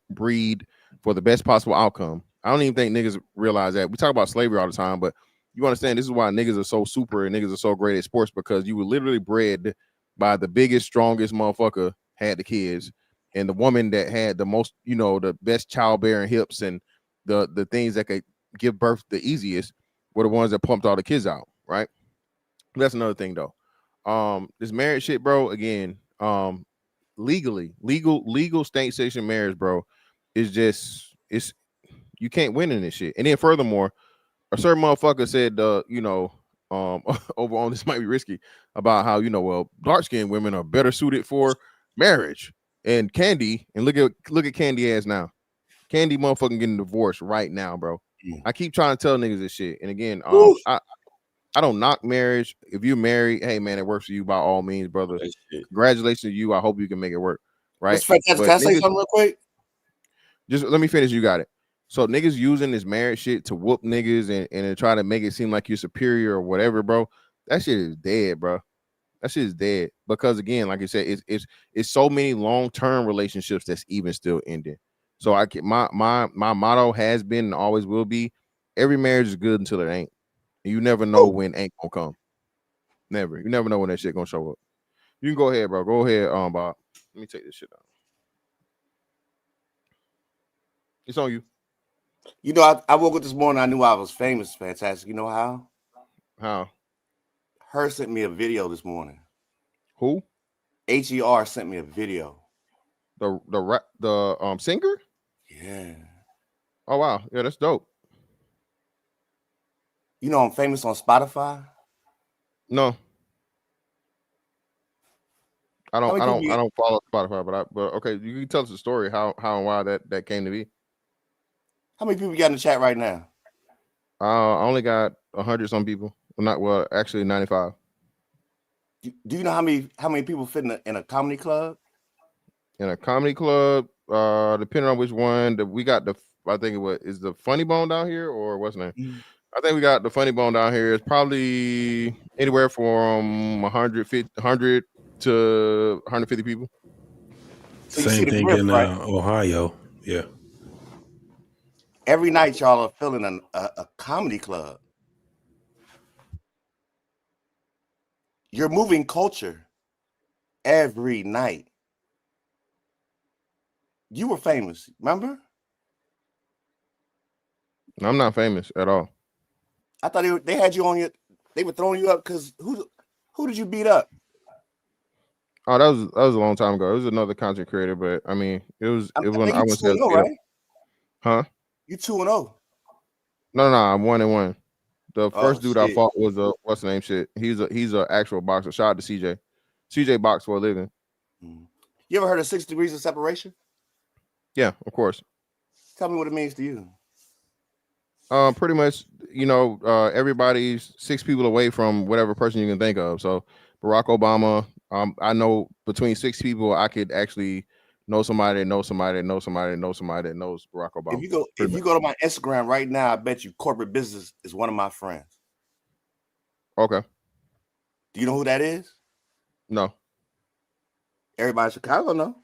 breed for the best possible outcome. I don't even think niggas realize that. We talk about slavery all the time, but you understand this is why niggas are so super and niggas are so great at sports, because you were literally bred by the biggest, strongest motherfucker had the kids, and the woman that had the most, you know, the best childbearing hips and the things that could give birth the easiest were the ones that pumped all the kids out, right? That's another thing though. This marriage shit, bro, again, legal state sanctioned marriage, bro, is just, it's, you can't win in this shit. And then furthermore, a certain motherfucker said, you know, over on This Might Be Risky, about how, you know, well, dark-skinned women are better suited for marriage. And Candy, and look at Candy ass now. Candy motherfucking getting divorced right now, bro. I keep trying to tell niggas this shit. And again, I don't knock marriage. If you're married, hey man, it works for you by all means, brother. Congratulations to you. I hope you can make it work. Right? Can I say something real quick? Just let me finish. You got it. So niggas using this marriage shit to whoop niggas and try to make it seem like you're superior or whatever, bro. That shit is dead, bro. That shit is dead. Because again, like I said, it's so many long-term relationships that's even still ending. So my motto has been and always will be: every marriage is good until it ain't. And you never know when ain't gonna come. Never. You never know when that shit gonna show up. You can go ahead, bro. Go ahead, Bob. Let me take this shit down. It's on you. You know, I woke up this morning, I knew I was famous, Fantastic. You know how? How? Her sent me a video this morning. Who? HER sent me a video. The singer? Yeah. Oh wow. Yeah, that's dope. You know I'm famous on Spotify? No. I don't follow Spotify, but okay, you can tell us the story, how and why that came to be. How many people you got in the chat right now? I only got 100 some people. Actually 95. Do you know how many people fit in a comedy club? In a comedy club, depending on which one, we got I think is the Funny Bone down here, or what's the name? I think we got the Funny Bone down here. It's probably anywhere from 100 to 150 people. So Same thing drift, in right? Ohio. Yeah. Every night y'all are filling a comedy club. You're moving culture every night. You were famous, remember? I'm not famous at all. I thought they had you on they were throwing you up because who did you beat up? Oh, that was a long time ago. It was another content creator, but I mean, it was when I was 2-0, right? Huh? You 2-0. No, I'm 1-1. The first dude shit. I fought was what's the name shit. He's a actual boxer. Shout out to CJ. CJ box for a living. You ever heard of 6 degrees of separation? Yeah, of course. Tell me what it means to you. Pretty much, you know, everybody's 6 people away from whatever person you can think of. So Barack Obama, I know between 6 people, I could actually know somebody that knows somebody that knows somebody that knows somebody that knows Barack Obama. If you go to my Instagram right now, I bet you Corporate Business is one of my friends. Okay. Do you know who that is? No. Everybody in Chicago know.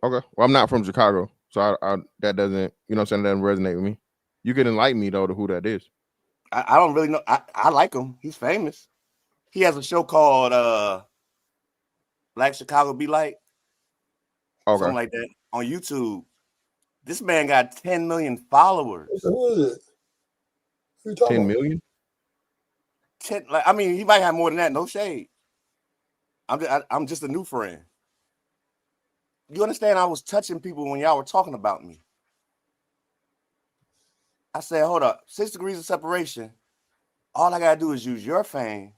Okay. Well, I'm not from Chicago, so I that doesn't, you know what I'm saying, that doesn't resonate with me. You can enlighten me though to who that is. I don't really know. I like him. He's famous. He has a show called Black Chicago Be Like. Okay. Something like that on YouTube. This man got 10 million followers. Who is it? 10 million? 10, I mean, he might have more than that. No shade. I'm just a new friend. You understand? I was touching people when y'all were talking about me. I said, hold up, 6 degrees of separation. All I gotta do is use your fame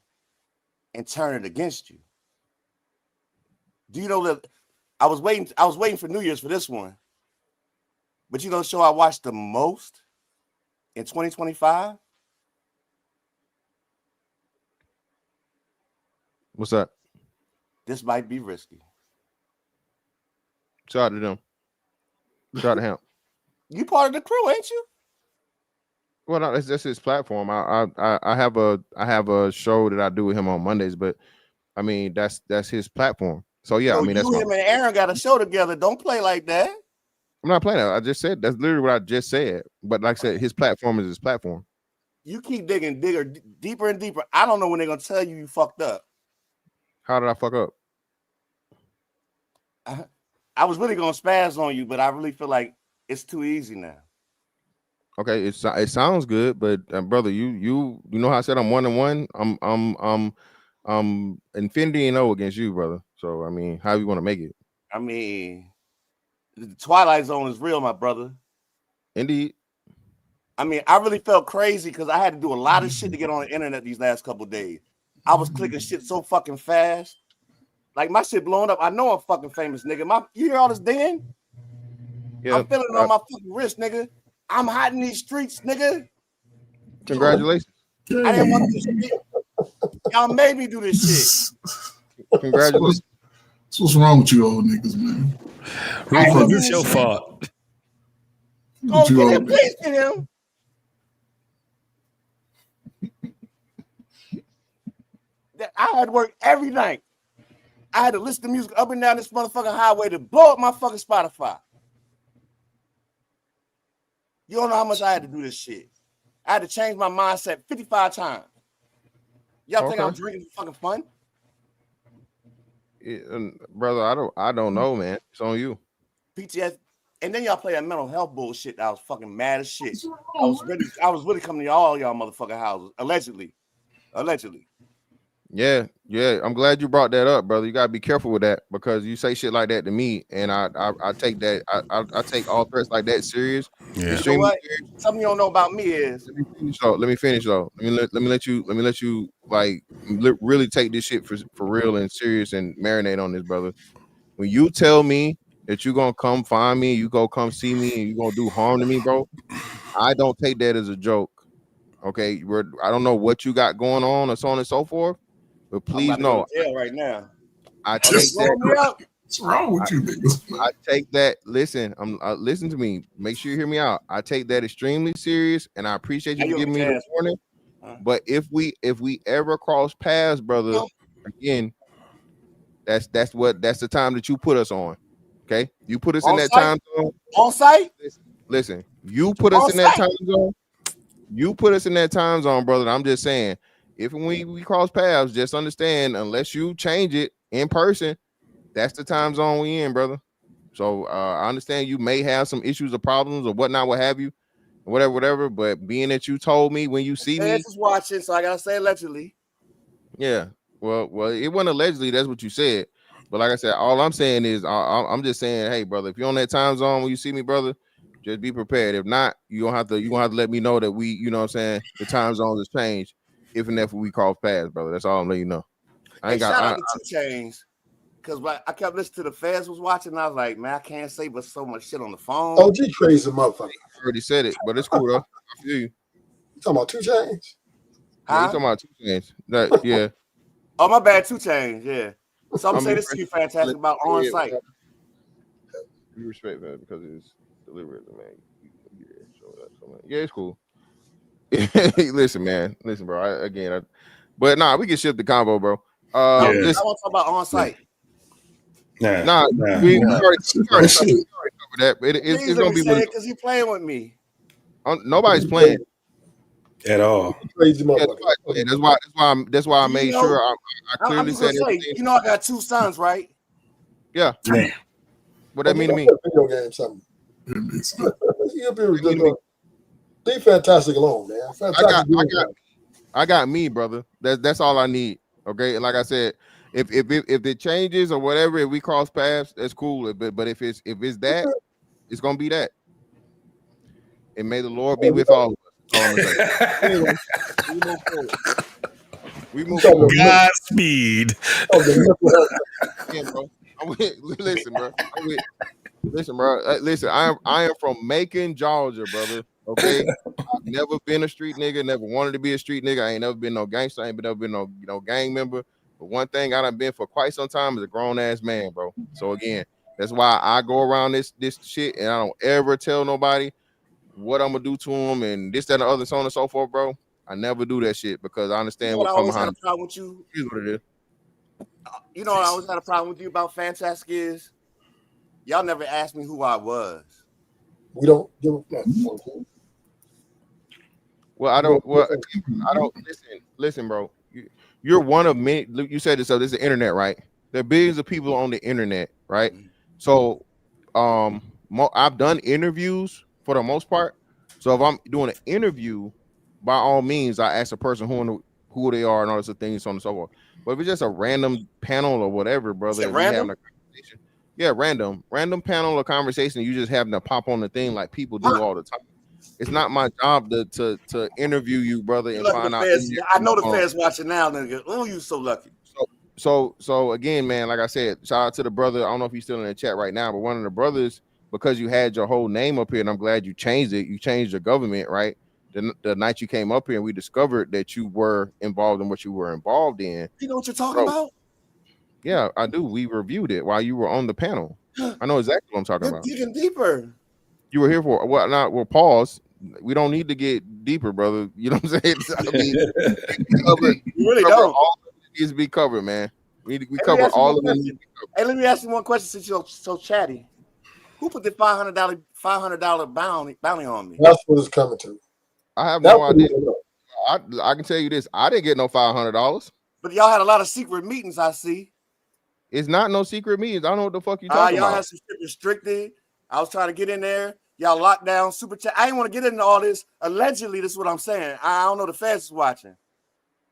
and turn it against you. Do you know that I was waiting for New Year's for this one. But you know the show I watched the most in 2025? What's that? This Might Be Risky. Shout out to them. Shout out to him. You part of the crew, ain't you? Well, no, that's his platform. I have a show that I do with him on Mondays, but I mean that's his platform. So yeah, So I mean that's him and Aaron got a show together. Don't play like that. I'm not playing that. I just said that's literally what I just said. But like I said, his platform is his platform. You keep digging deeper and deeper. I don't know when they're gonna tell you fucked up. How did I fuck up? I was really gonna spaz on you, but I really feel like it's too easy now. Okay, it sounds good, but brother, you know how I said I'm 1-1. I'm Infinity and O against you, brother. So I mean, how you want to make it? I mean, the Twilight Zone is real, my brother. Indeed. I mean, I really felt crazy because I had to do a lot of shit to get on the internet these last couple of days. I was clicking shit so fucking fast. Like my shit blowing up. I know I'm fucking famous, nigga. You hear all this Dan? Yeah. I'm feeling it on my fucking wrist, nigga. I'm hot in these streets, nigga. Congratulations. I didn't want to do shit. Y'all made me do this shit. Congratulations. What's wrong with you old niggas, man? This is your fault. Oh, get him, please get him. I had to work every night. I had to listen to music up and down this motherfucking highway to blow up my fucking Spotify. You don't know how much I had to do this shit. I had to change my mindset 55 times. Y'all think I'm drinking for fucking fun? Brother, I don't know, man. It's on you. PTS. And then y'all play that mental health bullshit. I was fucking mad as shit. I was really coming to all y'all motherfucking houses. Allegedly. Yeah. I'm glad you brought that up, brother. You gotta be careful with that because you say shit like that to me, and I take that. I take all threats like that serious. Yeah. You know what? Something you don't know about me is. Let me finish though. Let me let you like really take this shit for real and serious and marinate on this, brother. When you tell me that you're gonna come find me, you go come see me, and you're gonna do harm to me, bro, I don't take that as a joke. Okay, I don't know what you got going on or so on and so forth, but please know. Right now, I take that. What's wrong with you niggas? I take that. Listen, listen to me. Make sure you hear me out. I take that extremely serious, and I appreciate you giving me the warning. But if we ever cross paths, brother, again, that's the time that you put us on. Okay, you put us in that time zone. On site. Listen, you put us in that time zone. You put us in that time zone, brother. I'm just saying, if we cross paths, just understand, unless you change it in person, that's the time zone we in, brother. So I understand you may have some issues or problems or whatnot, what have you, whatever. But being that you told me when you see me, is watching, so I gotta say allegedly. Yeah, well, it wasn't allegedly. That's what you said. But like I said, all I'm saying is, I'm just saying, hey, brother, if you're on that time zone when you see me, brother, just be prepared. If not, you're gonna have to let me know that we, you know what I'm saying, the time zone has changed. If and if we call fast, brother. That's all I'm letting you know. I ain't got shout out to 2 Chainz. Because I kept listening to the Feds was watching, and I was like, man, I can't say but so much shit on the phone. OG crazy motherfucker. I already said it, but it's cool though. I feel you. You talking about 2 Chainz? Huh? You talking about 2 Chainz? Yeah. Oh, my bad, 2 Chainz. Yeah. Some say this is fantastic about on site. You respect that because it's deliberate, man. Yeah, it's cool. Listen, man. Listen, bro. But nah, we can shift the combo, bro. I want to talk about on site. We already covered that. It's gonna be because he playing with me. Nobody's playing at all. Crazy motherfucker. That's why I made sure I clearly said everything. You know, I got 2 sons, right? Yeah. What that mean to me? Video game, something. Leave Fantastic alone, man. I got me, brother. That's all I need. Okay, and like I said, if it changes or whatever, if we cross paths, that's cool. But if it's that, it's gonna be that. And may the Lord be with all of us. Anyway, we move forward. Godspeed. Yeah, bro. Listen, bro. Listen, I am from Macon, Georgia, brother. Okay, I've never been a street nigga, never wanted to be a street nigga. I ain't never been no gangster, I ain't never been no gang member. But one thing I done been for quite some time is a grown ass man, bro. So again, That's why I go around this shit and I don't ever tell nobody what I'm gonna do to them and this, that, and the other, so on and so forth, bro. I never do that shit because I understand what what I comes always had behind a problem with you. Here's what it is. You know what I always had a problem with you about Fantastic is y'all never asked me who I was. We don't give a fuck. Well, I don't listen, bro. You're one of many. You said this, so this is the internet, right? There are billions of people on the internet, right? So I've done interviews for the most part. So if I'm doing an interview, by all means, I ask a person who they are and all those things, so on and so forth. But if it's just a random panel or whatever, brother, and we having a conversation, random panel or conversation, you just having to pop on the thing like people do all the time. It's not my job to interview you, brother, and find out. I know the fans watching now, nigga. Oh, you so lucky. So again, man, like I said, shout out to the brother. I don't know if he's still in the chat right now, but one of the brothers, because you had your whole name up here, and I'm glad you changed it. You changed your government, right? The night you came up here, and we discovered that you were involved in what you were involved in. You know what you're talking about? Yeah, I do. We reviewed it while you were on the panel. I know exactly what I'm talking about. Digging deeper. You were here for what? Not well. Pause. We don't need to get deeper, brother. You know what I'm saying? I mean, you really don't. All of it needs to be covered, man. We cover all of it. Hey, let me ask you one question since you're so chatty. Who put the $500 bounty on me? That's what it's coming to. I have no idea. I can tell you this. I didn't get no $500. But y'all had a lot of secret meetings, I see. It's not no secret meetings. I don't know what the fuck you talking y'all about. had some shit restricted. I was trying to get in there. Y'all locked down super chat. I didn't want to get into all this. Allegedly, this is what I'm saying. I don't know the fans is watching.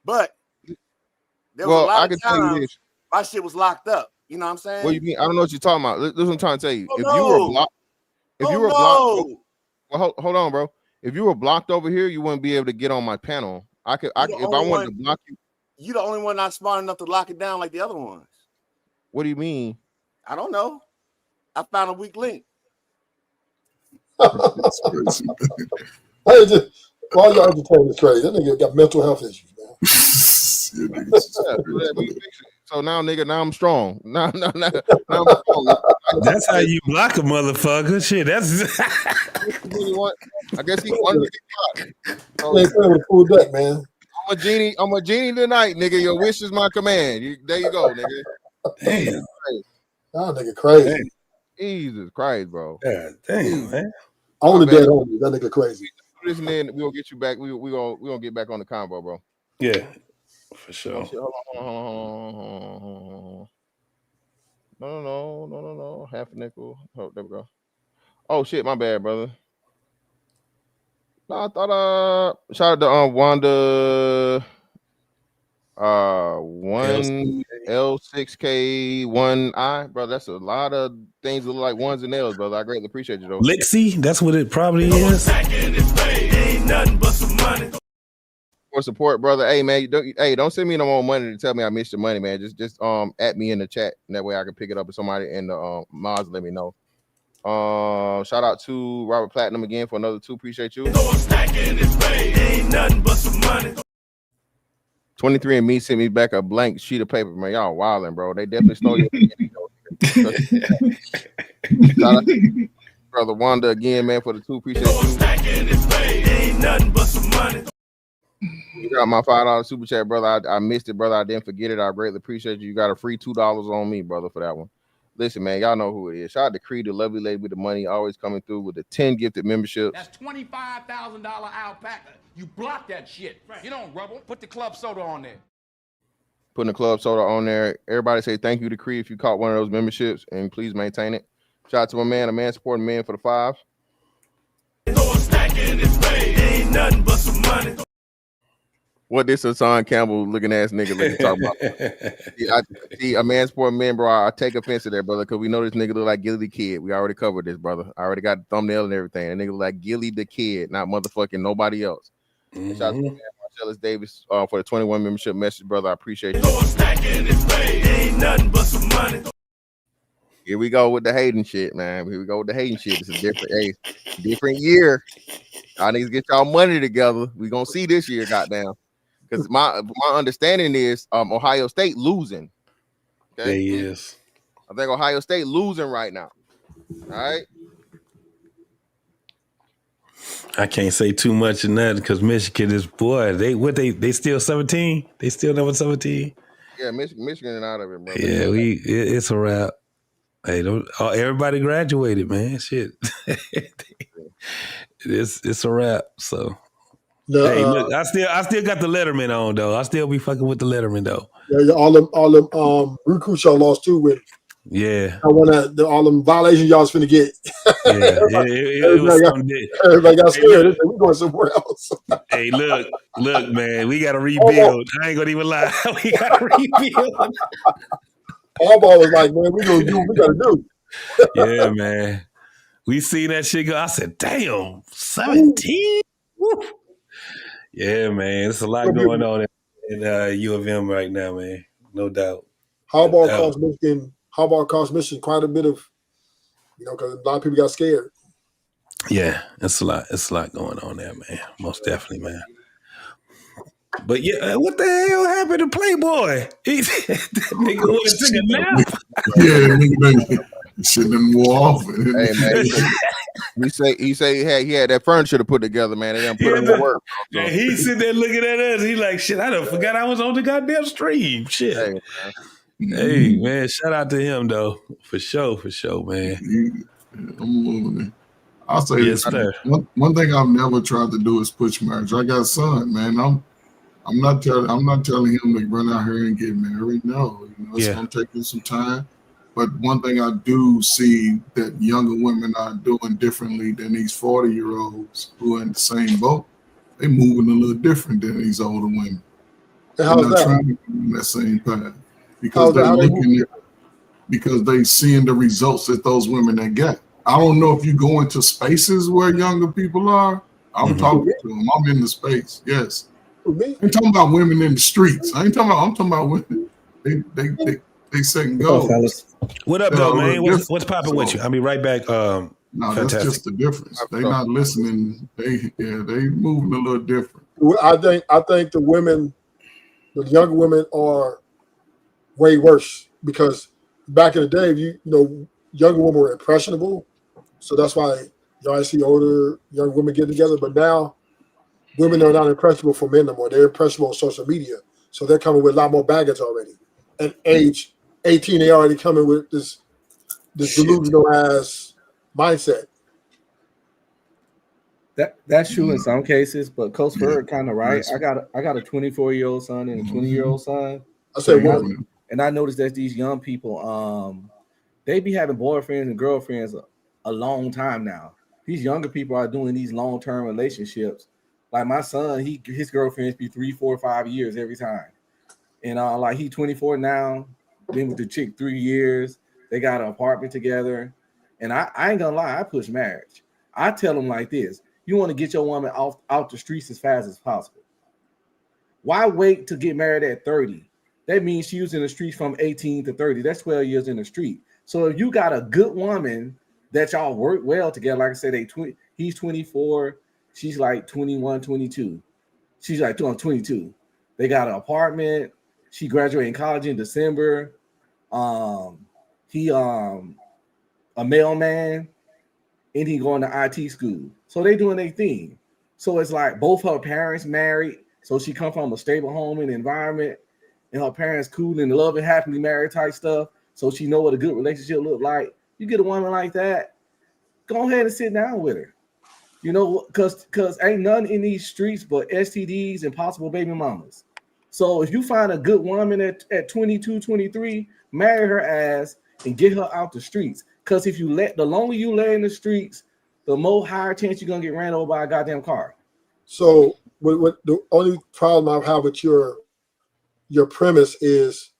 But there was a lot of times my shit was locked up. You know what I'm saying? What you mean? I don't know what you're talking about. This is what I'm trying to tell you. Oh, if no. you were blocked, blocked. Well, hold on, bro. If you were blocked over here, you wouldn't be able to get on my panel. If I wanted to block you. You're the only one not smart enough to lock it down like the other ones. What do you mean? I don't know. I found a weak link. Hey, why y'all entertaining this crazy? That nigga got mental health issues, man. So now, nigga, now I'm strong. Now I'm strong. That's how you block a motherfucker. Shit, that's. I guess he wanted to get blocked. So, that, man. I'm a genie tonight, nigga. Your wish is my command. There you go, nigga. Damn. That nigga crazy. Damn. Jesus Christ, bro. Yeah, damn, man. Only dead homie. That nigga crazy. Listen, then we'll get you back. We gonna get back on the combo, bro. Yeah, for sure. No. Half a nickel. Oh, there we go. Oh shit, my bad, brother. No, I thought shout out to Wanda 1L6K1I, brother. That's a lot of things that look like ones and L's, brother. I greatly appreciate you though. Lixie, that's what it probably is. Ain't nothing but some money. For support, brother. Hey man, don't send me no more money to tell me I missed your money, man. Just at me in the chat, and that way I can pick it up with somebody in the mods. Let me know. Shout out to Robert Platinum again for another 2. Appreciate you. Ain't nothing but some money. 23 and me sent me back a blank sheet of paper, man. Y'all wilding, bro. They definitely stole your shout out to brother Wanda again, man, for the 2. Appreciate you. Ain't nothing but some money. You got my $5 super chat, brother. I missed it, brother. I didn't forget it. I greatly appreciate you. You got a free $2 on me, brother, for that one. Listen, man, y'all know who it is. Shout out to Creed, the lovely lady with the money, always coming through with the 10 gifted memberships. That's $25,000 alpaca. You block that shit. You don't rubble. Put the club soda on there. Putting the club soda on there. Everybody say thank you to Creed if you caught one of those memberships, and please maintain it. Shout out to my man, a man supporting man for the 5. Ain't nothing but some money. What this Hassan Campbell looking ass nigga looking talking about? See, a man supporting man, bro. I take offense to that, brother, because we know this nigga look like Gilly the Kid. We already covered this, brother. I already got the thumbnail and everything. That nigga look like Gilly the Kid, not motherfucking nobody else. Mm-hmm. Shout out to man, Marcellus Davis for the 21 membership message, brother. I appreciate you. Ain't nothing but some money. Here we go with the hating shit, man. Here we go with the hating shit. It's a different year. Y'all niggas get y'all money together. We gonna see this year, goddamn. Because my understanding is Ohio State losing. Okay? They is. I think Ohio State losing right now. All right. I can't say too much in that because Michigan is they still 17? They still number 17? Yeah, Michigan and out of it, bro. Yeah, it's a wrap. Hey, everybody graduated, man. Shit. It's a wrap. So hey, look, I still got the Letterman on though. I still be fucking with the Letterman though. Yeah, all them recruits y'all lost too with. Yeah. I want all them violations y'all was finna get. Yeah, everybody got scared. We're going somewhere else. Hey, look, man, we got to rebuild. I ain't gonna even lie. We got to rebuild. Harbaugh was like, man, we gonna do what we gotta do. Yeah, man. We seen that shit go. I said, damn, 17? Woo. Yeah, man. There's a lot going on in U of M right now, man. No doubt. Harbaugh cost Michigan quite a bit of, because a lot of people got scared. Yeah, it's a lot. It's a lot going on there, man. Most definitely, man. But yeah, what the hell happened to Playboy? That nigga went and took a nap. Yeah, nigga, shit done wore off. Hey man, he say he had that furniture to put together, man. They done put it to work. And he sitting there looking at us. He like, shit, I done forgot I was on the goddamn stream. Shit. Hey man, shout out to him though. For sure, man. I'll say this. One thing I've never tried to do is push marriage. I got a son, man. I'm not telling him to run out here and get married. No, it's gonna take him some time. But one thing I do see that younger women are doing differently than these 40-year-olds who are in the same boat. They moving a little different than these older women. They're not trying to go in that same path because they're looking at, because they seeing the results that those women that got. I don't know if you go into spaces where younger people are. I'm talking to them. I'm in the space. Yes. I'm talking about women in the streets. I'm talking about women. They second go. What up, though, man? What's popping with you? I'll be right back. No, that's just the difference. They not listening. They moving a little different. I think the younger women are way worse because back in the day, younger women were impressionable, so that's why y'all see older young women get together. But now, women are not impressionable for men no more. They're impressionable on social media, so they're coming with a lot more baggage already. At age 18, they already coming with this delusional ass mindset. That's true in some cases, but Coach Ferg kind of right. I got a 24-year-old son and a 20-year-old son. And I noticed that these young people, they be having boyfriends and girlfriends a long time now. These younger people are doing these long-term relationships. Like my son, his girlfriends be 3, 4, 5 years every time. And like he 24 now, been with the chick 3 years. They got an apartment together. And I ain't gonna lie, I push marriage. I tell them like this: you want to get your woman out the streets as fast as possible. Why wait to get married at 30? That means she was in the streets from 18 to 30. That's 12 years in the street. So if you got a good woman that y'all work well together, like I said, he's 24, she's like 21, 22. She's like 22. They got an apartment. She graduated college in December. He a mailman, and he going to IT school. So they doing their thing. So it's like both her parents married. So she come from a stable home and environment, and her parents cool and loving, happily married type stuff. So she know what a good relationship look like. You get a woman like that, go ahead and sit down with her. Because ain't none in these streets but STDs and possible baby mamas. So if you find a good woman at 22, 23, marry her ass and get her out the streets. Because if the longer you lay in the streets, the more higher chance you're gonna get ran over by a goddamn car. So what the only problem I have with your premise is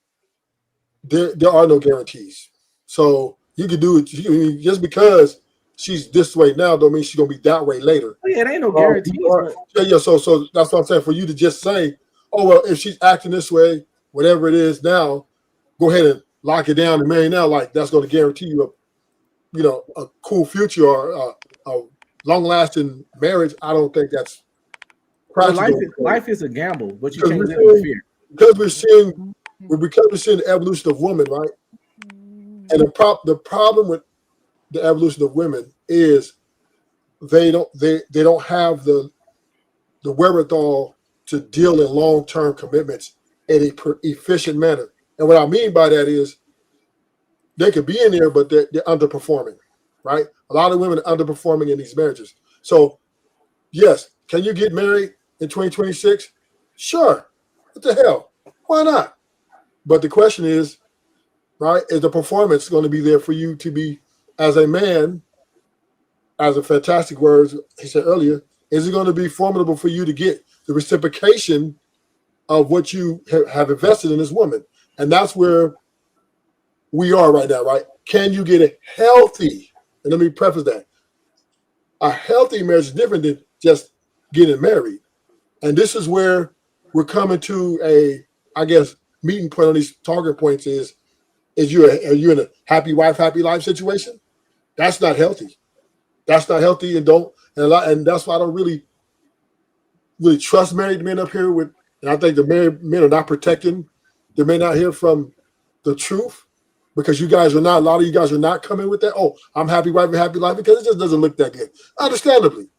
there are no guarantees. So you could do it just because she's this way now don't mean she's gonna be that way later. Yeah, it ain't no guarantees. Yeah. So that's what I'm saying. For you to just say, oh well, if she's acting this way, whatever it is now, go ahead and lock it down and marry now. Like that's going to guarantee you a cool future or a long-lasting marriage. I don't think that's practical. Life is a gamble, but you can't live in fear. Because we're seeing the evolution of women, right? And the problem with the evolution of women is they don't have the wherewithal to deal in long-term commitments in a efficient manner. And what I mean by that is they could be in there, but they're underperforming, right? A lot of women are underperforming in these marriages. So, yes, can you get married in 2026? Sure. What the hell? Why not? But the question is, right, is the performance going to be there for you to be, as a man, as a fantastic word he said earlier, is it going to be formidable for you to get the reciprocation of what you have invested in this woman? And that's where we are right now, right? Can you get a healthy, and let me preface that, a healthy marriage is different than just getting married. And this is where we're coming to a, I guess, meeting point on these target points is are you in a happy wife, happy life situation? That's not healthy. That's not healthy, and that's why I don't really trust married men up here with, and I think the married men are not protecting the men out here from the truth, because a lot of you guys are not coming with that. Oh, I'm happy wife, happy life, because it just doesn't look that good, understandably.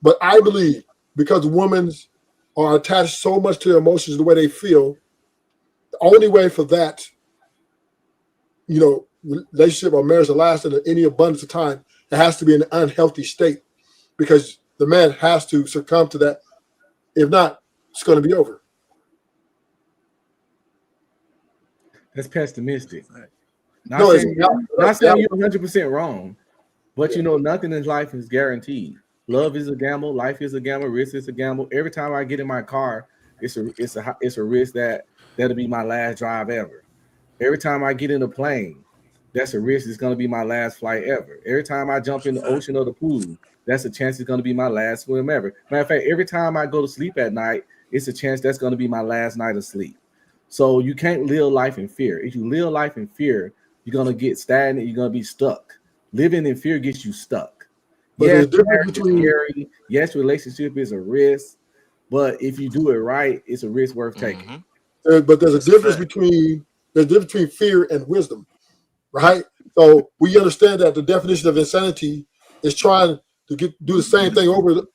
But I believe because women are attached so much to their emotions, the way they feel, the only way for that, relationship or marriage to last in any abundance of time, it has to be in an unhealthy state, because the man has to succumb to that. If not, it's going to be over. That's pessimistic. Not No, saying you're 100% wrong, but nothing in life is guaranteed. Love is a gamble. Life is a gamble. Risk is a gamble. Every time I get in my car, it's a risk that'll be my last drive ever. Every time I get in a plane, that's a risk. It's going to be my last flight ever. Every time I jump in the ocean or the pool, that's a chance it's going to be my last swim ever. Matter of fact, every time I go to sleep at night, it's a chance that's going to be my last night of sleep. So you can't live life in fear. If you live life in fear, you're going to get stagnant. You're going to be stuck. Living in fear gets you stuck. Yes, marriage is scary. Yes, relationship is a risk. But if you do it right, it's a risk worth taking. But there's a difference between fear and wisdom, right? So we understand that the definition of insanity is trying to do the same thing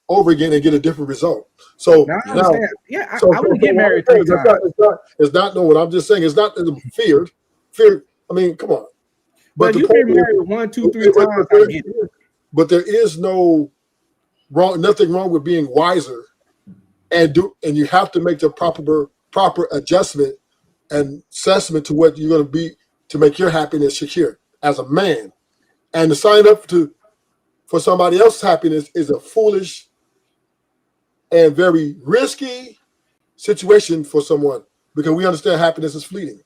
over again and get a different result. So I understand. I would get married 3 times. It's not what I'm just saying. It's not fear. Fear. I mean, come on. But you get married 1, 2, 3 times. I get it. But there is nothing wrong with being wiser, and you have to make the proper adjustment and assessment to what you're going to be to make your happiness secure as a man. And to sign up for somebody else's happiness is a foolish and very risky situation for someone, because we understand happiness is fleeting.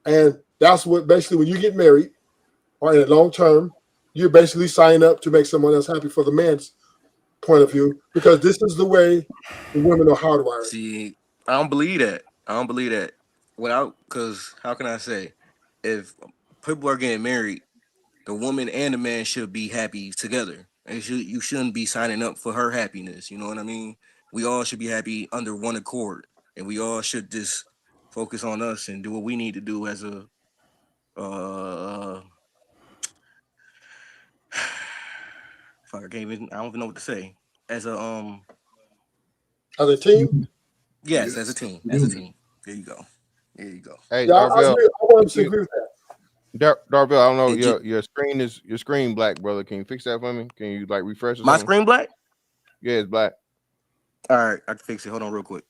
And that's what basically, when you get married or in a long term, you're basically signing up to make someone else happy for the man's point of view, because this is the way the women are hardwired. See, I don't believe that. Because how can I say, if people are getting married, the woman and the man should be happy together. And you shouldn't be signing up for her happiness. You know what I mean? We all should be happy under one accord, and we all should just focus on us and do what we need to do as a I don't even know what to say. As a team? Yes, as a team. As a team. There you go. Hey, yeah, Darvell, I want to agree with that. Darvell, I don't know, your screen black, brother. Can you fix that for me? Can you refresh it? My screen black? Yeah, it's black. All right, I can fix it. Hold on real quick.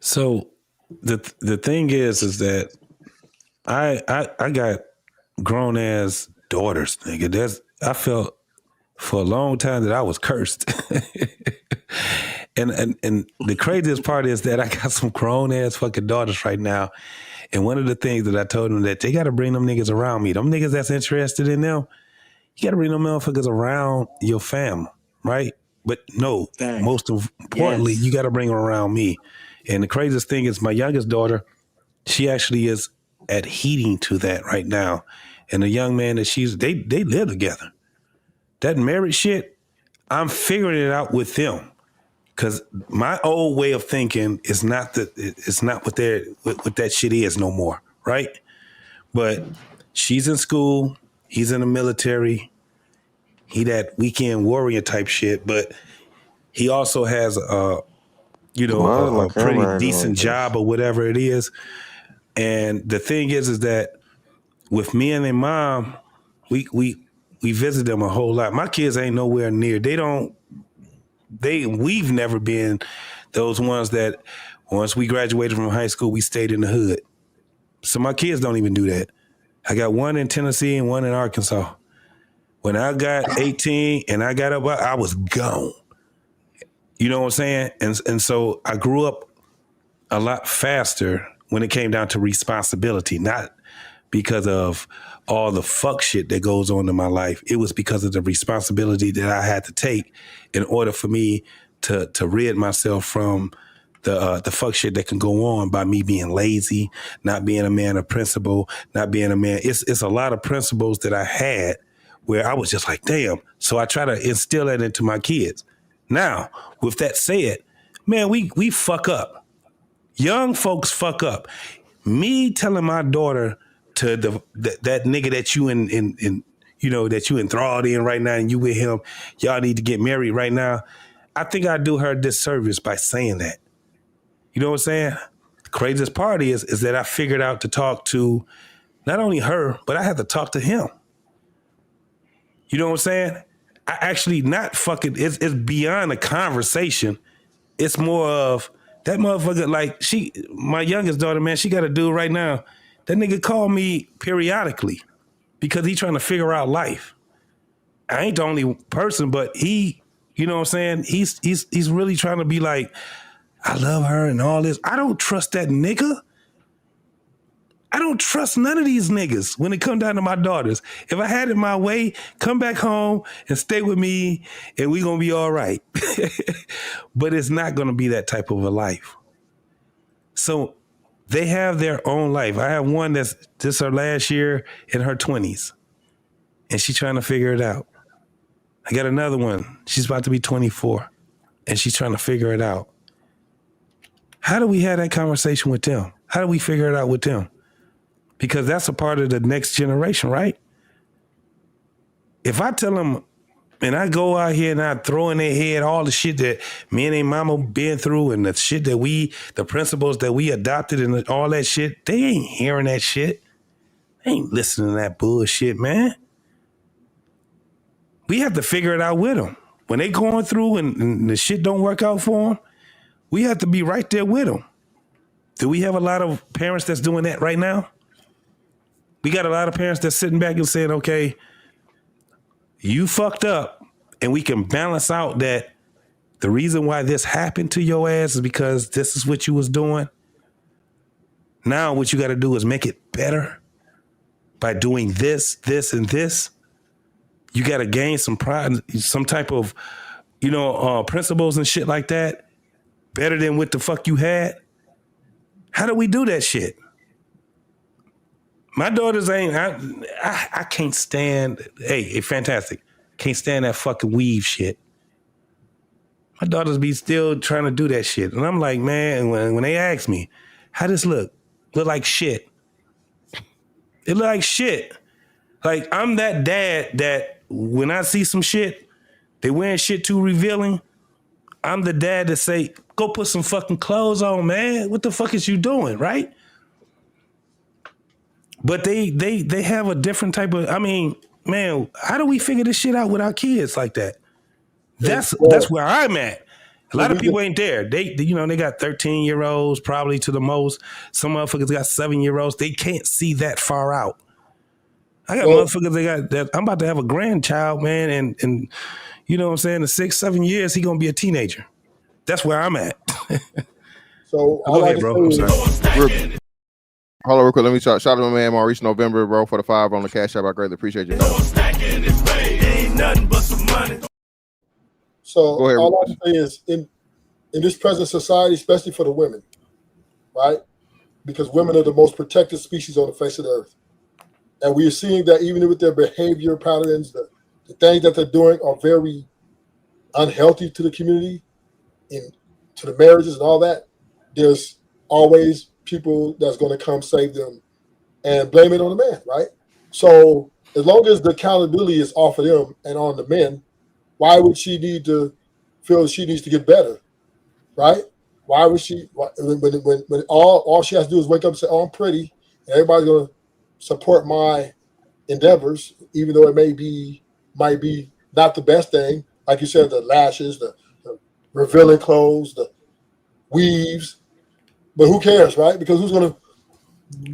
So the thing is that I got grown ass daughters, nigga. I felt for a long time that I was cursed. and the craziest part is that I got some grown ass fucking daughters right now. And one of the things that I told them, that they got to bring them niggas around me. Them niggas that's interested in them, you got to bring them motherfuckers around your family, right? But no, most importantly, you got to bring them around me. And the craziest thing is my youngest daughter, she actually is adhering to that right now. And the young man that they live together. That marriage shit, I'm figuring it out with them. Because my old way of thinking is not what that shit is no more, right? But She's in school. He's in the military. He that weekend warrior type shit, but he also has a pretty decent job or whatever it is. And the thing is that with me and their mom, we visit them a whole lot. My kids ain't nowhere near. We've never been those ones that once we graduated from high school, we stayed in the hood. So my kids don't even do that. I got one in Tennessee and one in Arkansas. When I got 18 and I got up, I was gone. You know what I'm saying? And so I grew up a lot faster when it came down to responsibility, not because of all the fuck shit that goes on in my life. It was because of the responsibility that I had to take in order for me to rid myself from the fuck shit that can go on by me being lazy, not being a man of principle, not being a man. It's a lot of principles that I had where I was just like, damn. So I try to instill that into my kids. Now, with that said, man, we fuck up. Young folks fuck up. Me telling my daughter to that nigga that you that you enthralled in right now and you with him, y'all need to get married right now. I think I do her a disservice by saying that. You know what I'm saying? The craziest part is that I figured out to talk to not only her, but I had to talk to him. You know what I'm saying? I actually not fucking, it's beyond a conversation. It's more of that motherfucker, like my youngest daughter, man, she got a dude right now. That nigga call me periodically because he trying to figure out life. I ain't the only person, but he, you know what I'm saying? He's really trying to be like, I love her and all this. I don't trust that nigga. I don't trust none of these niggas when it come down to my daughters. If I had it my way, come back home and stay with me and we gonna be all right. But it's not gonna be that type of a life. So they have their own life. I have one that's just her last year in her 20s and she's trying to figure it out. I got another one. She's about to be 24 and she's trying to figure it out. How do we have that conversation with them? How do we figure it out with them? Because that's a part of the next generation, right? If I tell them, and I go out here and I throw in their head all the shit that me and their mama been through and the shit that the principles that we adopted and all that shit, they ain't hearing that shit. They ain't listening to that bullshit, man. We have to figure it out with them. When they going through and the shit don't work out for them, we have to be right there with them. Do we have a lot of parents that's doing that right now? We got a lot of parents that's sitting back and saying, okay, you fucked up and we can balance out that the reason why this happened to your ass is because this is what you was doing. Now what you got to do is make it better by doing this, this, and this. You got to gain some pride, some type of, principles and shit like that. Better than what the fuck you had. How do we do that shit? My daughters ain't, I can't stand, hey, fantastic. Can't stand that fucking weave shit. My daughters be still trying to do that shit. And I'm like, man, when they ask me, how this look? Look like shit. It look like shit. Like, I'm that dad that when I see some shit, they wearing shit too revealing, I'm the dad that say, go put some fucking clothes on, man. What the fuck is you doing, right? But they have a different type of, man, how do we figure this shit out with our kids like that? That's where I'm at. A lot of people ain't there. They got 13-year-olds probably to the most. Some motherfuckers got 7-year-olds. They can't see that far out. I got motherfuckers that I'm about to have a grandchild, man, and you know what I'm saying, in 6-7 years, he gonna be a teenager. That's where I'm at. So go ahead, bro. I'm sorry. Hold on real quick. Let me shout out to my man Maurice November, bro, for the 5 on the Cash App. I greatly appreciate you. So all I can say is in this present society, especially for the women, right? Because women are the most protected species on the face of the earth. And we are seeing that even with their behavior patterns, the things that they're doing are very unhealthy to the community, to the marriages and all that. There's always people that's going to come save them and blame it on the man, right? So as long as the accountability is off of them and on the men, why would she need to feel that she needs to get better, right? Why would she? When all she has to do is wake up and say, "Oh, I'm pretty," and everybody's gonna support my endeavors, even though it might be not the best thing. Like you said, the lashes, the revealing clothes, the weaves, but who cares, right? Because who's gonna?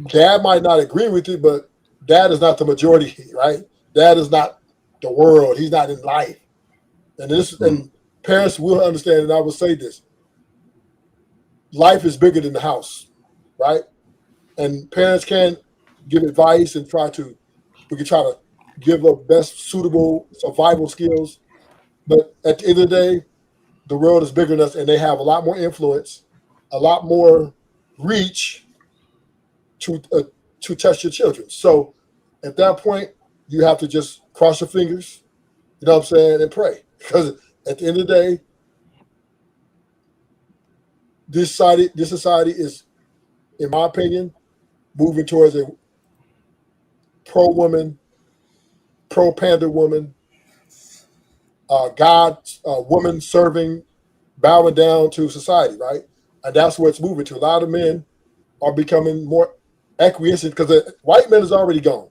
Dad might not agree with it, but Dad is not the majority, right? Dad is not the world. He's not in life, and parents will understand. And I will say this: life is bigger than the house, right? And parents can give advice and we can try to give the best suitable survival skills. But at the end of the day, the world is bigger than us, and they have a lot more influence, a lot more reach to touch your children. So at that point, you have to just cross your fingers, you know what I'm saying, and pray. Because at the end of the day, this society is, in my opinion, moving towards a pro-woman, pro-panda woman, woman serving, bowing down to society, right? And that's where it's moving to. A lot of men are becoming more acquiescent because the white man is already gone.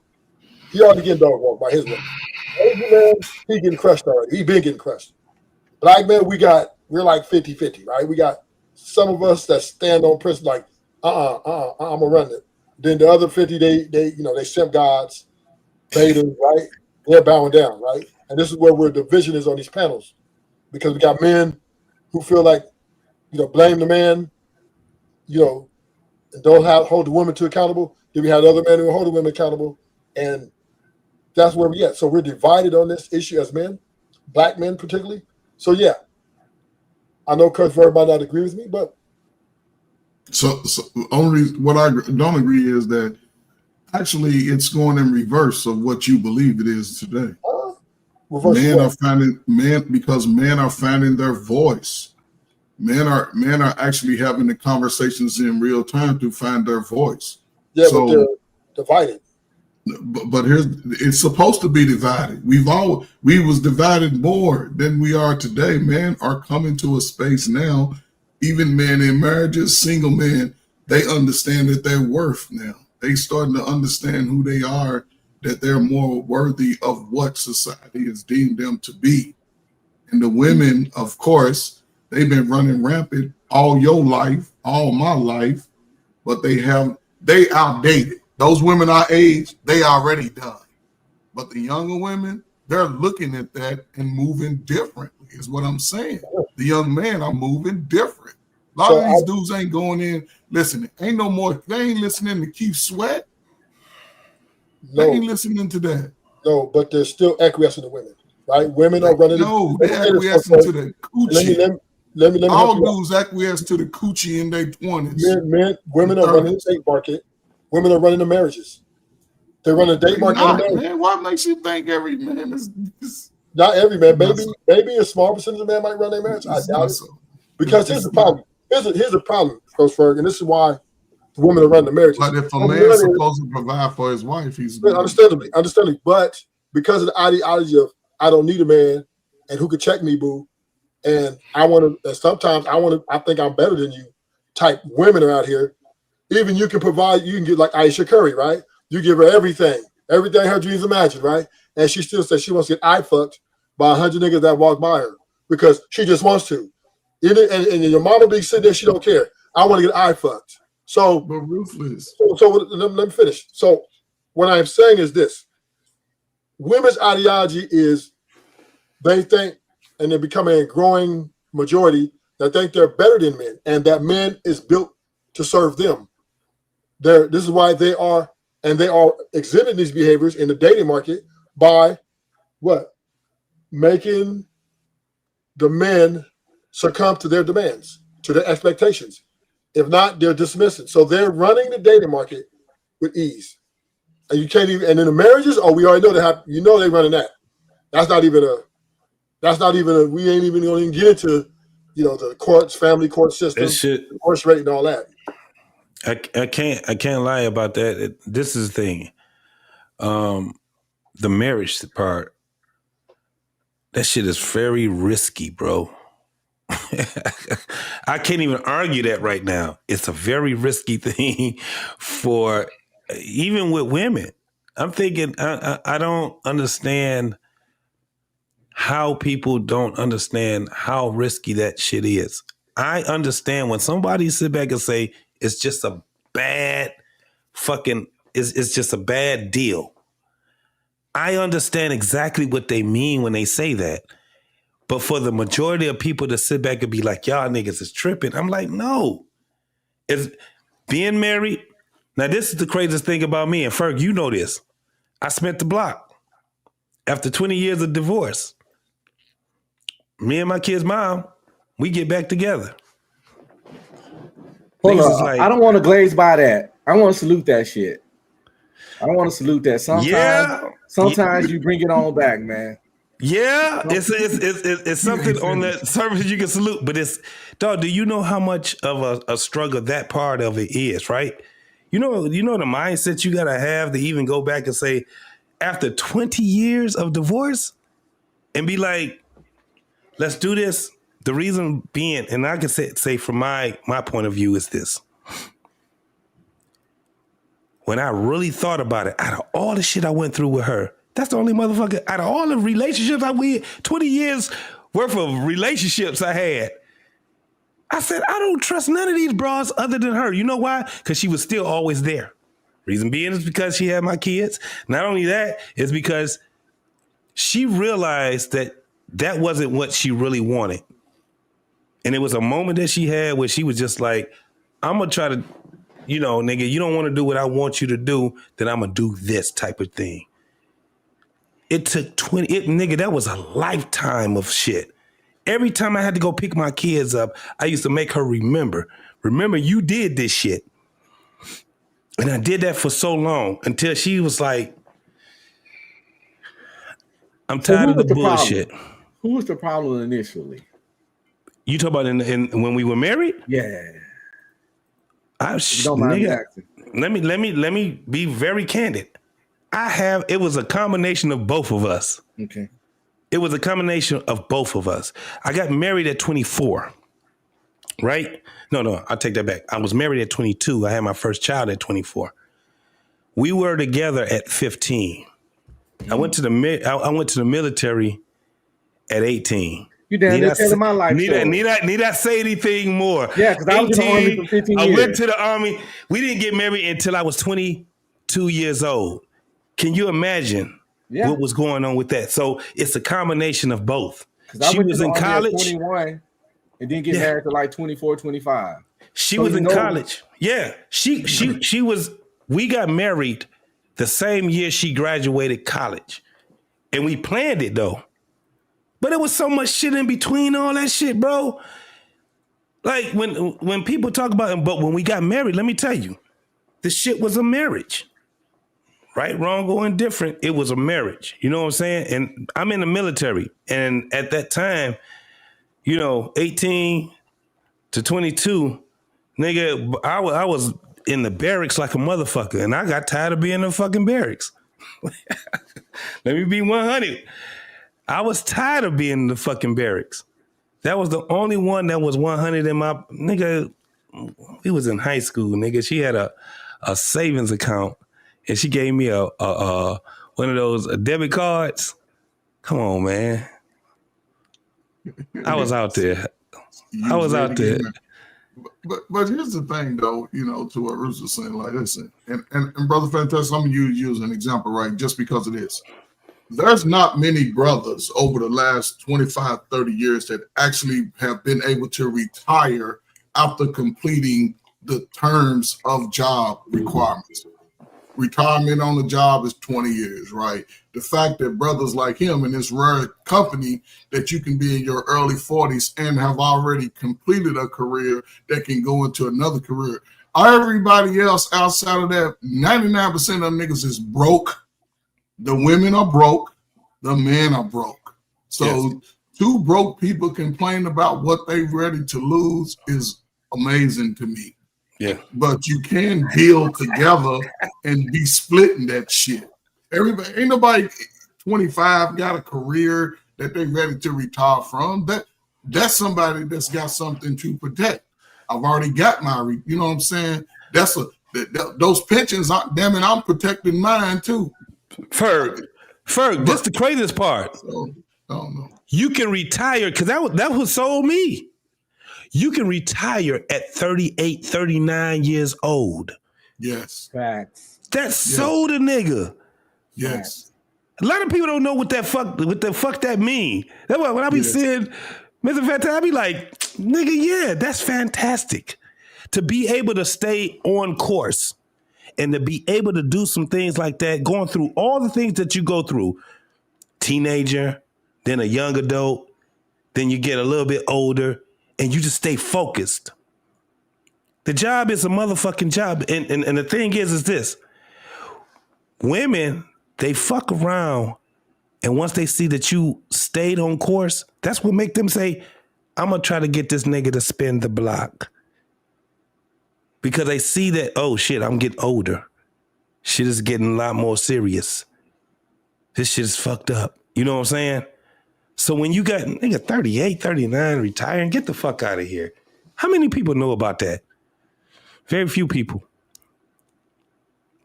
He already getting dog walked by his woman. Asian man, he getting crushed already. He been getting crushed. Black men, we're like 50-50, right? We got some of us that stand on principle, like, I'm gonna run it. Then the other 50, they simp gods, betas, right? They're bowing down, right? And this is where the division is on these panels, because we got men who feel like, blame the man, and don't hold the woman to accountable. Then we have other men who hold the women accountable, and that's where we at. So we're divided on this issue as men, black men particularly. So yeah, I know Coach Verb might not agree with me, but so only what I don't agree is that actually it's going in reverse of what you believe it is today. Men are finding their voice. Men are actually having the conversations in real time to find their voice. Yeah, so, but they're divided. But it's supposed to be divided. We was divided more than we are today. Men are coming to a space now, even men in marriages, single men, they understand that they're worth now. They starting to understand who they are, that they're more worthy of what society has deemed them to be. And the women, of course, they've been running rampant all your life, all my life, but they outdated. Those women our age, they already done. But the younger women, they're looking at that and moving differently, is what I'm saying. The young men are moving different. A lot of these dudes ain't going in listening. Ain't no more, they ain't listening to Keith Sweat. They ain't listening to that. No, but they're still acquiescing to women, right? Women are running. No, they're acquiescing to the coochie. Let me all dudes acquiesce to the coochie in their 20s. Women are running the date market. Women are running the marriages. They're running the date market. Man, what makes you think every man is not every man? Maybe a small percentage of men might run their marriage. I doubt it. Because here's the problem. Here's the problem, Coach Ferg, and this is why the women are running the marriage. But if a man's supposed to provide for his wife, he's understandably. But because of the ideology of I don't need a man and who could check me, boo, and I think I'm better than you type women are out here. Even you can get like Aisha Curry, right? You give her everything her dreams imagine, right? And she still says she wants to get eye fucked by 100 niggas that walk by her because she just wants to. And your mama be sitting there, she don't care. I want to get eye fucked. So, but ruthless. So let me finish. So what I'm saying is this: women's ideology is they think, and they're becoming a growing majority that think they're better than men, and that men is built to serve them. This is why they are exhibiting these behaviors in the dating market by what? Making the men succumb to their demands, to their expectations. If not, they're dismissing. So they're running the dating market with ease. And you can't even, and in the marriages, we already know they're running that. That's not even we ain't even going to get into, the courts, family court system, divorce rate and all that. I can't lie about that. This is the thing. the marriage part, that shit is very risky, bro. I can't even argue that right now. It's a very risky thing for even with women. I'm thinking, I don't understand how people don't understand how risky that shit is. I understand when somebody sit back and say it's just a bad fucking, it's just a bad deal. I understand exactly what they mean when they say that. But for the majority of people to sit back and be like, y'all niggas is tripping, I'm like, no. It's being married. Now, this is the craziest thing about me, and Ferg, you know this. I spent the block. After 20 years of divorce, me and my kid's mom, we get back together. Hold on. Like, I don't want to glaze by that. I want to salute that shit. I don't want to salute that. Sometimes you bring it on back, man. Yeah, it's something on that surface you can salute, but it's, dog, do you know how much of a struggle that part of it is, right? You know the mindset you gotta have to even go back and say, after 20 years of divorce, and be like, let's do this. The reason being, and I can say from my point of view is this. When I really thought about it, out of all the shit I went through with her, that's the only motherfucker, out of all the relationships 20 years worth of relationships I had, I said, I don't trust none of these bras other than her. You know why? Because she was still always there. Reason being is because she had my kids. Not only that, it's because she realized that wasn't what she really wanted. And it was a moment that she had where she was just like, I'm going to try to, nigga, you don't want to do what I want you to do, then I'm going to do this type of thing. It took nigga, that was a lifetime of shit. Every time I had to go pick my kids up, I used to make her remember you did this shit. And I did that for so long until she was like, I'm tired of the bullshit. Who was the problem initially? You talk about in when we were married? Yeah. Let me be very candid. It was a combination of both of us. Okay. It was a combination of both of us. I got married at 24, right? No, I'll take that back. I was married at 22. I had my first child at 24. We were together at 15. I went to the military at 18. You down there telling my life story. Need I say anything more? Yeah, because I was in the Army for 15 years. I went to the Army. We didn't get married until I was 22 years old. Can you imagine what was going on with that? So it's a combination of both. She was in college. 21 and didn't get married to like 24, 25. She was in college. Yeah. She was, we got married the same year she graduated college. And we planned it though. But it was so much shit in between all that shit, bro. Like when people talk about it, but when we got married, let me tell you, the shit was a marriage. Right, wrong, or indifferent, it was a marriage. You know what I'm saying? And I'm in the military. And at that time, 18 to 22, nigga, I was in the barracks like a motherfucker. And I got tired of being in the fucking barracks. Let me be 100. I was tired of being in the fucking barracks. That was the only one that was 100 in my, nigga, we was in high school, nigga. She had a savings account. And she gave me a one of those debit cards. Come on, man. I was out there. But here's the thing, though, to what Roots was saying, like, listen, and Brother Fantastic, I'm going to use you as an example, right, just because of this. There's not many brothers over the last 25, 30 years that actually have been able to retire after completing the terms of job requirements. Retirement on the job is 20 years, right? The fact that brothers like him in this rare company that you can be in your early 40s and have already completed a career that can go into another career. Everybody else outside of that, 99% of them niggas is broke. The women are broke. The men are broke. So two broke people complain about what they ready to lose is amazing to me. Yeah. But you can build together and be splitting that shit. Everybody, ain't nobody 25 got a career that they ready to retire from. That's somebody that's got something to protect. I've already got my, you know what I'm saying? That's those pensions. Damn it, I'm protecting mine too. Ferg, this the craziest part. So, I don't know. You can retire because that was sold me. You can retire at 38, 39 years old. Yes. Facts. That sold a nigga. Yes. A lot of people don't know what the fuck that mean. That's why when I be saying Mr. Fantastic, I be like, nigga, yeah, that's fantastic. To be able to stay on course and to be able to do some things like that, going through all the things that you go through, teenager, then a young adult, then you get a little bit older, and you just stay focused. The job is a motherfucking job. And the thing is this. Women, they fuck around, and once they see that you stayed on course, that's what make them say, I'm going to try to get this nigga to spin the block. Because they see that, oh shit, I'm getting older. Shit is getting a lot more serious. This shit is fucked up. You know what I'm saying? So when you got nigga 38, 39, retiring, get the fuck out of here. How many people know about that? Very few people.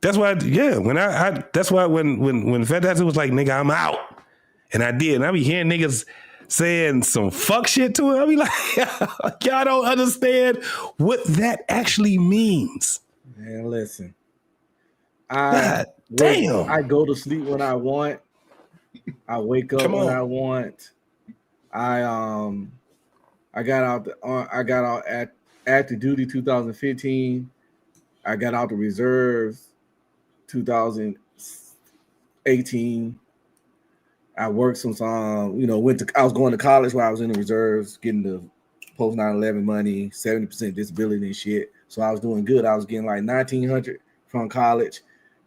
That's why, that's why when Fantastic was like, nigga, I'm out. And I did. And I be hearing niggas saying some fuck shit to it. I be like, y'all don't understand what that actually means. Man, listen. God damn. I go to sleep when I want. I wake up when I want. I got out at active duty 2015. I got out the reserves 2018. I worked some I was going to college while I was in the reserves, getting the post 9/11 money, 70% disability and shit. So I was doing good. I was getting like $1,900 from college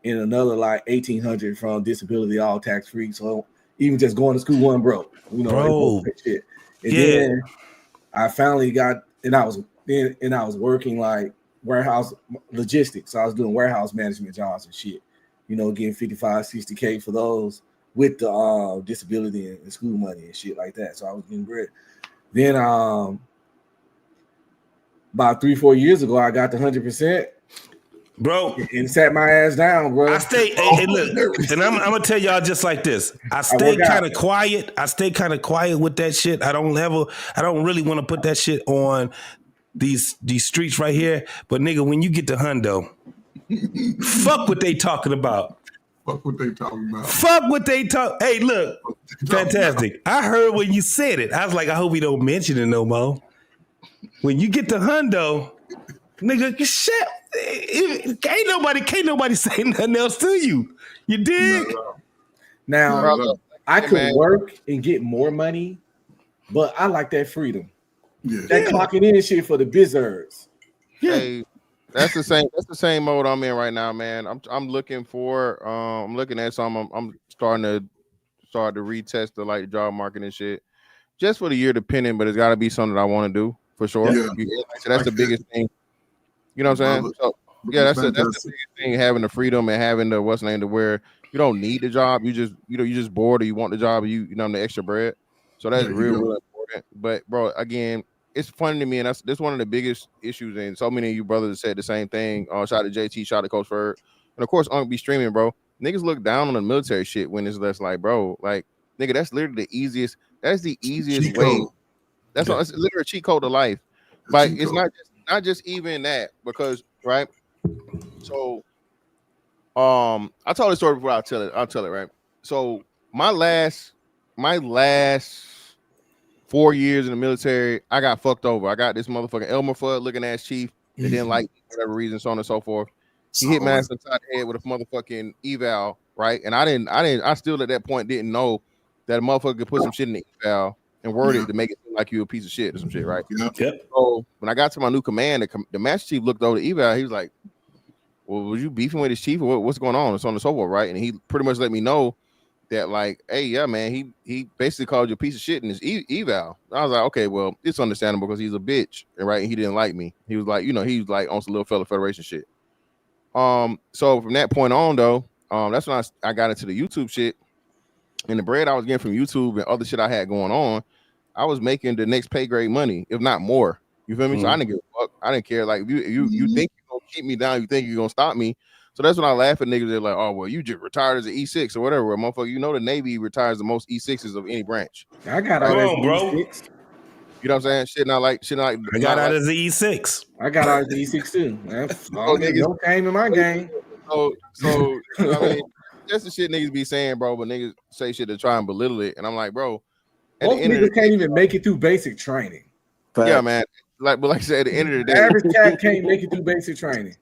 and another like $1,800 from disability, all tax free. So even just going to school wasn't broke, Bro. Shit. And then I finally got, and I was working like warehouse logistics. So I was doing warehouse management jobs and shit, getting 55, 60K for those with the disability and school money and shit like that. So I was getting bread. Then about 3-4 years ago, I got the 100%. Bro, and sat my ass down, bro. I stay, hey, look, and I'm gonna tell y'all just like this. I stay kind of quiet. I stay kind of quiet with that shit. I don't really want to put that shit on these streets right here. But nigga, when you get to Hundo, fuck what they talking about. Fuck what they talking about. Fuck what they talk. Hey, look, Fantastic. I heard when you said it. I was like, I hope we don't mention it no more. When you get to Hundo, nigga, shit. Can't nobody say nothing else to you. You dig? Now, I could work and get more money, but I like that freedom. Yeah. That clocking in shit for the bizzards. Yeah. Hey, that's the same mode I'm in right now, man. I'm looking at some. I'm starting to retest the job market and shit, just for the year depending. But it's got to be something that I want to do for sure. Yeah. So that's the biggest thing. You know what I'm saying? So yeah, that's the biggest thing, having the freedom and having the to where you don't need the job. You just bored or you want the job, the extra bread. So that's real important. But bro, again, it's funny to me, and that's one of the biggest issues. And so many of you brothers said the same thing. Shout out to JT, shout out to Coach Ferg, and of course, Unc be streaming, bro. Niggas look down on the military shit when it's less like, bro, like nigga, that's literally the easiest. That's the easiest way. That's it's literally a cheat code of life. Like it's not just even that, because right. So, I told the story before. I'll tell it right. So my last 4 years in the military, I got fucked over. I got this motherfucking Elmer Fudd looking ass chief that didn't like me for whatever reason, so on and so forth. He hit my ass upside the head with a motherfucking eval, right? And I still at that point didn't know that a motherfucker could put some shit in the eval and word it to make it seem like you a piece of shit or some shit, right? Yep. So when I got to my new command, the master chief looked over the eval. He was like, well, was you beefing with his chief or what's going on? And so on and so forth, right? And he pretty much let me know that, like, hey, yeah, man, he basically called you a piece of shit in his eval. I was like, okay, well, it's understandable because he's a bitch, right? And he didn't like me. He was like, he was like on some little fella Federation shit. So from that point on, though, that's when I got into the YouTube shit, and the bread I was getting from YouTube and other shit I had going on, I was making the next pay grade money, if not more. You feel me? So I didn't give a fuck. I didn't care. Like, if you think you're gonna keep me down, you think you're gonna stop me. So that's when I laugh at niggas. They're like, oh, well, you just retired as an E6 or whatever. Well, motherfucker, you know the Navy retires the most E6s of any branch. I got out as bro. E6. You know what I'm saying? Shit not like. I got out as an E6. I got out as an E6 too. No game in my game. So you know what I mean? That's the shit niggas be saying, bro. But niggas say shit to try and belittle it, and I'm like, bro. Most niggas can't even make it through basic training. Yeah, man. But like I said, at the end of the day, the average cat can't make it through basic training.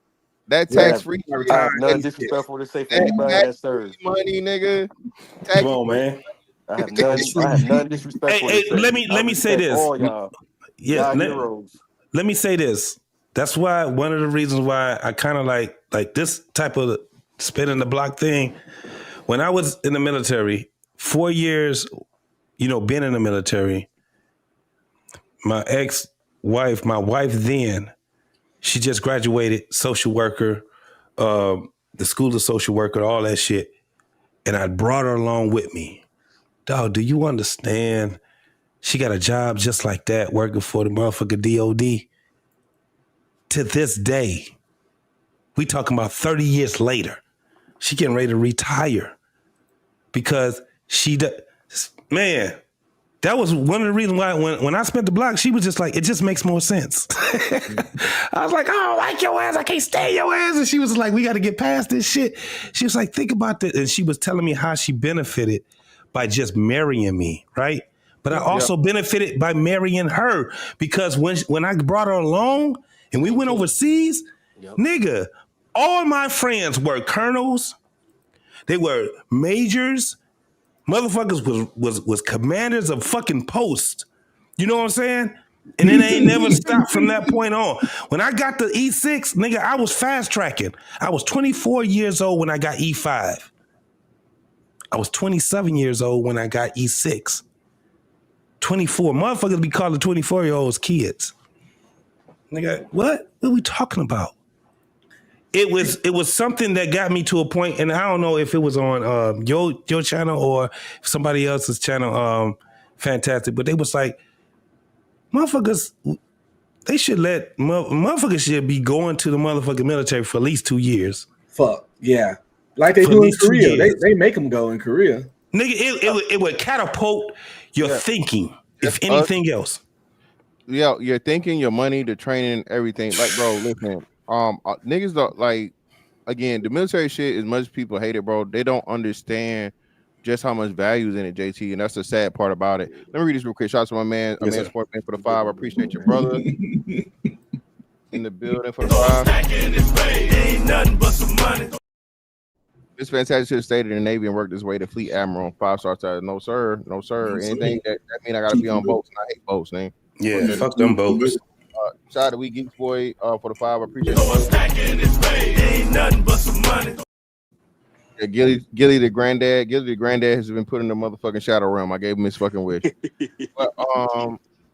That tax-free none disrespectful to say for anybody that money, nigga. Come on, man. I have none disrespectful. Hey, let me say this. Yeah, let me say this. That's why one of the reasons why I kind of like this type of spinning the block thing. When I was in the military, 4 years, being in the military, my ex-wife, my wife then, she just graduated, social worker, the school of social worker, all that shit. And I brought her along with me. Dog, do you understand? She got a job just like that, working for the motherfucker DOD. To this day, we talking about 30 years later, she getting ready to retire because man, that was one of the reasons why when I spent the block, she was just like, it just makes more sense. I was like, I don't like your ass. I can't stand your ass. And she was like, we got to get past this shit. She was like, think about this. And she was telling me how she benefited by just marrying me, right? But I also benefited by marrying her because when I brought her along and we went overseas, nigga, all my friends were colonels. They were majors. Motherfuckers was commanders of fucking posts. You know what I'm saying? And then they ain't never stopped from that point on. When I got the E6, nigga, I was fast tracking. I was 24 years old when I got E5. I was 27 years old when I got E6. 24. Motherfuckers be calling 24-year-olds kids. Nigga, what are we talking about? It was something that got me to a point, and I don't know if it was on your channel or somebody else's channel, Fantastic, but they was like, motherfuckers, they should motherfuckers should be going to the motherfucking military for at least 2 years. Fuck, yeah. Like they do in Korea. They make them go in Korea. Nigga, it would catapult your thinking, if anything else. Yeah, your thinking, your money, the training, everything. Like, bro, listen. Niggas don't like. Again, the military shit. As much as people hate it, bro, they don't understand just how much value is in it, JT, and that's the sad part about it. Let me read this real quick. Shout out to my man, Sport Man for the 5. I appreciate your brother in the building for the 5. Ain't nothing but some money. This fantastic should have stayed in the Navy and worked his way to Fleet Admiral, 5-star status. No sir, no sir. Anything that mean I gotta be on boats, and I hate boats, man. Yeah, fuck them boats. Shout out to We Geeks Boy for the 5. I appreciate it. Ain't nothing but some money. Yeah, Gilly the granddad has been put in the motherfucking shadow realm. I gave him his fucking wish. But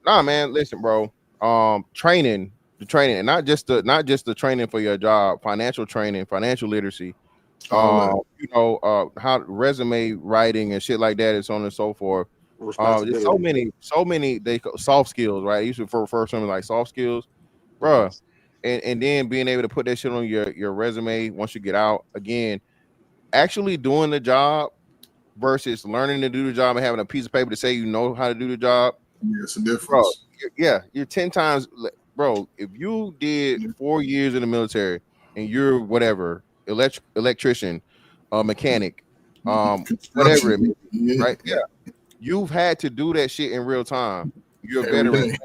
nah, man, listen, bro. Training, and not just the training for your job, financial training, financial literacy. How resume writing and shit like that, and so on and so forth. There's so many soft skills, right? I used to refer to them like soft skills, bro. And then being able to put that shit on your resume once you get out. Again, actually doing the job versus learning to do the job and having a piece of paper to say you know how to do the job. Yeah, it's a difference. Bro, you're 10 times, bro. If you did 4 years in the military and you're whatever electrician, mechanic, whatever it may be, right? Yeah. You've had to do that shit in real time. You're a veteran.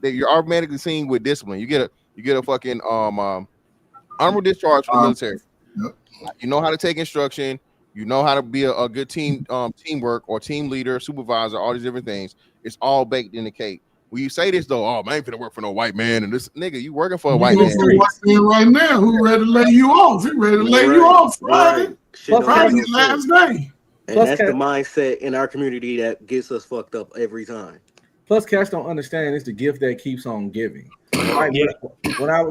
You're automatically seen with discipline. You get a fucking honorable discharge from the military. Yep. You know how to take instruction. You know how to be a good teamwork or team leader, supervisor, all these different things. It's all baked in the cake. When you say this though, oh man, I ain't finna work for no white man, and this nigga, you working for a white man. Right now, who ready to lay you off? He ready to lay you off Friday. Friday's last day. And that's the mindset in our community that gets us fucked up every time. Plus, cats don't understand it's the gift that keeps on giving. Like, when I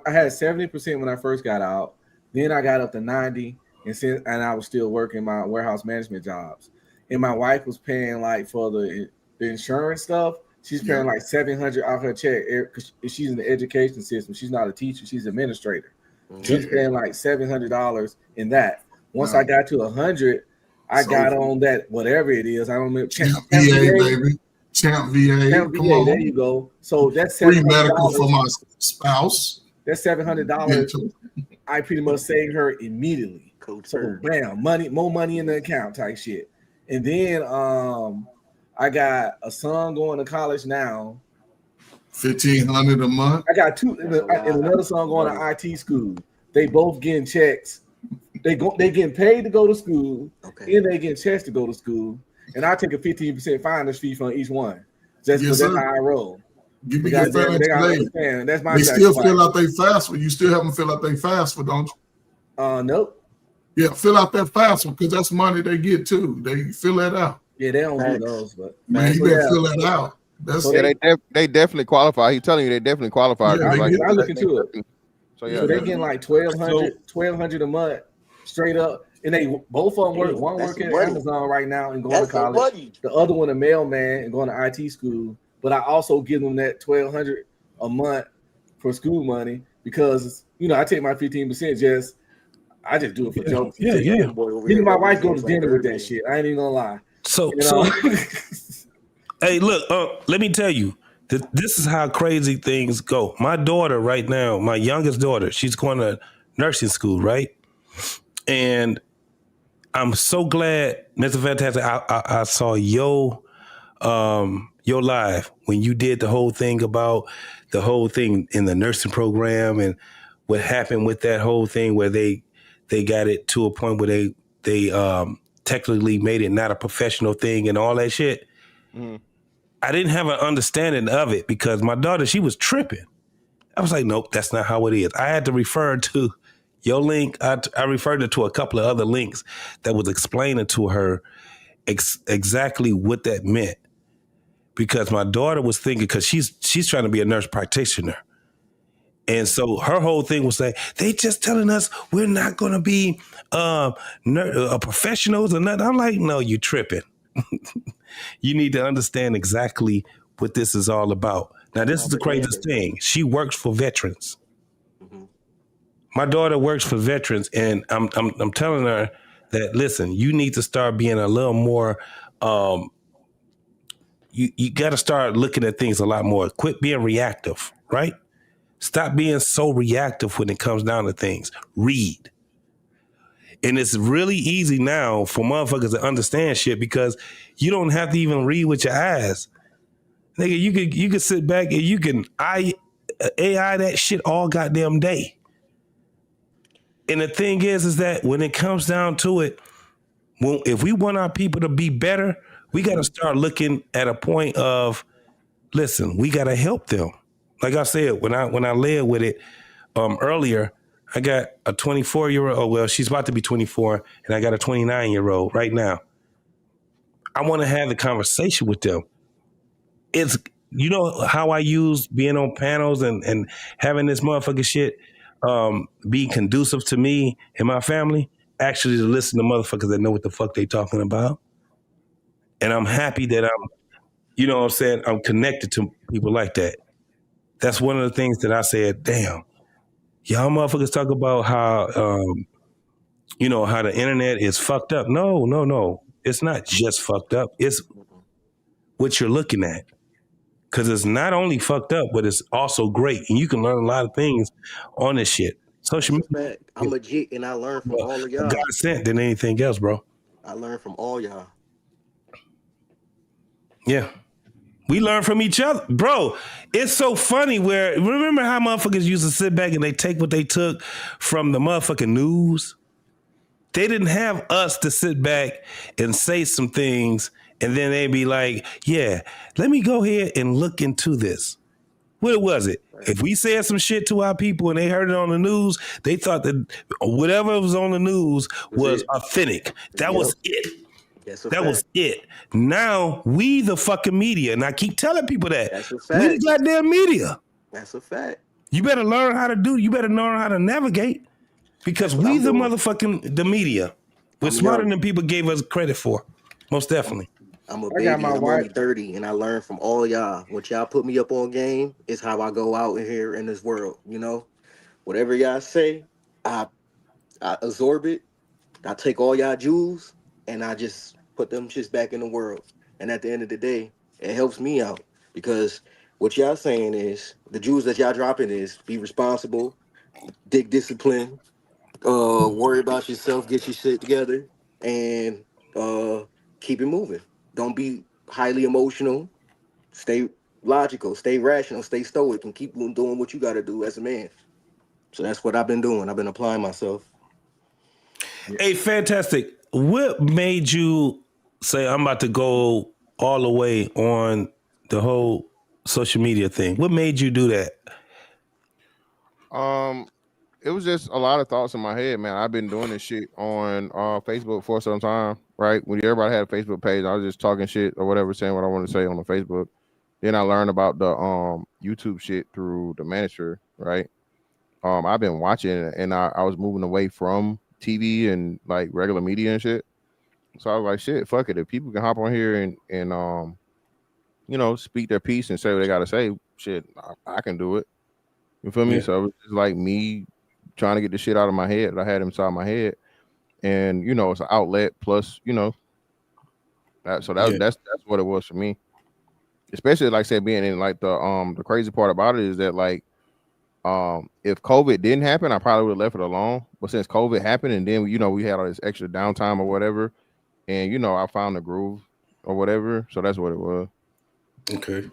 had 70% when I first got out, then I got up to 90, and I was still working my warehouse management jobs. And my wife was paying like for the insurance stuff. She's paying like $700 out her check because she's in the education system. She's not a teacher; she's an administrator. She's paying like $700 in that. Once I got to 100, I got on that whatever it is. I don't know. Champ VA, baby. Champ VA. Champ Come VA. on. There you go. So that's free medical for my spouse. That's $700. I pretty much saved her immediately. So bam, more money in the account type shit. And then I got a son going to college now. $1,500 a month. I got two, and another son going to IT school. They both getting checks. They getting paid to go to school, and they getting checks to go to school. And I take a 15% finder's fee from each one. Just because that's how I roll. Give me your financial aid. That's my. They still fill out their FAFSA. You still have them fill out their FAFSA, don't you? Nope. Yeah, fill out that FAFSA because that's money they get too. They fill that out. Yeah, they don't do those, but man, you better fill that out. That's they definitely qualify. He's telling you they definitely qualify. Yeah, I look into it. So yeah, so they getting like $1,200 a month straight up, and they both of them work. One working at Amazon right now and going to college. The other one a mailman and going to IT school. But I also give them that $1,200 a month for school money because I take my 15%. I just do it for jokes. Yeah. Even my wife goes to dinner with that shit. I ain't even gonna lie. So hey, look, let me tell you, this is how crazy things go. My daughter right now, my youngest daughter, she's going to nursing school, right? And I'm so glad, Mr. Fantastic, I saw your live when you did the whole thing about the whole thing in the nursing program and what happened with that whole thing where they got it to a point where they technically made it not a professional thing and all that shit. Mm. I didn't have an understanding of it because my daughter, she was tripping. I was like, nope, that's not how it is. I had to refer to your link. I referred her to a couple of other links that was explaining to her exactly what that meant. Because my daughter was thinking, because she's trying to be a nurse practitioner. And so her whole thing was like, they just telling us we're not going to be professionals or nothing. I'm like, no, you tripping. You need to understand exactly what this is all about. Now, this is the craziest thing. She works for veterans. Mm-hmm. My daughter works for veterans, and I'm telling her that, listen, you need to start being a little more, you got to start looking at things a lot more. Quit being reactive, right? Stop being so reactive when it comes down to things. Read. And it's really easy now for motherfuckers to understand shit because you don't have to even read with your eyes. Nigga, you could sit back and you can AI that shit all goddamn day. And the thing is that when it comes down to it, if we want our people to be better, we got to start looking at a point of, listen, we got to help them. Like I said, when I led with it earlier, I got a 24-year-old. Oh, well, she's about to be 24, and I got a 29-year-old right now. I want to have the conversation with them. It's, how I use being on panels and having this motherfucking shit be conducive to me and my family, actually to listen to motherfuckers that know what the fuck they talking about. And I'm happy that I'm connected to people like that. That's one of the things that I said, damn, y'all motherfuckers talk about how, how the internet is fucked up. No. It's not just fucked up. It's what you're looking at. Because it's not only fucked up, but it's also great. And you can learn a lot of things on this shit. Social media. I'm legit, and I learned from all of y'all. God sent than anything else, bro. I learned from all y'all. Yeah. We learn from each other. Bro, it's so funny remember how motherfuckers used to sit back and they take what they took from the motherfucking news? They didn't have us to sit back and say some things and then they'd be like, yeah, let me go ahead and look into this. What was it? If we said some shit to our people and they heard it on the news, they thought that whatever was on the news was authentic. That was it. That was it. Now we the fucking media, and I keep telling people that. That's a fact. We the goddamn media. That's a fact. You better learn how to do. You better learn how to navigate. Because we the motherfucking the media. We're smarter than people gave us credit for. Most definitely. I'm a baby. I'm only 30, and I learned from all y'all. What y'all put me up on game is how I go out here in this world. You know, whatever y'all say, I absorb it. I take all y'all jewels, and I just put them shits back in the world. And at the end of the day, it helps me out because what y'all saying is the jewels that y'all dropping is be responsible, dig discipline, worry about yourself, get your shit together, and keep it moving. Don't be highly emotional. Stay logical, stay rational, stay stoic, and keep doing what you got to do as a man. So that's what I've been doing. I've been applying myself. Hey, fantastic. What made you say I'm about to go all the way on the whole social media thing? What made you do that? It was just a lot of thoughts in my head, man. I've been doing this shit on Facebook for some time, right? When everybody had a Facebook page, I was just talking shit or whatever, saying what I want to say on the Facebook. Then I learned about the YouTube shit through the manager, right? I've been watching it, and I was moving away from TV and like regular media and shit. So I was like, shit, fuck it. If people can hop on here and you know, speak their piece and say what they gotta say, shit, I can do it. You feel me? Yeah. So it was just like me trying to get the shit out of my head that I had inside my head. And you know, it's an outlet plus, you know, that's what it was for me. Especially like I said, being in like the crazy part about it is that like if COVID didn't happen, I probably would have left it alone. But since COVID happened and then you know we had all this extra downtime or whatever, and you know I found the groove or whatever, so that's what it was. Okay.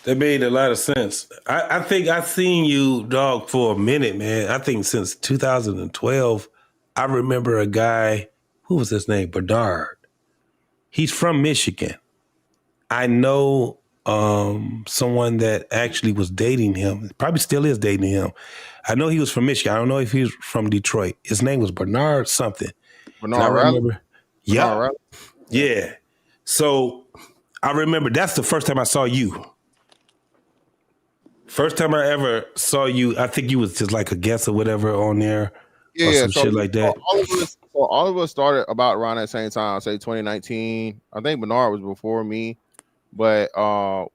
That made a lot of sense. I think I've seen you, dog, for a minute, man. I think since 2012, I remember a guy, who was his name? Bernard. He's from Michigan. I know someone that actually was dating him, probably still is dating him. I know he was from Michigan. I don't know if he was from Detroit. His name was Bernard something. Bernard Riley? Yeah. Yeah. So I remember that's the first time I saw you. First time I ever saw you, I think you was just like a guest or whatever on there. Or some shit like that. All of us started about around that same time, say 2019. I think Bernard was before me, but all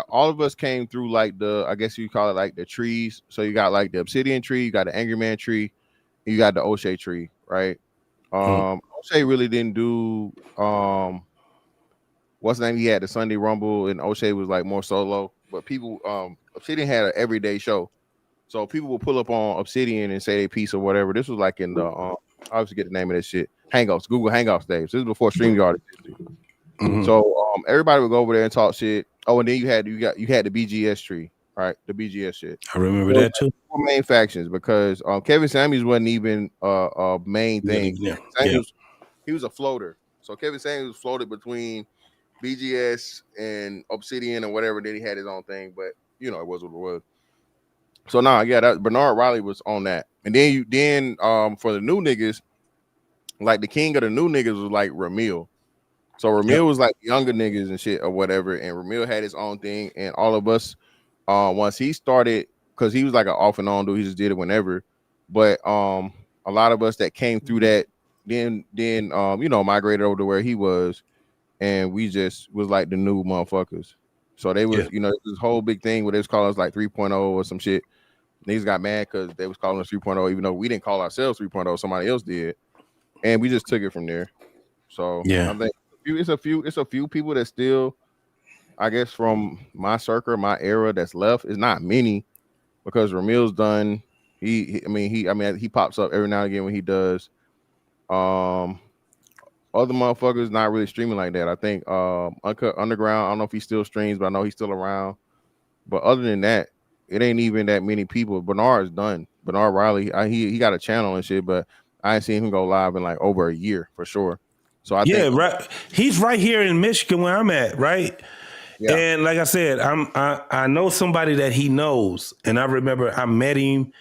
of us came through like I guess you call it like the trees. So you got like the Obsidian tree, you got the Angry Man tree, and you got the O'Shea tree, right? O'Shea really didn't do what's the name? He had the Sunday Rumble, and O'Shea was like more solo. But people, Obsidian had an everyday show, so people will pull up on Obsidian and say a piece or whatever. This was like in the I always forget the name of that shit. Hangouts, Google Hangouts days. This is before StreamYard existed. So everybody would go over there and talk shit. Oh, and then you had the BGS tree, right? The BGS shit. I remember that too. Four main factions because Kevin Samuels wasn't even a main thing. He was a floater. So Kevin Samuels floated between BGS and Obsidian or whatever. Then he had his own thing, but you know it was what it was. So that Bernard Riley was on that, and then for the new niggas, like the king of the new niggas was like Ramil. So Ramil was like younger niggas and shit or whatever, and Ramil had his own thing, and all of us once he started, because he was like an off and on dude, he just did it whenever. But a lot of us that came through that then you know migrated over to where he was. And we just was like the new motherfuckers. So they was, you know, this whole big thing where they was calling us like 3.0 or some shit. Niggas got mad because they was calling us 3.0, even though we didn't call ourselves 3.0, somebody else did. And we just took it from there. So I think it's a few people that still, I guess, from my circle, my era that's left. It's not many because Ramil's done. He pops up every now and again when he does. Other motherfuckers not really streaming like that. I think Uncut Underground, I don't know if he still streams, but I know he's still around. But other than that, it ain't even that many people. Bernard's done. Bernard Riley, he got a channel and shit, but I ain't seen him go live in like over a year for sure. So I think right. He's right here in Michigan where I'm at, right? Yeah. And like I said, I know somebody that he knows, and I remember I met him,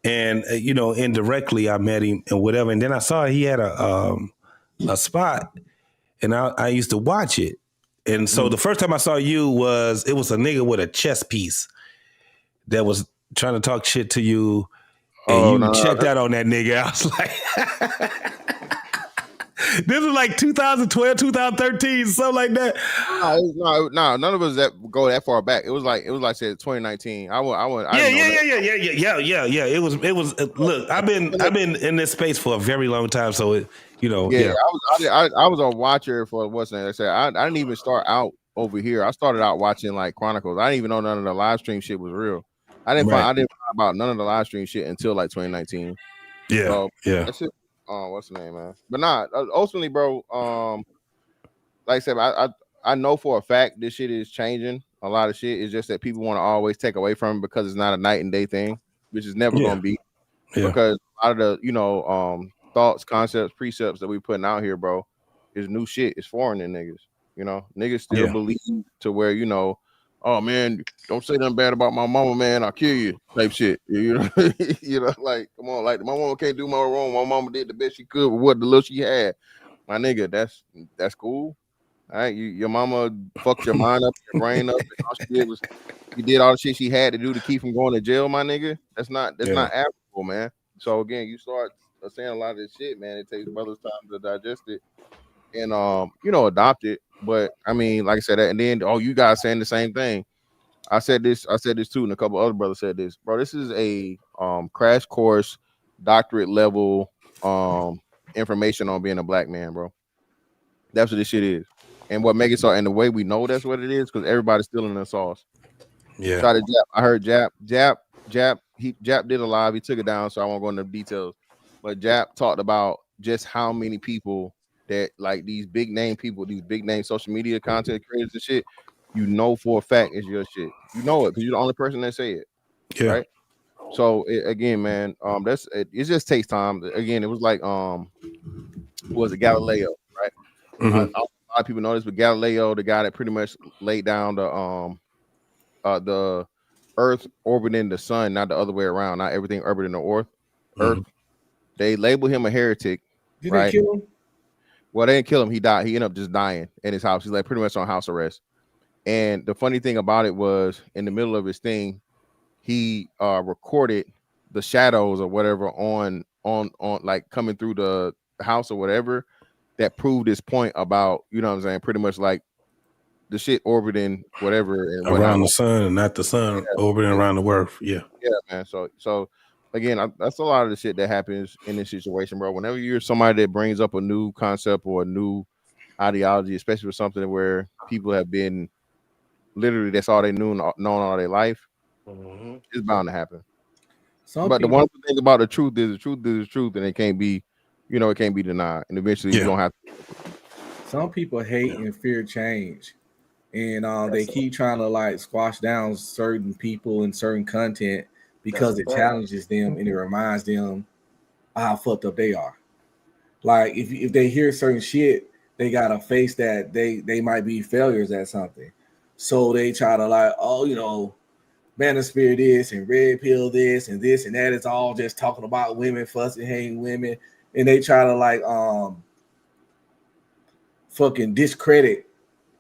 and you know, indirectly I met him and whatever, and then I saw he had a spot, and I used to watch it. And so the first time I saw you it was a nigga with a chess piece that was trying to talk shit to you. And you checked out on that nigga. I was like, this was like 2012, 2013, something like that. No, none of us that go that far back. It was like said 2019. I went. Yeah. It was. Look, I've been in this space for a very long time, so it, I was a watcher for what's name. I said I didn't even start out over here. I started out watching like Chronicles. I didn't even know none of the live stream shit was real. I didn't find about none of the live stream shit until like 2019. Yeah, so, yeah. That's it. What's the name, man? But ultimately, bro. Like I said, I know for a fact this shit is changing. A lot of shit is just that people want to always take away from it because it's not a night and day thing, which is never gonna be. Yeah. Because a lot of the thoughts, concepts, precepts that we putting out here, bro, is new shit. It's foreign to niggas. Niggas still believe to where oh man, don't say nothing bad about my mama, man. I'll kill you, type shit. Like come on, like my mama can't do no wrong. My mama did the best she could with what the little she had. My nigga, that's cool. All right, your mama fucked your mind up, your brain up. And all she did was you did all the shit she had to do to keep from going to jail, my nigga. That's not applicable, man. So again, you start saying a lot of this shit, man. It takes brothers time to digest it and adopt it. But I mean, like I said, and then you guys saying the same thing. I said this too, and a couple other brothers said this, bro. This is a crash course, doctorate level information on being a black man, bro. That's what this shit is, and what make it so. And the way we know that's what it is because everybody's still in the sauce. Yeah. Shout out to Jap. I heard Jap did a live. He took it down, so I won't go into details. But Jap talked about just how many people that like these big name people, these big name social media content creators and shit, for a fact is your shit. You know it because you're the only person that say it. Yeah. Right. So again, man, it just takes time. Again, it was like was it Galileo, right? Mm-hmm. A lot of people know this, but Galileo, the guy that pretty much laid down the Earth orbiting the sun, not the other way around, not everything orbiting the Earth. Mm-hmm. They labeled him a heretic. Did right? they kill him? Well, they didn't kill him. He died. He ended up just dying in his house. He's like pretty much on house arrest. And the funny thing about it was, in the middle of his thing, he recorded the shadows or whatever on like coming through the house or whatever that proved his point about, you know what I'm saying, pretty much like the shit orbiting whatever and around the sun and not the sun orbiting around the earth. Yeah, man. So again, that's a lot of the shit that happens in this situation, bro. Whenever you're somebody that brings up a new concept or a new ideology, especially with something where people have been literally that's all they known all their life, it's bound to happen. But the one thing about the truth is the truth, and it can't be, it can't be denied. And eventually you don't have to. Some people hate and fear change. And they keep trying to like squash down certain people and certain content because it challenges them and it reminds them how fucked up they are. Like if they hear certain shit, they gotta face that they might be failures at something. So they try to like, Manosphere this and red pill this and that. It's all just talking about women, fussing, hating women, and they try to like fucking discredit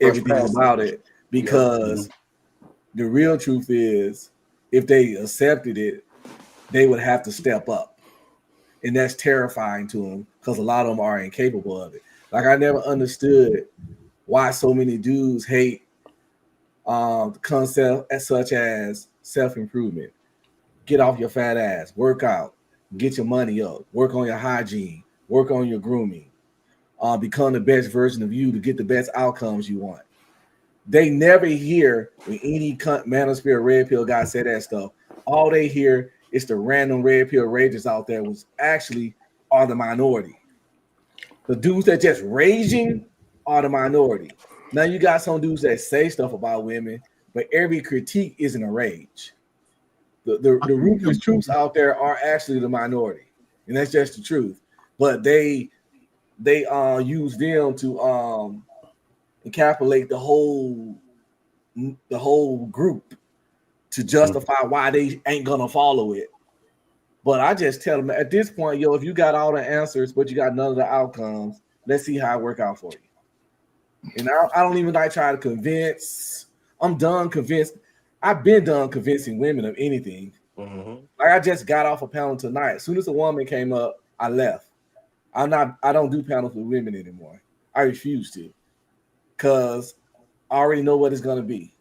everything about it because the real truth is if they accepted it, they would have to step up, and that's terrifying to them because a lot of them are incapable of it. Like I never understood why so many dudes hate the concept such as self-improvement. Get off your fat ass, work out, get your money up, work on your hygiene, work on your grooming, become the best version of you to get the best outcomes you want. They never hear when any Manosphere red pill guy say that stuff. All they hear is the random red pill ragers out there, which actually are the minority. The dudes that just raging are the minority. Now you got some dudes that say stuff about women, but every critique isn't a rage. The ruthless troops out there are actually the minority, and that's just the truth. But they use them to encapsulate the whole group to justify why they ain't gonna follow it. But I just tell them at this point, if you got all the answers, but you got none of the outcomes, let's see how it work out for you. And I don't even like try to convince. I'm done convinced. I've been done convincing women of anything. Like I just got off a panel tonight. As soon as a woman came up, I left. I don't do panels with women anymore. I refuse to, because I already know what it's gonna be.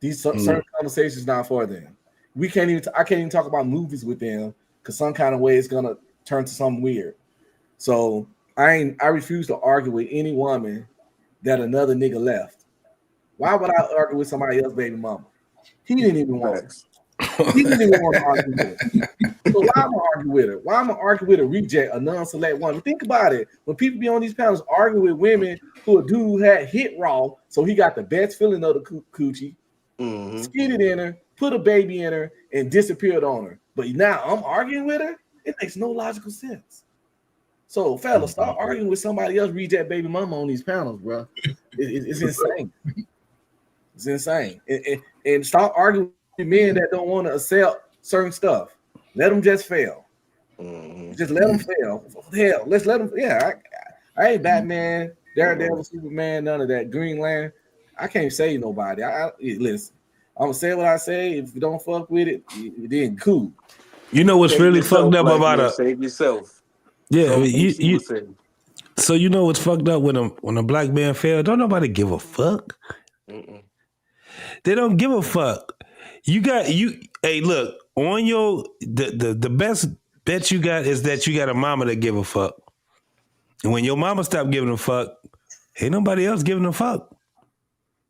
These certain conversations not for them. I can't even talk about movies with them because some kind of way it's gonna turn to something weird. So I refuse to argue with any woman that another nigga left. Why would I argue with somebody else's baby mama? He didn't even want it. He didn't even want to argue with her. So why am I arguing with her? Why am I arguing with a reject, a non-select woman? Think about it. When people be on these panels arguing with women who a dude had hit raw, so he got the best feeling of the coochie, skidded in her, put a baby in her, and disappeared on her. But now I'm arguing with her? It makes no logical sense. So, fellas, start arguing with somebody else reject baby mama on these panels, bro. It's insane. It's insane. And stop arguing with men that don't want to accept certain stuff. Let them just fail. Just let them fail. Hell, let's let them. Yeah, I ain't Batman, Daredevil, Superman, none of that. Green Lantern. I can't save nobody. Listen, I'm gonna say what I say. If you don't fuck with it, then cool. You know what's really fucked up about save yourself. Yeah, so you know what's fucked up when a black man fails? Don't nobody give a fuck. They don't give a fuck. Hey, look, on your the best bet you got is that you got a mama that give a fuck. And when your mama stop giving a fuck, ain't nobody else giving a fuck.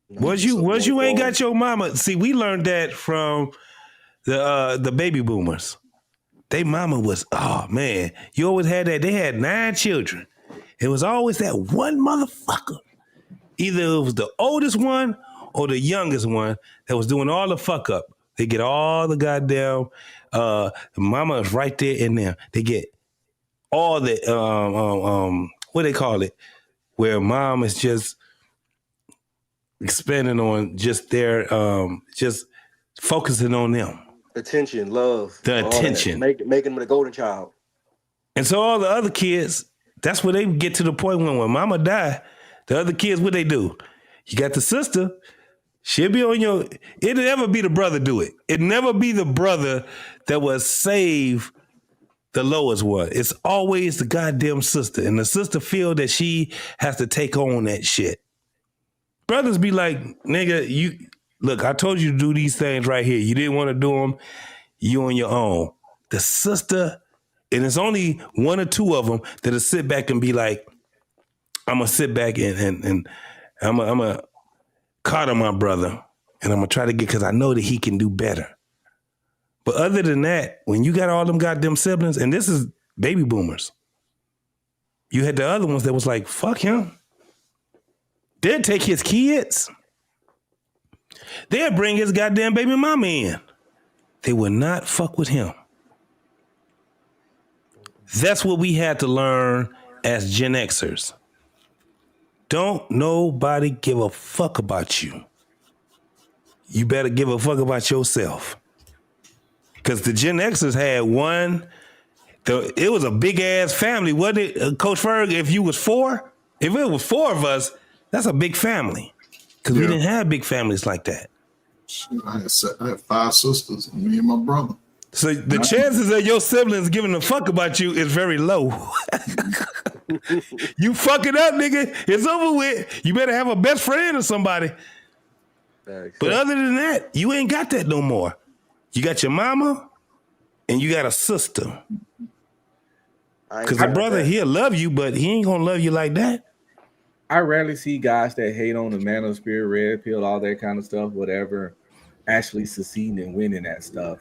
Once you ain't got your mama, see, we learned that from the baby boomers. They mama was, oh man, you always had that. They had 9 children. It was always that one motherfucker. Either it was the oldest one or the youngest one that was doing all the fuck up. They get all the goddamn, the mama is right there in there. They get all the, what they call it, where mom is just expanding on just their, just focusing on them. Attention, love. The attention. Making them the golden child. And so all the other kids, that's where they get to the point when mama die, the other kids, what they do? You got the sister, she'll be on your, it'll never be the brother do it. It'll never be the brother that will save the lowest one. It's always the goddamn sister. And the sister feel that she has to take on that shit. Brothers be like, nigga, look, I told you to do these things right here. You didn't want to do them. You on your own. The sister, and it's only 1 or 2 of them that'll sit back and be like, I'm going to sit back and I'm going to coddle my brother. And I'm going to try to get, because I know that he can do better. But other than that, when you got all them goddamn siblings, and this is baby boomers, you had the other ones that was like, fuck him. They'd take his kids. They'll bring his goddamn baby mama in. They will not fuck with him. That's what we had to learn as Gen Xers. Don't nobody give a fuck about you. You better give a fuck about yourself. Because the Gen Xers had one, it was a big ass family, wasn't it, Coach Ferg? If you was 4, if it was 4 of us, that's a big family. Because we didn't have big families like that. I had 5 sisters, and me and my brother. So the chances of your siblings giving a fuck about you is very low. You fuck it up, nigga. It's over with. You better have a best friend or somebody. But other than that, you ain't got that no more. You got your mama and you got a sister. Because the brother, he'll love you, but he ain't gonna love you like that. I rarely see guys that hate on the man of the spirit, red pill, all that kind of stuff, whatever, actually succeeding and winning that stuff.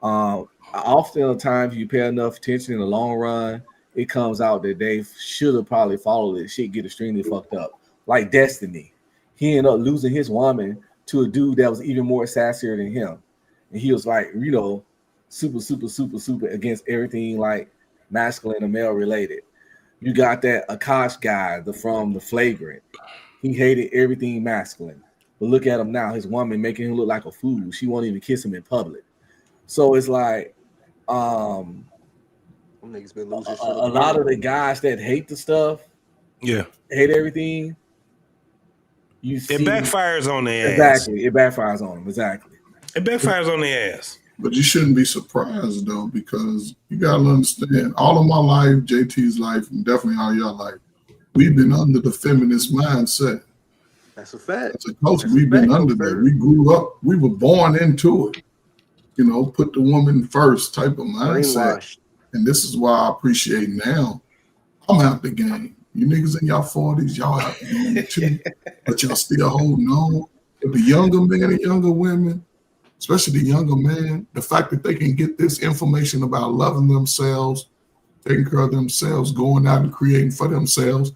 Oftentimes, you pay enough attention in the long run, it comes out that they should have probably followed this shit, get extremely fucked up. Like Destiny. He ended up losing his woman to a dude that was even more sassier than him. And he was like, you know, super against everything like masculine and male related. You got that Akash guy from the Flagrant. He hated everything masculine. But look at him now. His woman making him look like a fool. She won't even kiss him in public. So it's like a lot of the guys that hate the stuff, hate everything. It backfires on their ass. Exactly. It backfires on them. Exactly. It backfires on their ass. But you shouldn't be surprised though, because you gotta understand, all of my life, JT's life, and definitely all your life, we've been under the feminist mindset. That's a fact. As a culture, we've been under that. We grew up, we were born into it. You know, put the woman first type of mindset. And this is why I appreciate now. I'm out the game. You niggas in your 40s, y'all out the game too, but y'all still holding on. But the younger men and younger women, especially the younger man, the fact that they can get this information about loving themselves, taking care of themselves, going out and creating for themselves,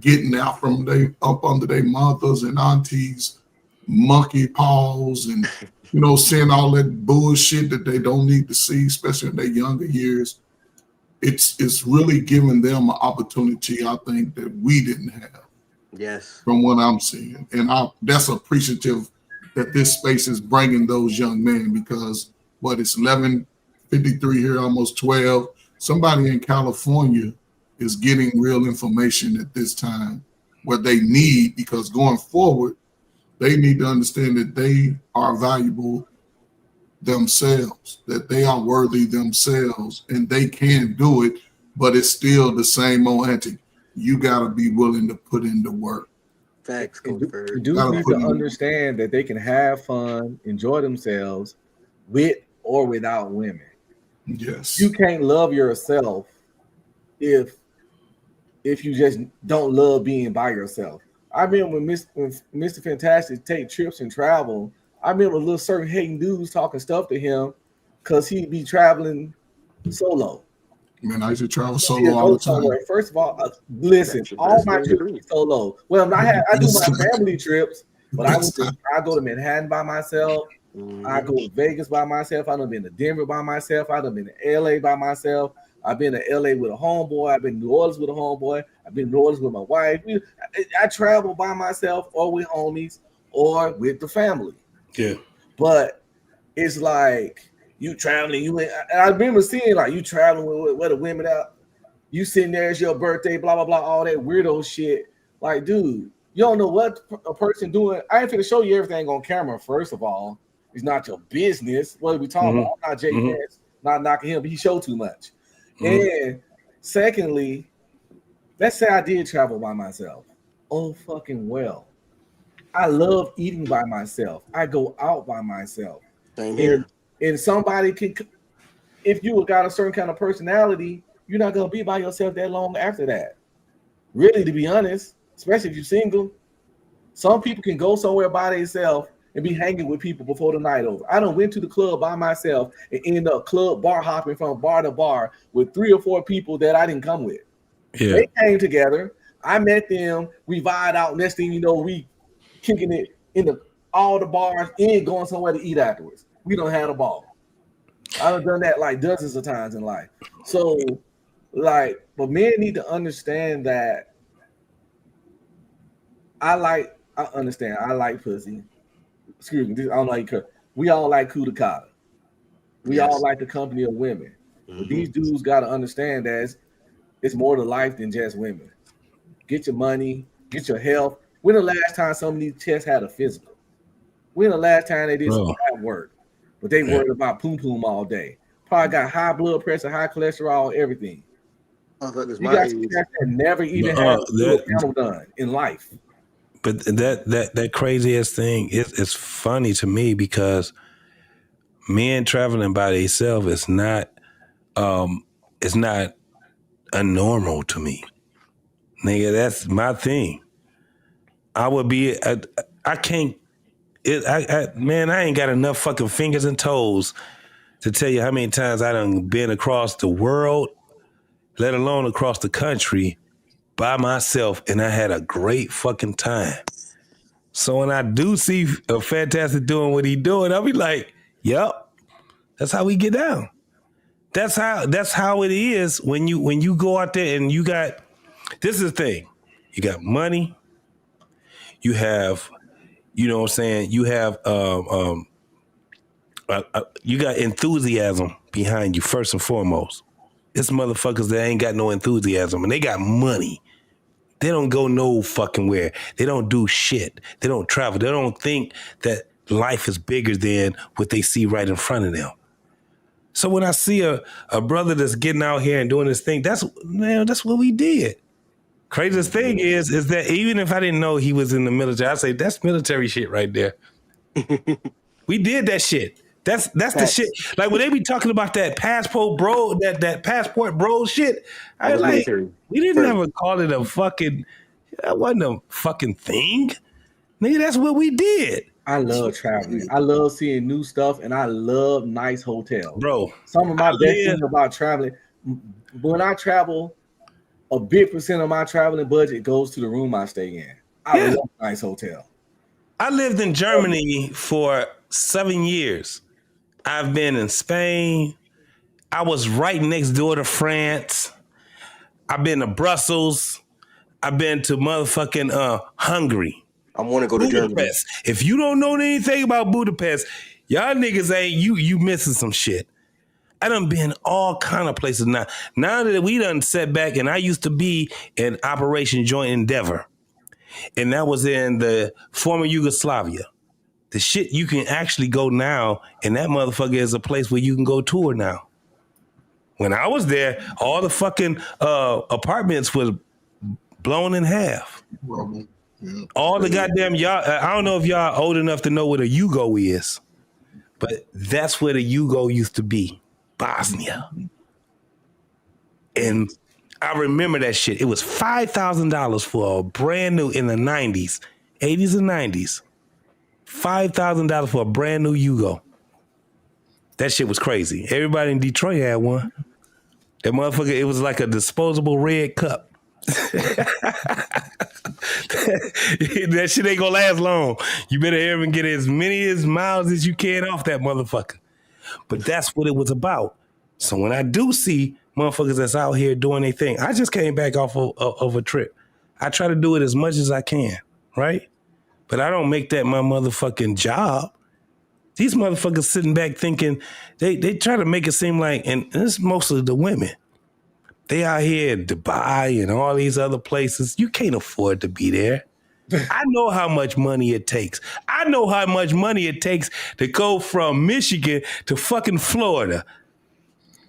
getting out from up under their mothers and aunties, monkey paws, and you know, seeing all that bullshit that they don't need to see, especially in their younger years. It's really giving them an opportunity, I think, that we didn't have. Yes. From what I'm seeing. And that's appreciative that this space is bringing those young men, because it's 11:53 here, almost 12. Somebody in California is getting real information at this time, what they need, because going forward, they need to understand that they are valuable themselves, that they are worthy themselves, and they can do it, but it's still the same old antic. You got to be willing to put in the work. Facts. You do need to understand that they can have fun, enjoy themselves with or without women. Yes. You can't love yourself if you just don't love being by yourself. I remember when Mr. Fantastic take trips and travel, I remember little certain hating dudes talking stuff to him because he'd be traveling solo. Man, I used to travel solo all the time. First of all, listen, all my trips were solo. Well, I do my family trips, but I go to Manhattan by myself. I go to Vegas by myself. I done been to Denver by myself. I done been to LA by myself. I've been to LA with a homeboy. I've been to New Orleans with a homeboy. I've been to New Orleans with my wife. I travel by myself or with homies or with the family. Yeah. But it's like you traveling, I remember seeing like you traveling with the women out, you sitting there, it's your birthday, blah, blah, blah, all that weirdo shit. Like, dude, you don't know what a person doing. I ain't finna show you everything on camera, first of all. It's not your business. What are we talking about? I'm not Jay Vance, not knocking him, but he showed too much. And secondly, let's say I did travel by myself. Oh, fucking well. I love eating by myself. I go out by myself. Same here. And somebody can, if you got a certain kind of personality, you're not gonna be by yourself that long after that. Really, to be honest, especially if you're single, some people can go somewhere by themselves and be hanging with people before the night over. I done went to the club by myself and ended up club bar hopping from bar to bar with 3 or 4 people that I didn't come with. Yeah. They came together. I met them. We vibed out. Next thing you know, we kicking it in all the bars and going somewhere to eat afterwards. We don't have a ball. I've done that like dozens of times in life. So, but men need to understand that I like pussy. Excuse me, I don't like her. We all like Kudakata. We all like the company of women. But these dudes got to understand that it's more to life than just women. Get your money, get your health. When the last time some of these tests had a physical? When the last time they did some bad work? But they worried about poom all day. Probably got high blood pressure, high cholesterol, everything. You got some cats that never even had a panel done in life. But that crazy ass thing is funny to me because men traveling by themselves is not unnormal to me. Nigga, that's my thing. I would be I can't man, I ain't got enough fucking fingers and toes to tell you how many times I done been across the world, let alone across the country by myself, and I had a great fucking time. So when I do see a Fantastic doing what he doing, I'll be like, yep, that's how we get down. That's how it is when you go out there and you got, this is the thing, you got money, you have, you know what I'm saying, you have you got enthusiasm behind you first and foremost. It's motherfuckers that ain't got no enthusiasm and they got money. They don't go no fucking where. They don't do shit. They don't travel. They don't think that life is bigger than what they see right in front of them. So when I see a brother that's getting out here and doing this thing, that's what we did. Craziest thing is that even if I didn't know he was in the military, I'd say that's military shit right there. We did that shit. That's the shit. Like when they be talking about that passport bro, that passport bro shit, I was like, we didn't ever call it a fucking. That wasn't a fucking thing, nigga. That's what we did. I love traveling. I love seeing new stuff, and I love nice hotels, bro. Some of my best things about traveling. When I travel, a big percent of my traveling budget goes to the room I stay in. I love a nice hotel. I lived in Germany for 7 years. I've been in Spain. I was right next door to France. I've been to Brussels. I've been to motherfucking Hungary. I want to go to Germany. If you don't know anything about Budapest, y'all niggas ain't you missing some shit. I done been all kind of places now. Now that we done set back, and I used to be in Operation Joint Endeavor, and that was in the former Yugoslavia. The shit you can actually go now, and that motherfucker is a place where you can go tour now. When I was there, all the fucking apartments was blown in half. Yeah. All the goddamn y'all. I don't know if y'all old enough to know what a Yugo is, but that's where the Yugo used to be, Bosnia. And I remember that shit. It was $5,000 for a brand new in the 90s, 80s and 90s. $5,000 for a brand new Yugo. That shit was crazy. Everybody in Detroit had one. That motherfucker, it was like a disposable red cup. That shit ain't gonna last long. You better ever get as many miles as you can off that motherfucker. But that's what it was about. So when I do see motherfuckers that's out here doing their thing, I just came back off of a trip. I try to do it as much as I can, right? But I don't make that my motherfucking job. These motherfuckers sitting back thinking, they try to make it seem like, and it's mostly the women. They out here in Dubai and all these other places. You can't afford to be there. I know how much money it takes. I know how much money it takes to go from Michigan to fucking Florida.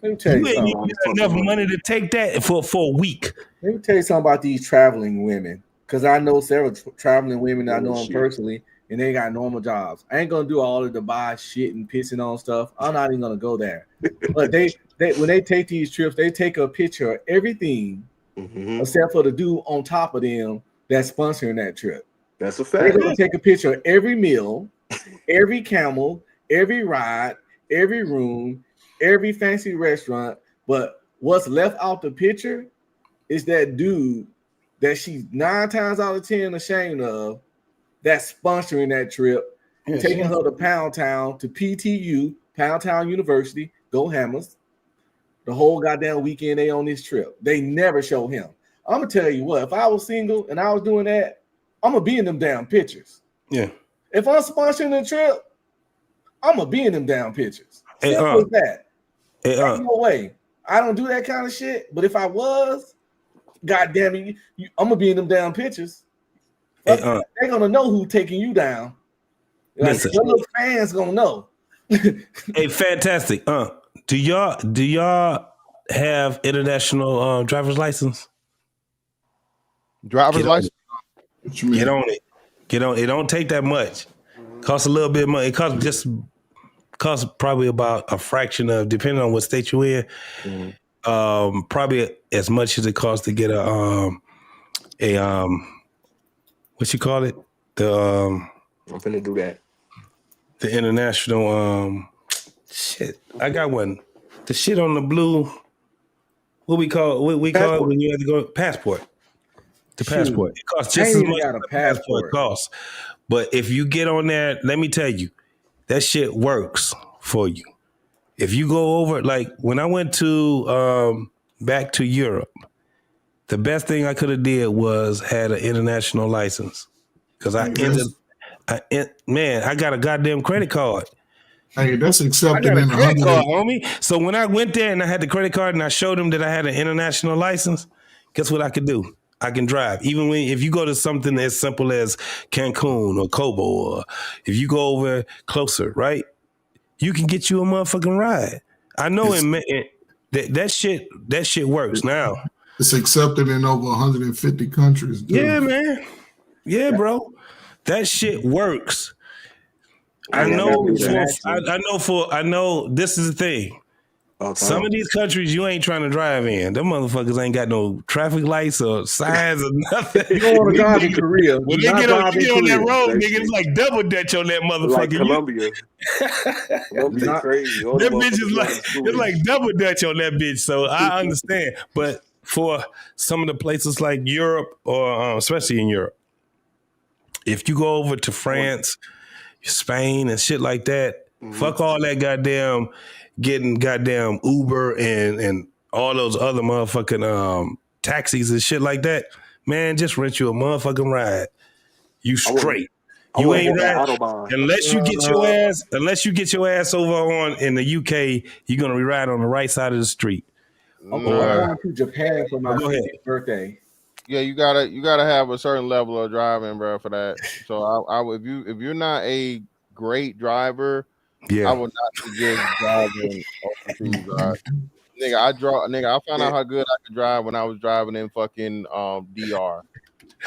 Let me tell you ain't even got enough money to take that for a week. Let me tell you something about these traveling women. Because I know several traveling women that I know them personally, and they got normal jobs. I ain't gonna do all of the Dubai shit and pissing on stuff. I'm not even gonna go there. But they when they take these trips, they take a picture of everything except for the dude on top of them that's sponsoring that trip. That's a fact. They're gonna take a picture of every meal, every camel, every ride, every room, every fancy restaurant. But what's left out the picture is that dude that she's 9 times out of 10 ashamed of, that's sponsoring that trip, taking her to Pound Town, to PTU, Pound Town University, go Hammers. The whole goddamn weekend they on this trip. They never show him. I'm gonna tell you what, if I was single and I was doing that, I'm gonna be in them damn pictures. Yeah. If I'm sponsoring the trip, I'm gonna be in them damn pictures. Simple as that. Ain't no way. I don't do that kind of shit, but if I was, God damn it, I'm gonna be in them damn pictures. They're gonna know who taking you down. Like, your little fans gonna know. Hey, fantastic. Do y'all have international driver's license? Driver's license? Get on it. Get on. It don't take that much. Costs a little bit of money. It costs probably about a fraction of, depending on what state you're in. Probably as much as it costs to get a what you call it? I'm finna do that. The international shit. I got one. The shit on the blue. What we call it when you have to go passport. The passport. It costs just as much as a passport costs. But if you get on there, let me tell you, that shit works for you. If you go over, like when I went to back to Europe, the best thing I could have did was had an international license. Because I got a goddamn credit card. Hey, that's accepted I got in a credit card, homie. So when I went there and I had the credit card and I showed them that I had an international license, guess what I could do? I can drive. Even if you go to something as simple as Cancun or Cabo, or if you go over closer, right? You can get you a motherfucking ride. I know that shit works now. It's accepted in over 150 countries. Too. Yeah, man. Yeah, bro. That shit works. I know this is the thing. Some of these countries you ain't trying to drive in. Them motherfuckers ain't got no traffic lights or signs or nothing. You don't want to drive in Korea. When they get on that road, nigga, it's like double dutch on that motherfucker. Like Colombia. Colombia crazy. That bitch is it's like double dutch on that bitch. So I understand. But for some of the places like Europe or especially in Europe, if you go over to France, Spain and shit like that, fuck all that goddamn getting goddamn Uber and all those other motherfucking taxis and shit like that. Man, just rent you a motherfucking ride. You straight. You ain't right unless you get your ass over on in the UK. You're gonna be right on the right side of the street. I'm going to Japan for my 50th birthday. Yeah, you gotta have a certain level of driving, bro, for that. So if you're not a great driver, I would not suggest driving overseas. Nigga, I found out how good I could drive when I was driving in fucking DR.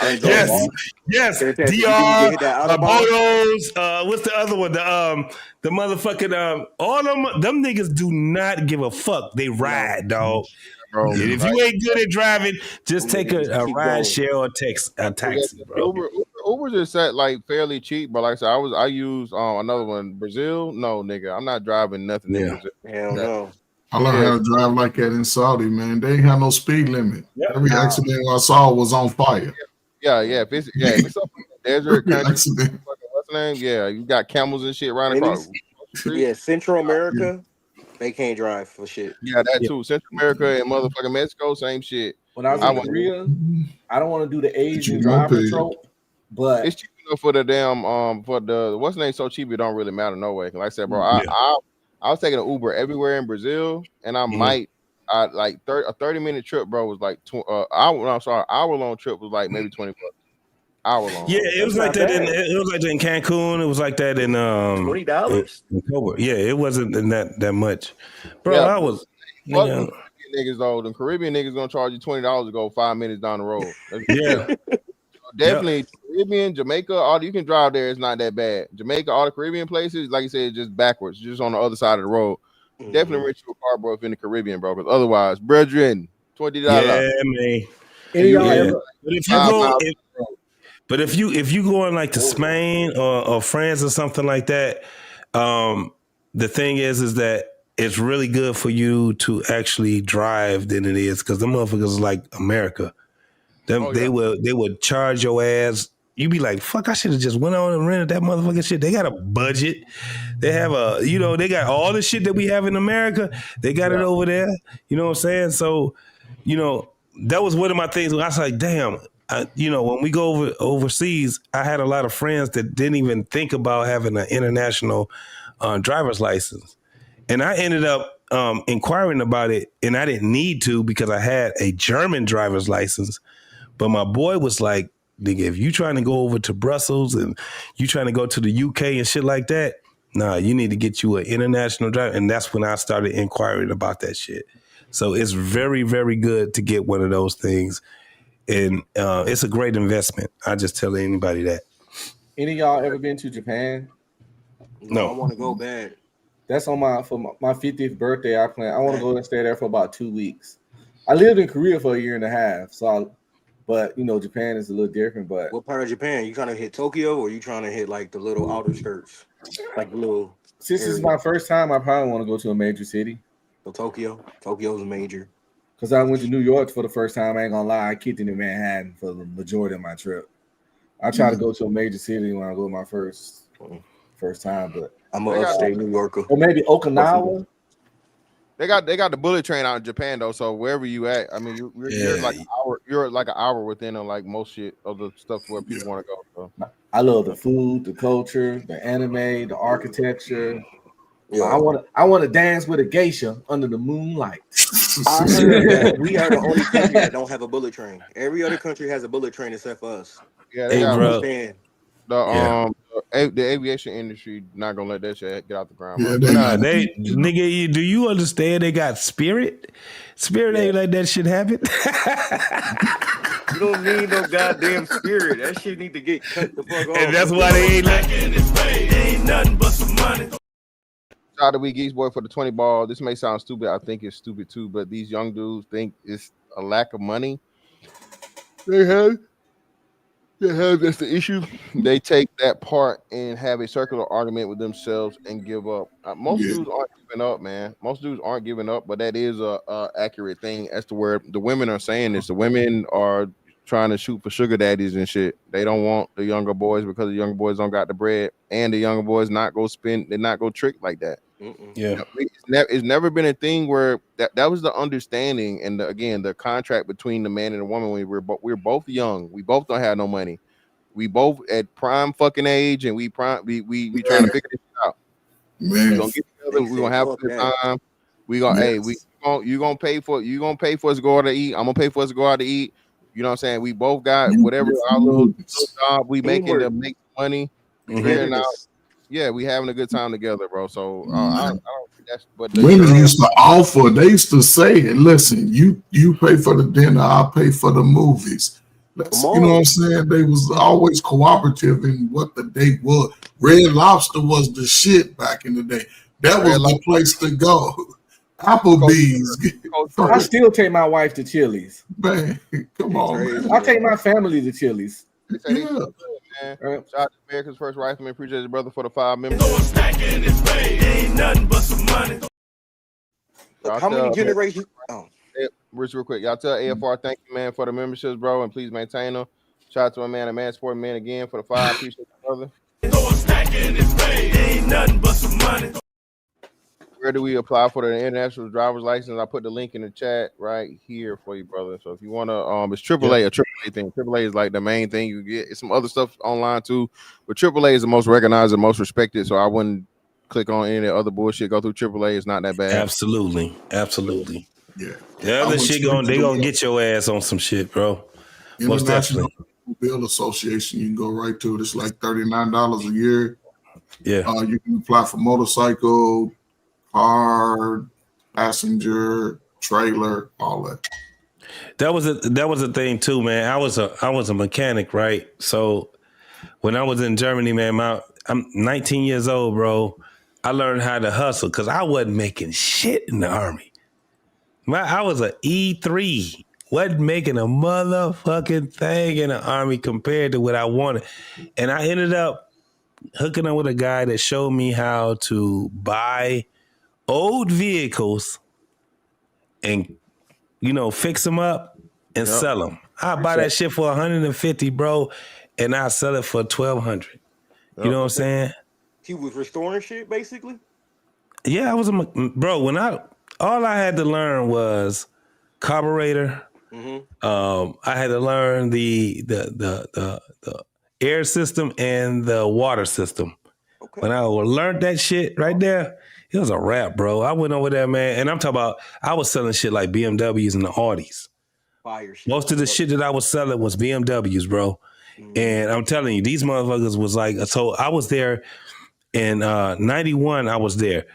Yes, DR, Bodos, what's the other one? The motherfucking all them niggas do not give a fuck. They ride, dog. Bro, if you ain't good at driving, just take a ride share or a taxi, bro. Uber's just set like fairly cheap, but like I said, I use another one, Brazil. No, nigga, I'm not driving nothing in Brazil. Hell no. I learned how to drive like that in Saudi, man. They ain't have no speed limit. Every accident I saw was on fire. Yeah. If it's up in the desert country, what's the name? Yeah, you got camels and shit right across. Yeah, Central America, they can't drive for shit. Yeah, that too. Central America and motherfucking Mexico, same shit. When I was in Korea, I don't want to do the Asian driver trope, but it's cheap enough for the damn for the what's the name so cheap it don't really matter no way. Like I said, bro, I was taking an Uber everywhere in Brazil, and I like a 30-minute trip, bro, was like hour-long trip was like maybe 20 bucks. Hour-long. Yeah, it was like that. It was like that in Cancun. It was like that in $20. Yeah, it wasn't that much, bro. I was. Niggas though, the Caribbean niggas gonna charge you $20 to go 5 minutes down the road. Yeah. Definitely Caribbean, Jamaica, all you can drive there. It's not that bad. Jamaica, all the Caribbean places, like you said, just backwards, just on the other side of the road. Definitely rent you a car, bro, if in the Caribbean, bro. Because otherwise, brethren, $20. Yeah, man. But if you going like to Spain or France or something like that, the thing is that it's really good for you to actually drive than it is because the motherfuckers is like America. They would charge your ass. You be like, fuck, I should have just went on and rented that motherfucking shit. They got a budget. They have they got all the shit that we have in America. They got it over there. You know what I'm saying? So, that was one of my things where I was like, damn, when we go overseas, I had a lot of friends that didn't even think about having an international driver's license. And I ended up inquiring about it, and I didn't need to because I had a German driver's license. But my boy was like, nigga, if you trying to go over to Brussels and you trying to go to the UK and shit like that, nah, you need to get you an international driver. And that's when I started inquiring about that shit. So it's very, very good to get one of those things. And it's a great investment. I just tell anybody that. Any of y'all ever been to Japan? No. I want to go bad. That's on my 50th birthday. I want to go and stay there for about 2 weeks. I lived in Korea for a year and a half, but Japan is a little different. But what part of Japan? You trying to hit Tokyo, or you trying to hit like the little outer skirts, like the little? Since this is my first time, I probably want to go to a major city. So Tokyo's a major. Because I went to New York for the first time. I ain't gonna lie, I kicked into Manhattan for the majority of my trip. I try to go to a major city when I go my first time, but I'm a upstate New Yorker. Or maybe Okinawa. They got the bullet train out in Japan though, so wherever you at, I mean, you're like an hour. You're like an hour within like most shit of the stuff where people want to go. So. I love the food, the culture, the anime, the architecture. Yeah. I want to dance with a geisha under the moonlight. I heard that we are the only country that don't have a bullet train. Every other country has a bullet train except for us. Yeah, they got bro. The aviation industry not gonna let that shit get out the ground. Yeah, nigga, do you understand? They got Spirit. Spirit ain't let that shit happen. You don't need no goddamn Spirit. That shit need to get cut the fuck off. And that's why they ain't ain't nothing but some money. Shout out to We Geeks Boy for the 20 ball. This may sound stupid. I think it's stupid too, but these young dudes think it's a lack of money. They have that's the issue. They take that part and have a circular argument with themselves and give up. Most dudes aren't giving up, man. Most dudes aren't giving up, but that is a accurate thing as to where the women are saying this. The women are trying to shoot for sugar daddies and shit. They don't want the younger boys because the younger boys don't got the bread, and the younger boys not go spend, they not go trick like that. Yeah, it's never been a thing where that was the understanding and the contract between the man and the woman when we're both young. We both don't have no money. We both at prime fucking age, and we trying to figure this out. Man. We gonna get together. We gonna have a good time. We gonna you gonna pay for us to go out to eat. I'm gonna pay for us to go out to eat. You know what I'm saying? We both got whatever our little job we making to make money. Figuring out. Yeah, we having a good time together, bro. So I don't think that's. But women used to offer. They used to say, "Listen, you pay for the dinner, I'll pay for the movies." You know what I'm saying? They was always cooperative in what the date was. Red Lobster was the shit back in the day. That was the place to go. Applebee's. I still take my wife to Chili's. Man, come on, man. I take my family to Chili's. Man. Shout out to America's First Rifleman. Appreciate your brother for the 5 members. Ain't nothing but some money. How many generations? Rich, real quick. Y'all tell AFR thank you, man, for the memberships, bro, and please maintain them. Shout out to my man, the man sporting man again for the 5. Appreciate you, brother. Ain't nothing but some money. Where do we apply for the international driver's license? I put the link in the chat right here for you, brother. So if you want to, it's AAA, a AAA thing. AAA is like the main thing you get. It's some other stuff online too, but AAA is the most recognized and most respected. So I wouldn't click on any other bullshit. Go through AAA. It's not that bad. Absolutely. Yeah. The other shit they gonna get your ass on some shit, bro. Most definitely. Bill Association, you can go right to it. It's like $39 a year. Yeah. You can apply for motorcycle, car, passenger, trailer, all that. That was a thing too, man. I was a mechanic, right? So when I was in Germany, man, I'm 19 years old, bro. I learned how to hustle because I wasn't making shit in the Army. I was an E3. Wasn't making a motherfucking thing in the Army compared to what I wanted. And I ended up hooking up with a guy that showed me how to buy old vehicles and, fix them up and sell them. I buy that shit for $150, bro, and I sell it for $1,200. You know what I'm saying? He was restoring shit, basically? Yeah, I was bro, all I had to learn was carburetor. I had to learn the air system and the water system. Okay. When I learned that shit right there, it was a wrap, bro. I went over there, man, and I'm talking about I was selling shit like BMWs and the Audis. Fire shit. Most of the shit that I was selling was BMWs, bro. And I'm telling you, these motherfuckers was like, so I was there in 91, I was there.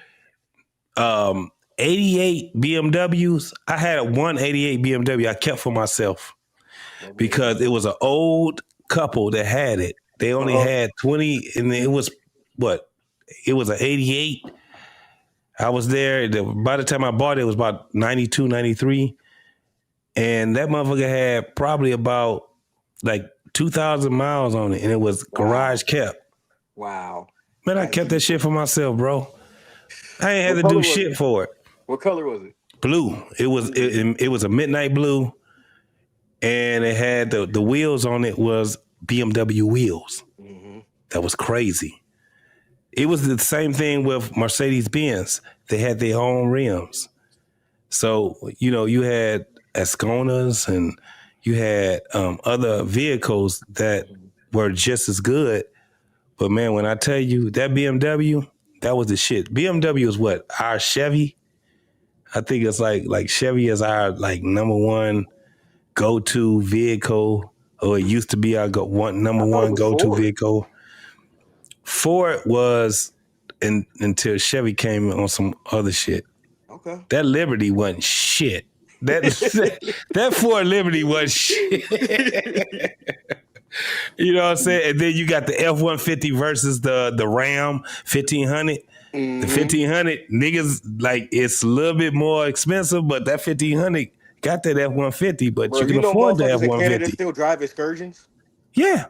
88 BMWs. I had one 88 BMW I kept for myself because it was an old couple that had it. They only had 20, and it was it was an 88. I was there. By the time I bought it, it was about 92, 93. And that motherfucker had probably about like 2,000 miles on it, and it was garage kept. Wow. Man, I kept that shit for myself, bro. I ain't had to do shit for it. What color was it? Blue. It was a midnight blue, and it had the wheels on it was BMW wheels. That was crazy. It was the same thing with Mercedes-Benz. They had their own rims. So, you had Asconas and you had other vehicles that were just as good. But man, when I tell you that BMW, that was the shit. BMW is what? Our Chevy? I think it's like Chevy is our number one go-to vehicle, or it used to be our number one go-to vehicle. Ford was until Chevy came on some other shit. Okay. That Liberty wasn't shit. That Ford Liberty was shit. You know what I'm saying? And then you got the F-150 versus the Ram 1500. Mm-hmm. The 1500 niggas like it's a little bit more expensive, but that 1500 got that F-150, but Bro, you can afford the motherfuckers in Canada F-150. still drive Excursions? Yeah.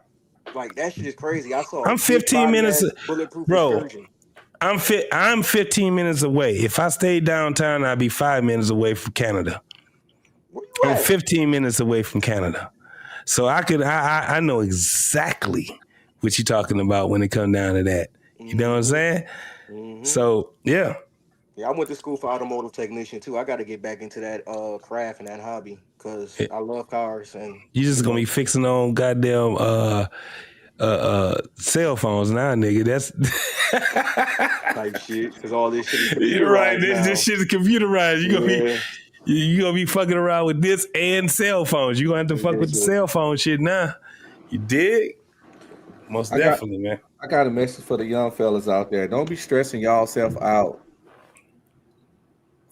Like that shit is crazy. I saw. I'm 15 minutes, bulletproof bro. Excursion. I'm 15 minutes away. If I stayed downtown, I'd be 5 minutes away from Canada. I'm 15 minutes away from Canada. So I know exactly what you're talking about when it comes down to that. You know what I'm saying? Mm-hmm. So, yeah. Yeah, I went to school for automotive technician too. I got to get back into that craft and that hobby because I love cars. And you just going to be fixing on goddamn cell phones now, nigga. That's type shit because all this shit is computerized. You're right. Now. This shit is computerized. You're gonna be fucking around with this and cell phones. You're gonna have to fuck with the cell phone shit now. You dig? Most definitely, man. I got a message for the young fellas out there. Don't be stressing y'all self out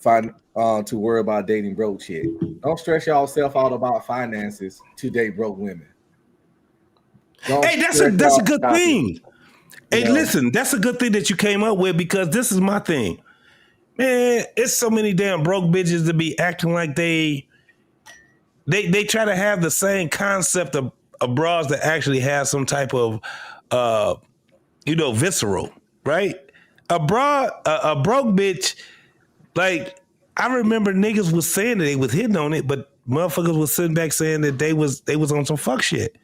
to worry about dating broke shit. Don't stress y'all self out about finances to date broke women. Hey, that's a good thing. Hey, listen, that's a good thing that you came up with because this is my thing. Man, it's so many damn broke bitches to be acting like they try to have the same concept of bras that actually have some type of visceral, right? A broke bitch, like I remember niggas was saying that they was hitting on it, but motherfuckers was sitting back saying that they was on some fuck shit.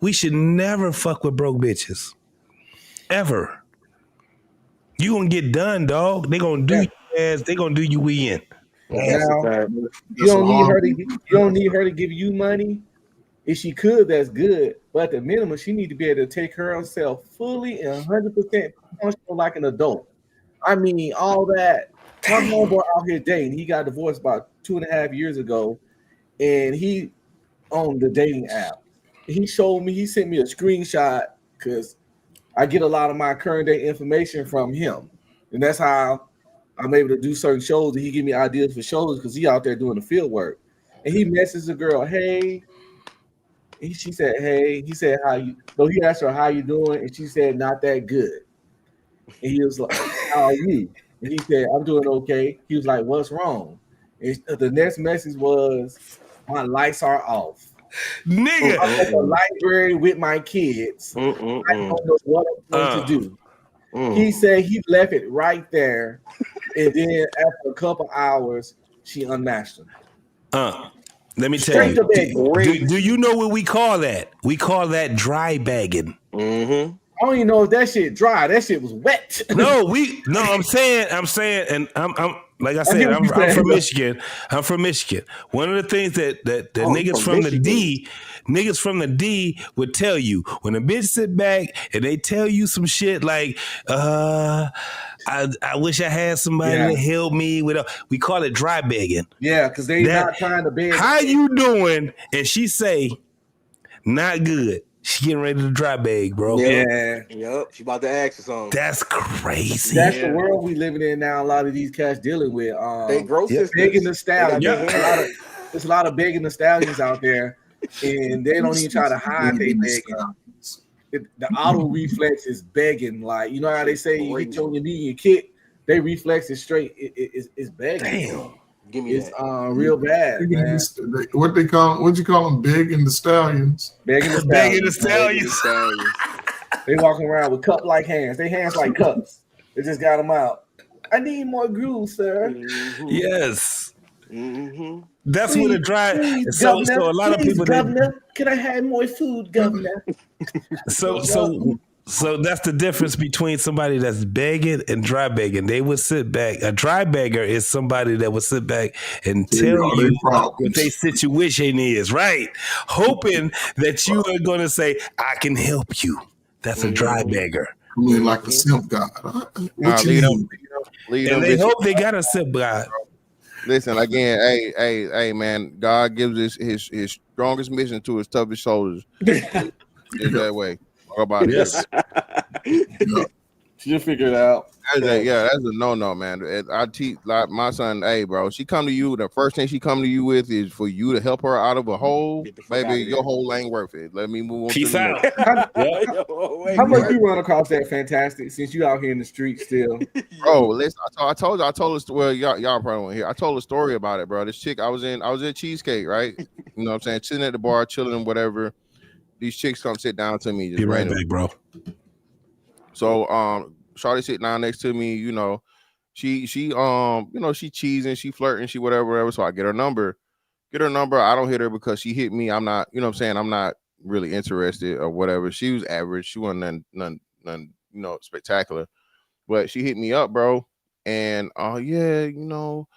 We should never fuck with broke bitches. Ever. You gonna get done, dog. They gonna do you as they gonna do you in. Now, you don't need her to give you money. If she could, that's good. But at the minimum, she need to be able to take care of herself fully and 100% functional like an adult. I mean, all that. My homeboy out here dating. He got divorced about 2.5 years ago, and he on the dating app. He showed me. He sent me a screenshot because I get a lot of my current day information from him, and that's how I'm able to do certain shows. And he give me ideas for shows because he out there doing the field work. And he messages the girl, "Hey," she said, "Hey." He said, "How you?" So he asked her, "How you doing?" And she said, "Not that good." And he was like, "How are you?" And he said, "I'm doing okay." He was like, "What's wrong?" And the next message was, "My lights are off." Nigga, I'm at the library with my kids. I don't know what I'm going to do. He said he left it right there, and then after a couple hours, she unmatched him. Let me tell you. Do you know what we call that? We call that dry bagging. I don't even know if that shit dry. That shit was wet. I'm saying, and I'm like I said, I'm from Michigan. I'm from Michigan. One of the things that niggas from the D would tell you when a bitch sit back and they tell you some shit like, I wish I had somebody to help me with. We call it dry begging. Yeah, because they not trying to beg. How you doing? And she say, not good. She getting ready to dry bag, bro. Yep. She about to ask or something. That's crazy. That's the world we living in now. A lot of these cats dealing with. They gross begging the stallions. There's a lot of begging the stallions out there, and they don't even try to hide they begging. The auto reflex is begging. Like, you know how they say you hit you on your knee and you kick, they reflex is straight. It's begging. Damn. Give me it's real bad, man. What you call them? Begging the stallions. Begging the stallions. They walking around with cup-like hands. They hands like cups. They just got them out. I need more groove, sir. Yes. That's Please, what it dry. please, So governor, a lot of please, people. Governor, can I have more food, governor? So that's the difference between somebody that's begging and dry begging. They would sit back. A dry beggar is somebody that would sit back and tell you what their situation is, right? Hoping that you are going to say, "I can help you." That's a dry beggar. I mean, like a simp god. What you Lead and them they bitches. hope they got a simp god. Listen, again, hey, man, God gives his strongest mission to his toughest soldiers. It's that way. about it. Yes. She'll figure it out. That's a no, man. I teach like my son, hey, bro, she come to you, the first thing she come to you with is for you to help her out of a hole. Baby, your hole ain't worth it. Let me move on. Peace to out. How much you run across that Fantastic since you out here in the street still? Bro, listen, I told us, well, y'all probably won't hear. I told a story about it, bro. This chick, I was at Cheesecake, right? You know what I'm saying? Sitting at the bar, chilling and whatever. These chicks come sit down to me. Just Be right back, bro. So Shawty sit down next to me, you know, she you know, she cheesing, she flirting, she whatever. So I get her number. I don't hit her because she hit me. I'm not, you know what I'm saying? I'm not really interested or whatever. She was average. She wasn't none, you know, spectacular. But she hit me up, bro. And yeah, you know,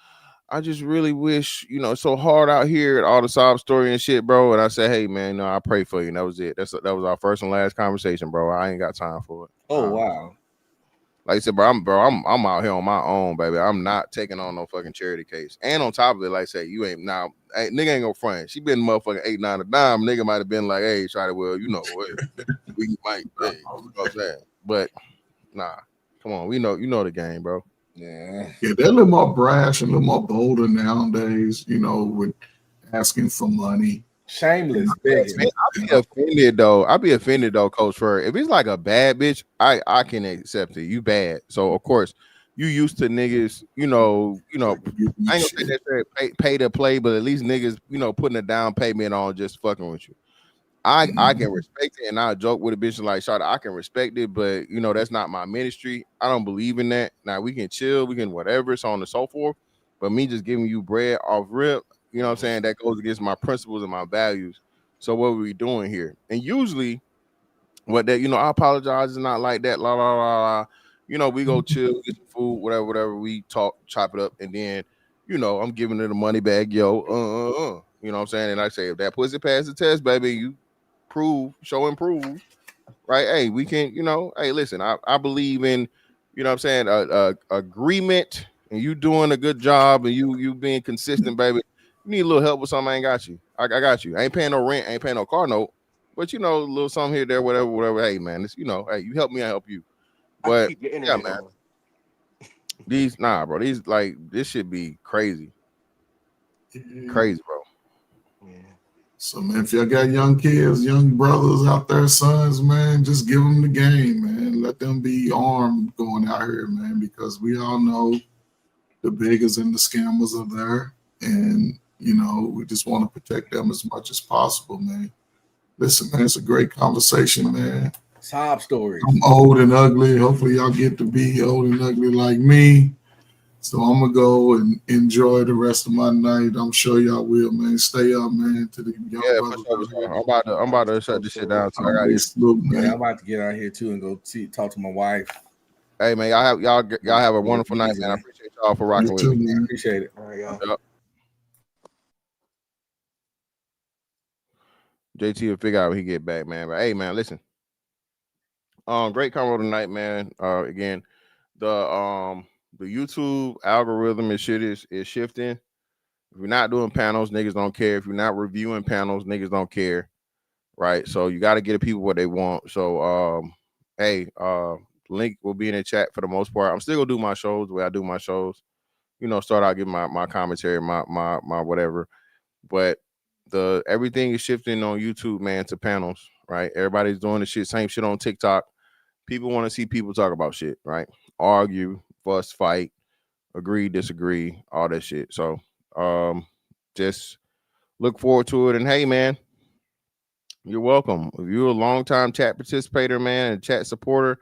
I just really wish, you know, it's so hard out here, all the sob story and shit, bro. And I said, hey man, no, I pray for you. And that was it. That was our first and last conversation, bro. I ain't got time for it. Oh wow. Like I said, I'm out here on my own, baby. I'm not taking on no fucking charity case. And on top of it, like I say, you ain't now, nigga ain't gonna front. She been motherfucking 8, 9 a dime. Nigga might have been like, hey, Shawty, well, you know what, we might, hey, you know what I'm saying? But nah, come on, you know the game, bro. Yeah, they're a little more brash and a little more bolder nowadays, you know, with asking for money. Shameless. I'd be offended though, Coach Fur. If it's like a bad bitch, I can accept it. You bad. So of course you used to niggas, you know, I ain't gonna say that pay to play, but at least niggas, you know, putting a down payment on just fucking with you. I can respect it, and I joke with a bitch like Shawty, I can respect it, but you know, that's not my ministry. I don't believe in that. Now we can chill, we can whatever, so on and so forth. But me just giving you bread off rip, you know what I'm saying? That goes against my principles and my values. So what are we doing here? And usually what that, you know, I apologize, is not like that, la la la la. You know, we go chill, get some food, whatever, we talk, chop it up, and then, you know, I'm giving her the money bag, yo, you know what I'm saying? And I say, if that pussy pass the test, baby, you show and prove, right? Hey, we can, you know, hey, listen, I believe in, you know what I'm saying, agreement, and you doing a good job, and you being consistent, baby. You need a little help with something, I ain't got you. I got you. I ain't paying no rent, I ain't paying no car note, but you know, a little something here, there, whatever. Hey, man, it's, you know, hey, you help me, I help you. But yeah, man, these like, this should be crazy, bro. So man, if y'all got young kids, young brothers out there, sons, man, just give them the game, man. Let them be armed going out here, man, because we all know the biggers and the scammers are there, and you know, we just want to protect them as much as possible, man. Listen, man, it's a great conversation, man. Sob stories. I'm old and ugly. Hopefully y'all get to be old and ugly like me. So I'm gonna go and enjoy the rest of my night. I'm sure y'all will, man. Stay up, man. To the young brothers. I'm about to shut this shit down. So I got this. Man, I'm about to get out here too and go talk to my wife. Hey man, y'all have a wonderful night, man. I appreciate y'all for rocking with me. I appreciate it. All right, y'all. Yep. JT will figure out when he get back, man. But hey, man, listen. Great convo tonight, man. Again, the YouTube algorithm and shit is shifting. If you're not doing panels, niggas don't care. If you're not reviewing panels, niggas don't care. Right? So you got to get the people what they want. So hey, link will be in the chat for the most part. I'm still gonna do my shows the way I do my shows. You know, start out giving my commentary, my whatever. But everything is shifting on YouTube, man, to panels, right? Everybody's doing the shit, same shit on TikTok. People want to see people talk about shit, right? Argue, fuss, fight, agree, disagree, all that shit. So just look forward to it. And hey, man, you're welcome. If you're a longtime chat participator, man, and chat supporter,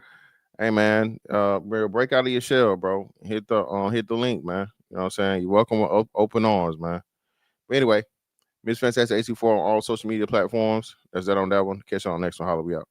hey man, break out of your shell, bro. Hit the link, man. You know what I'm saying? You're welcome with open arms, man. But anyway, Miss Fantastic AC4 on all social media platforms. That's that on that one. Catch you on the next one. Holla, we out.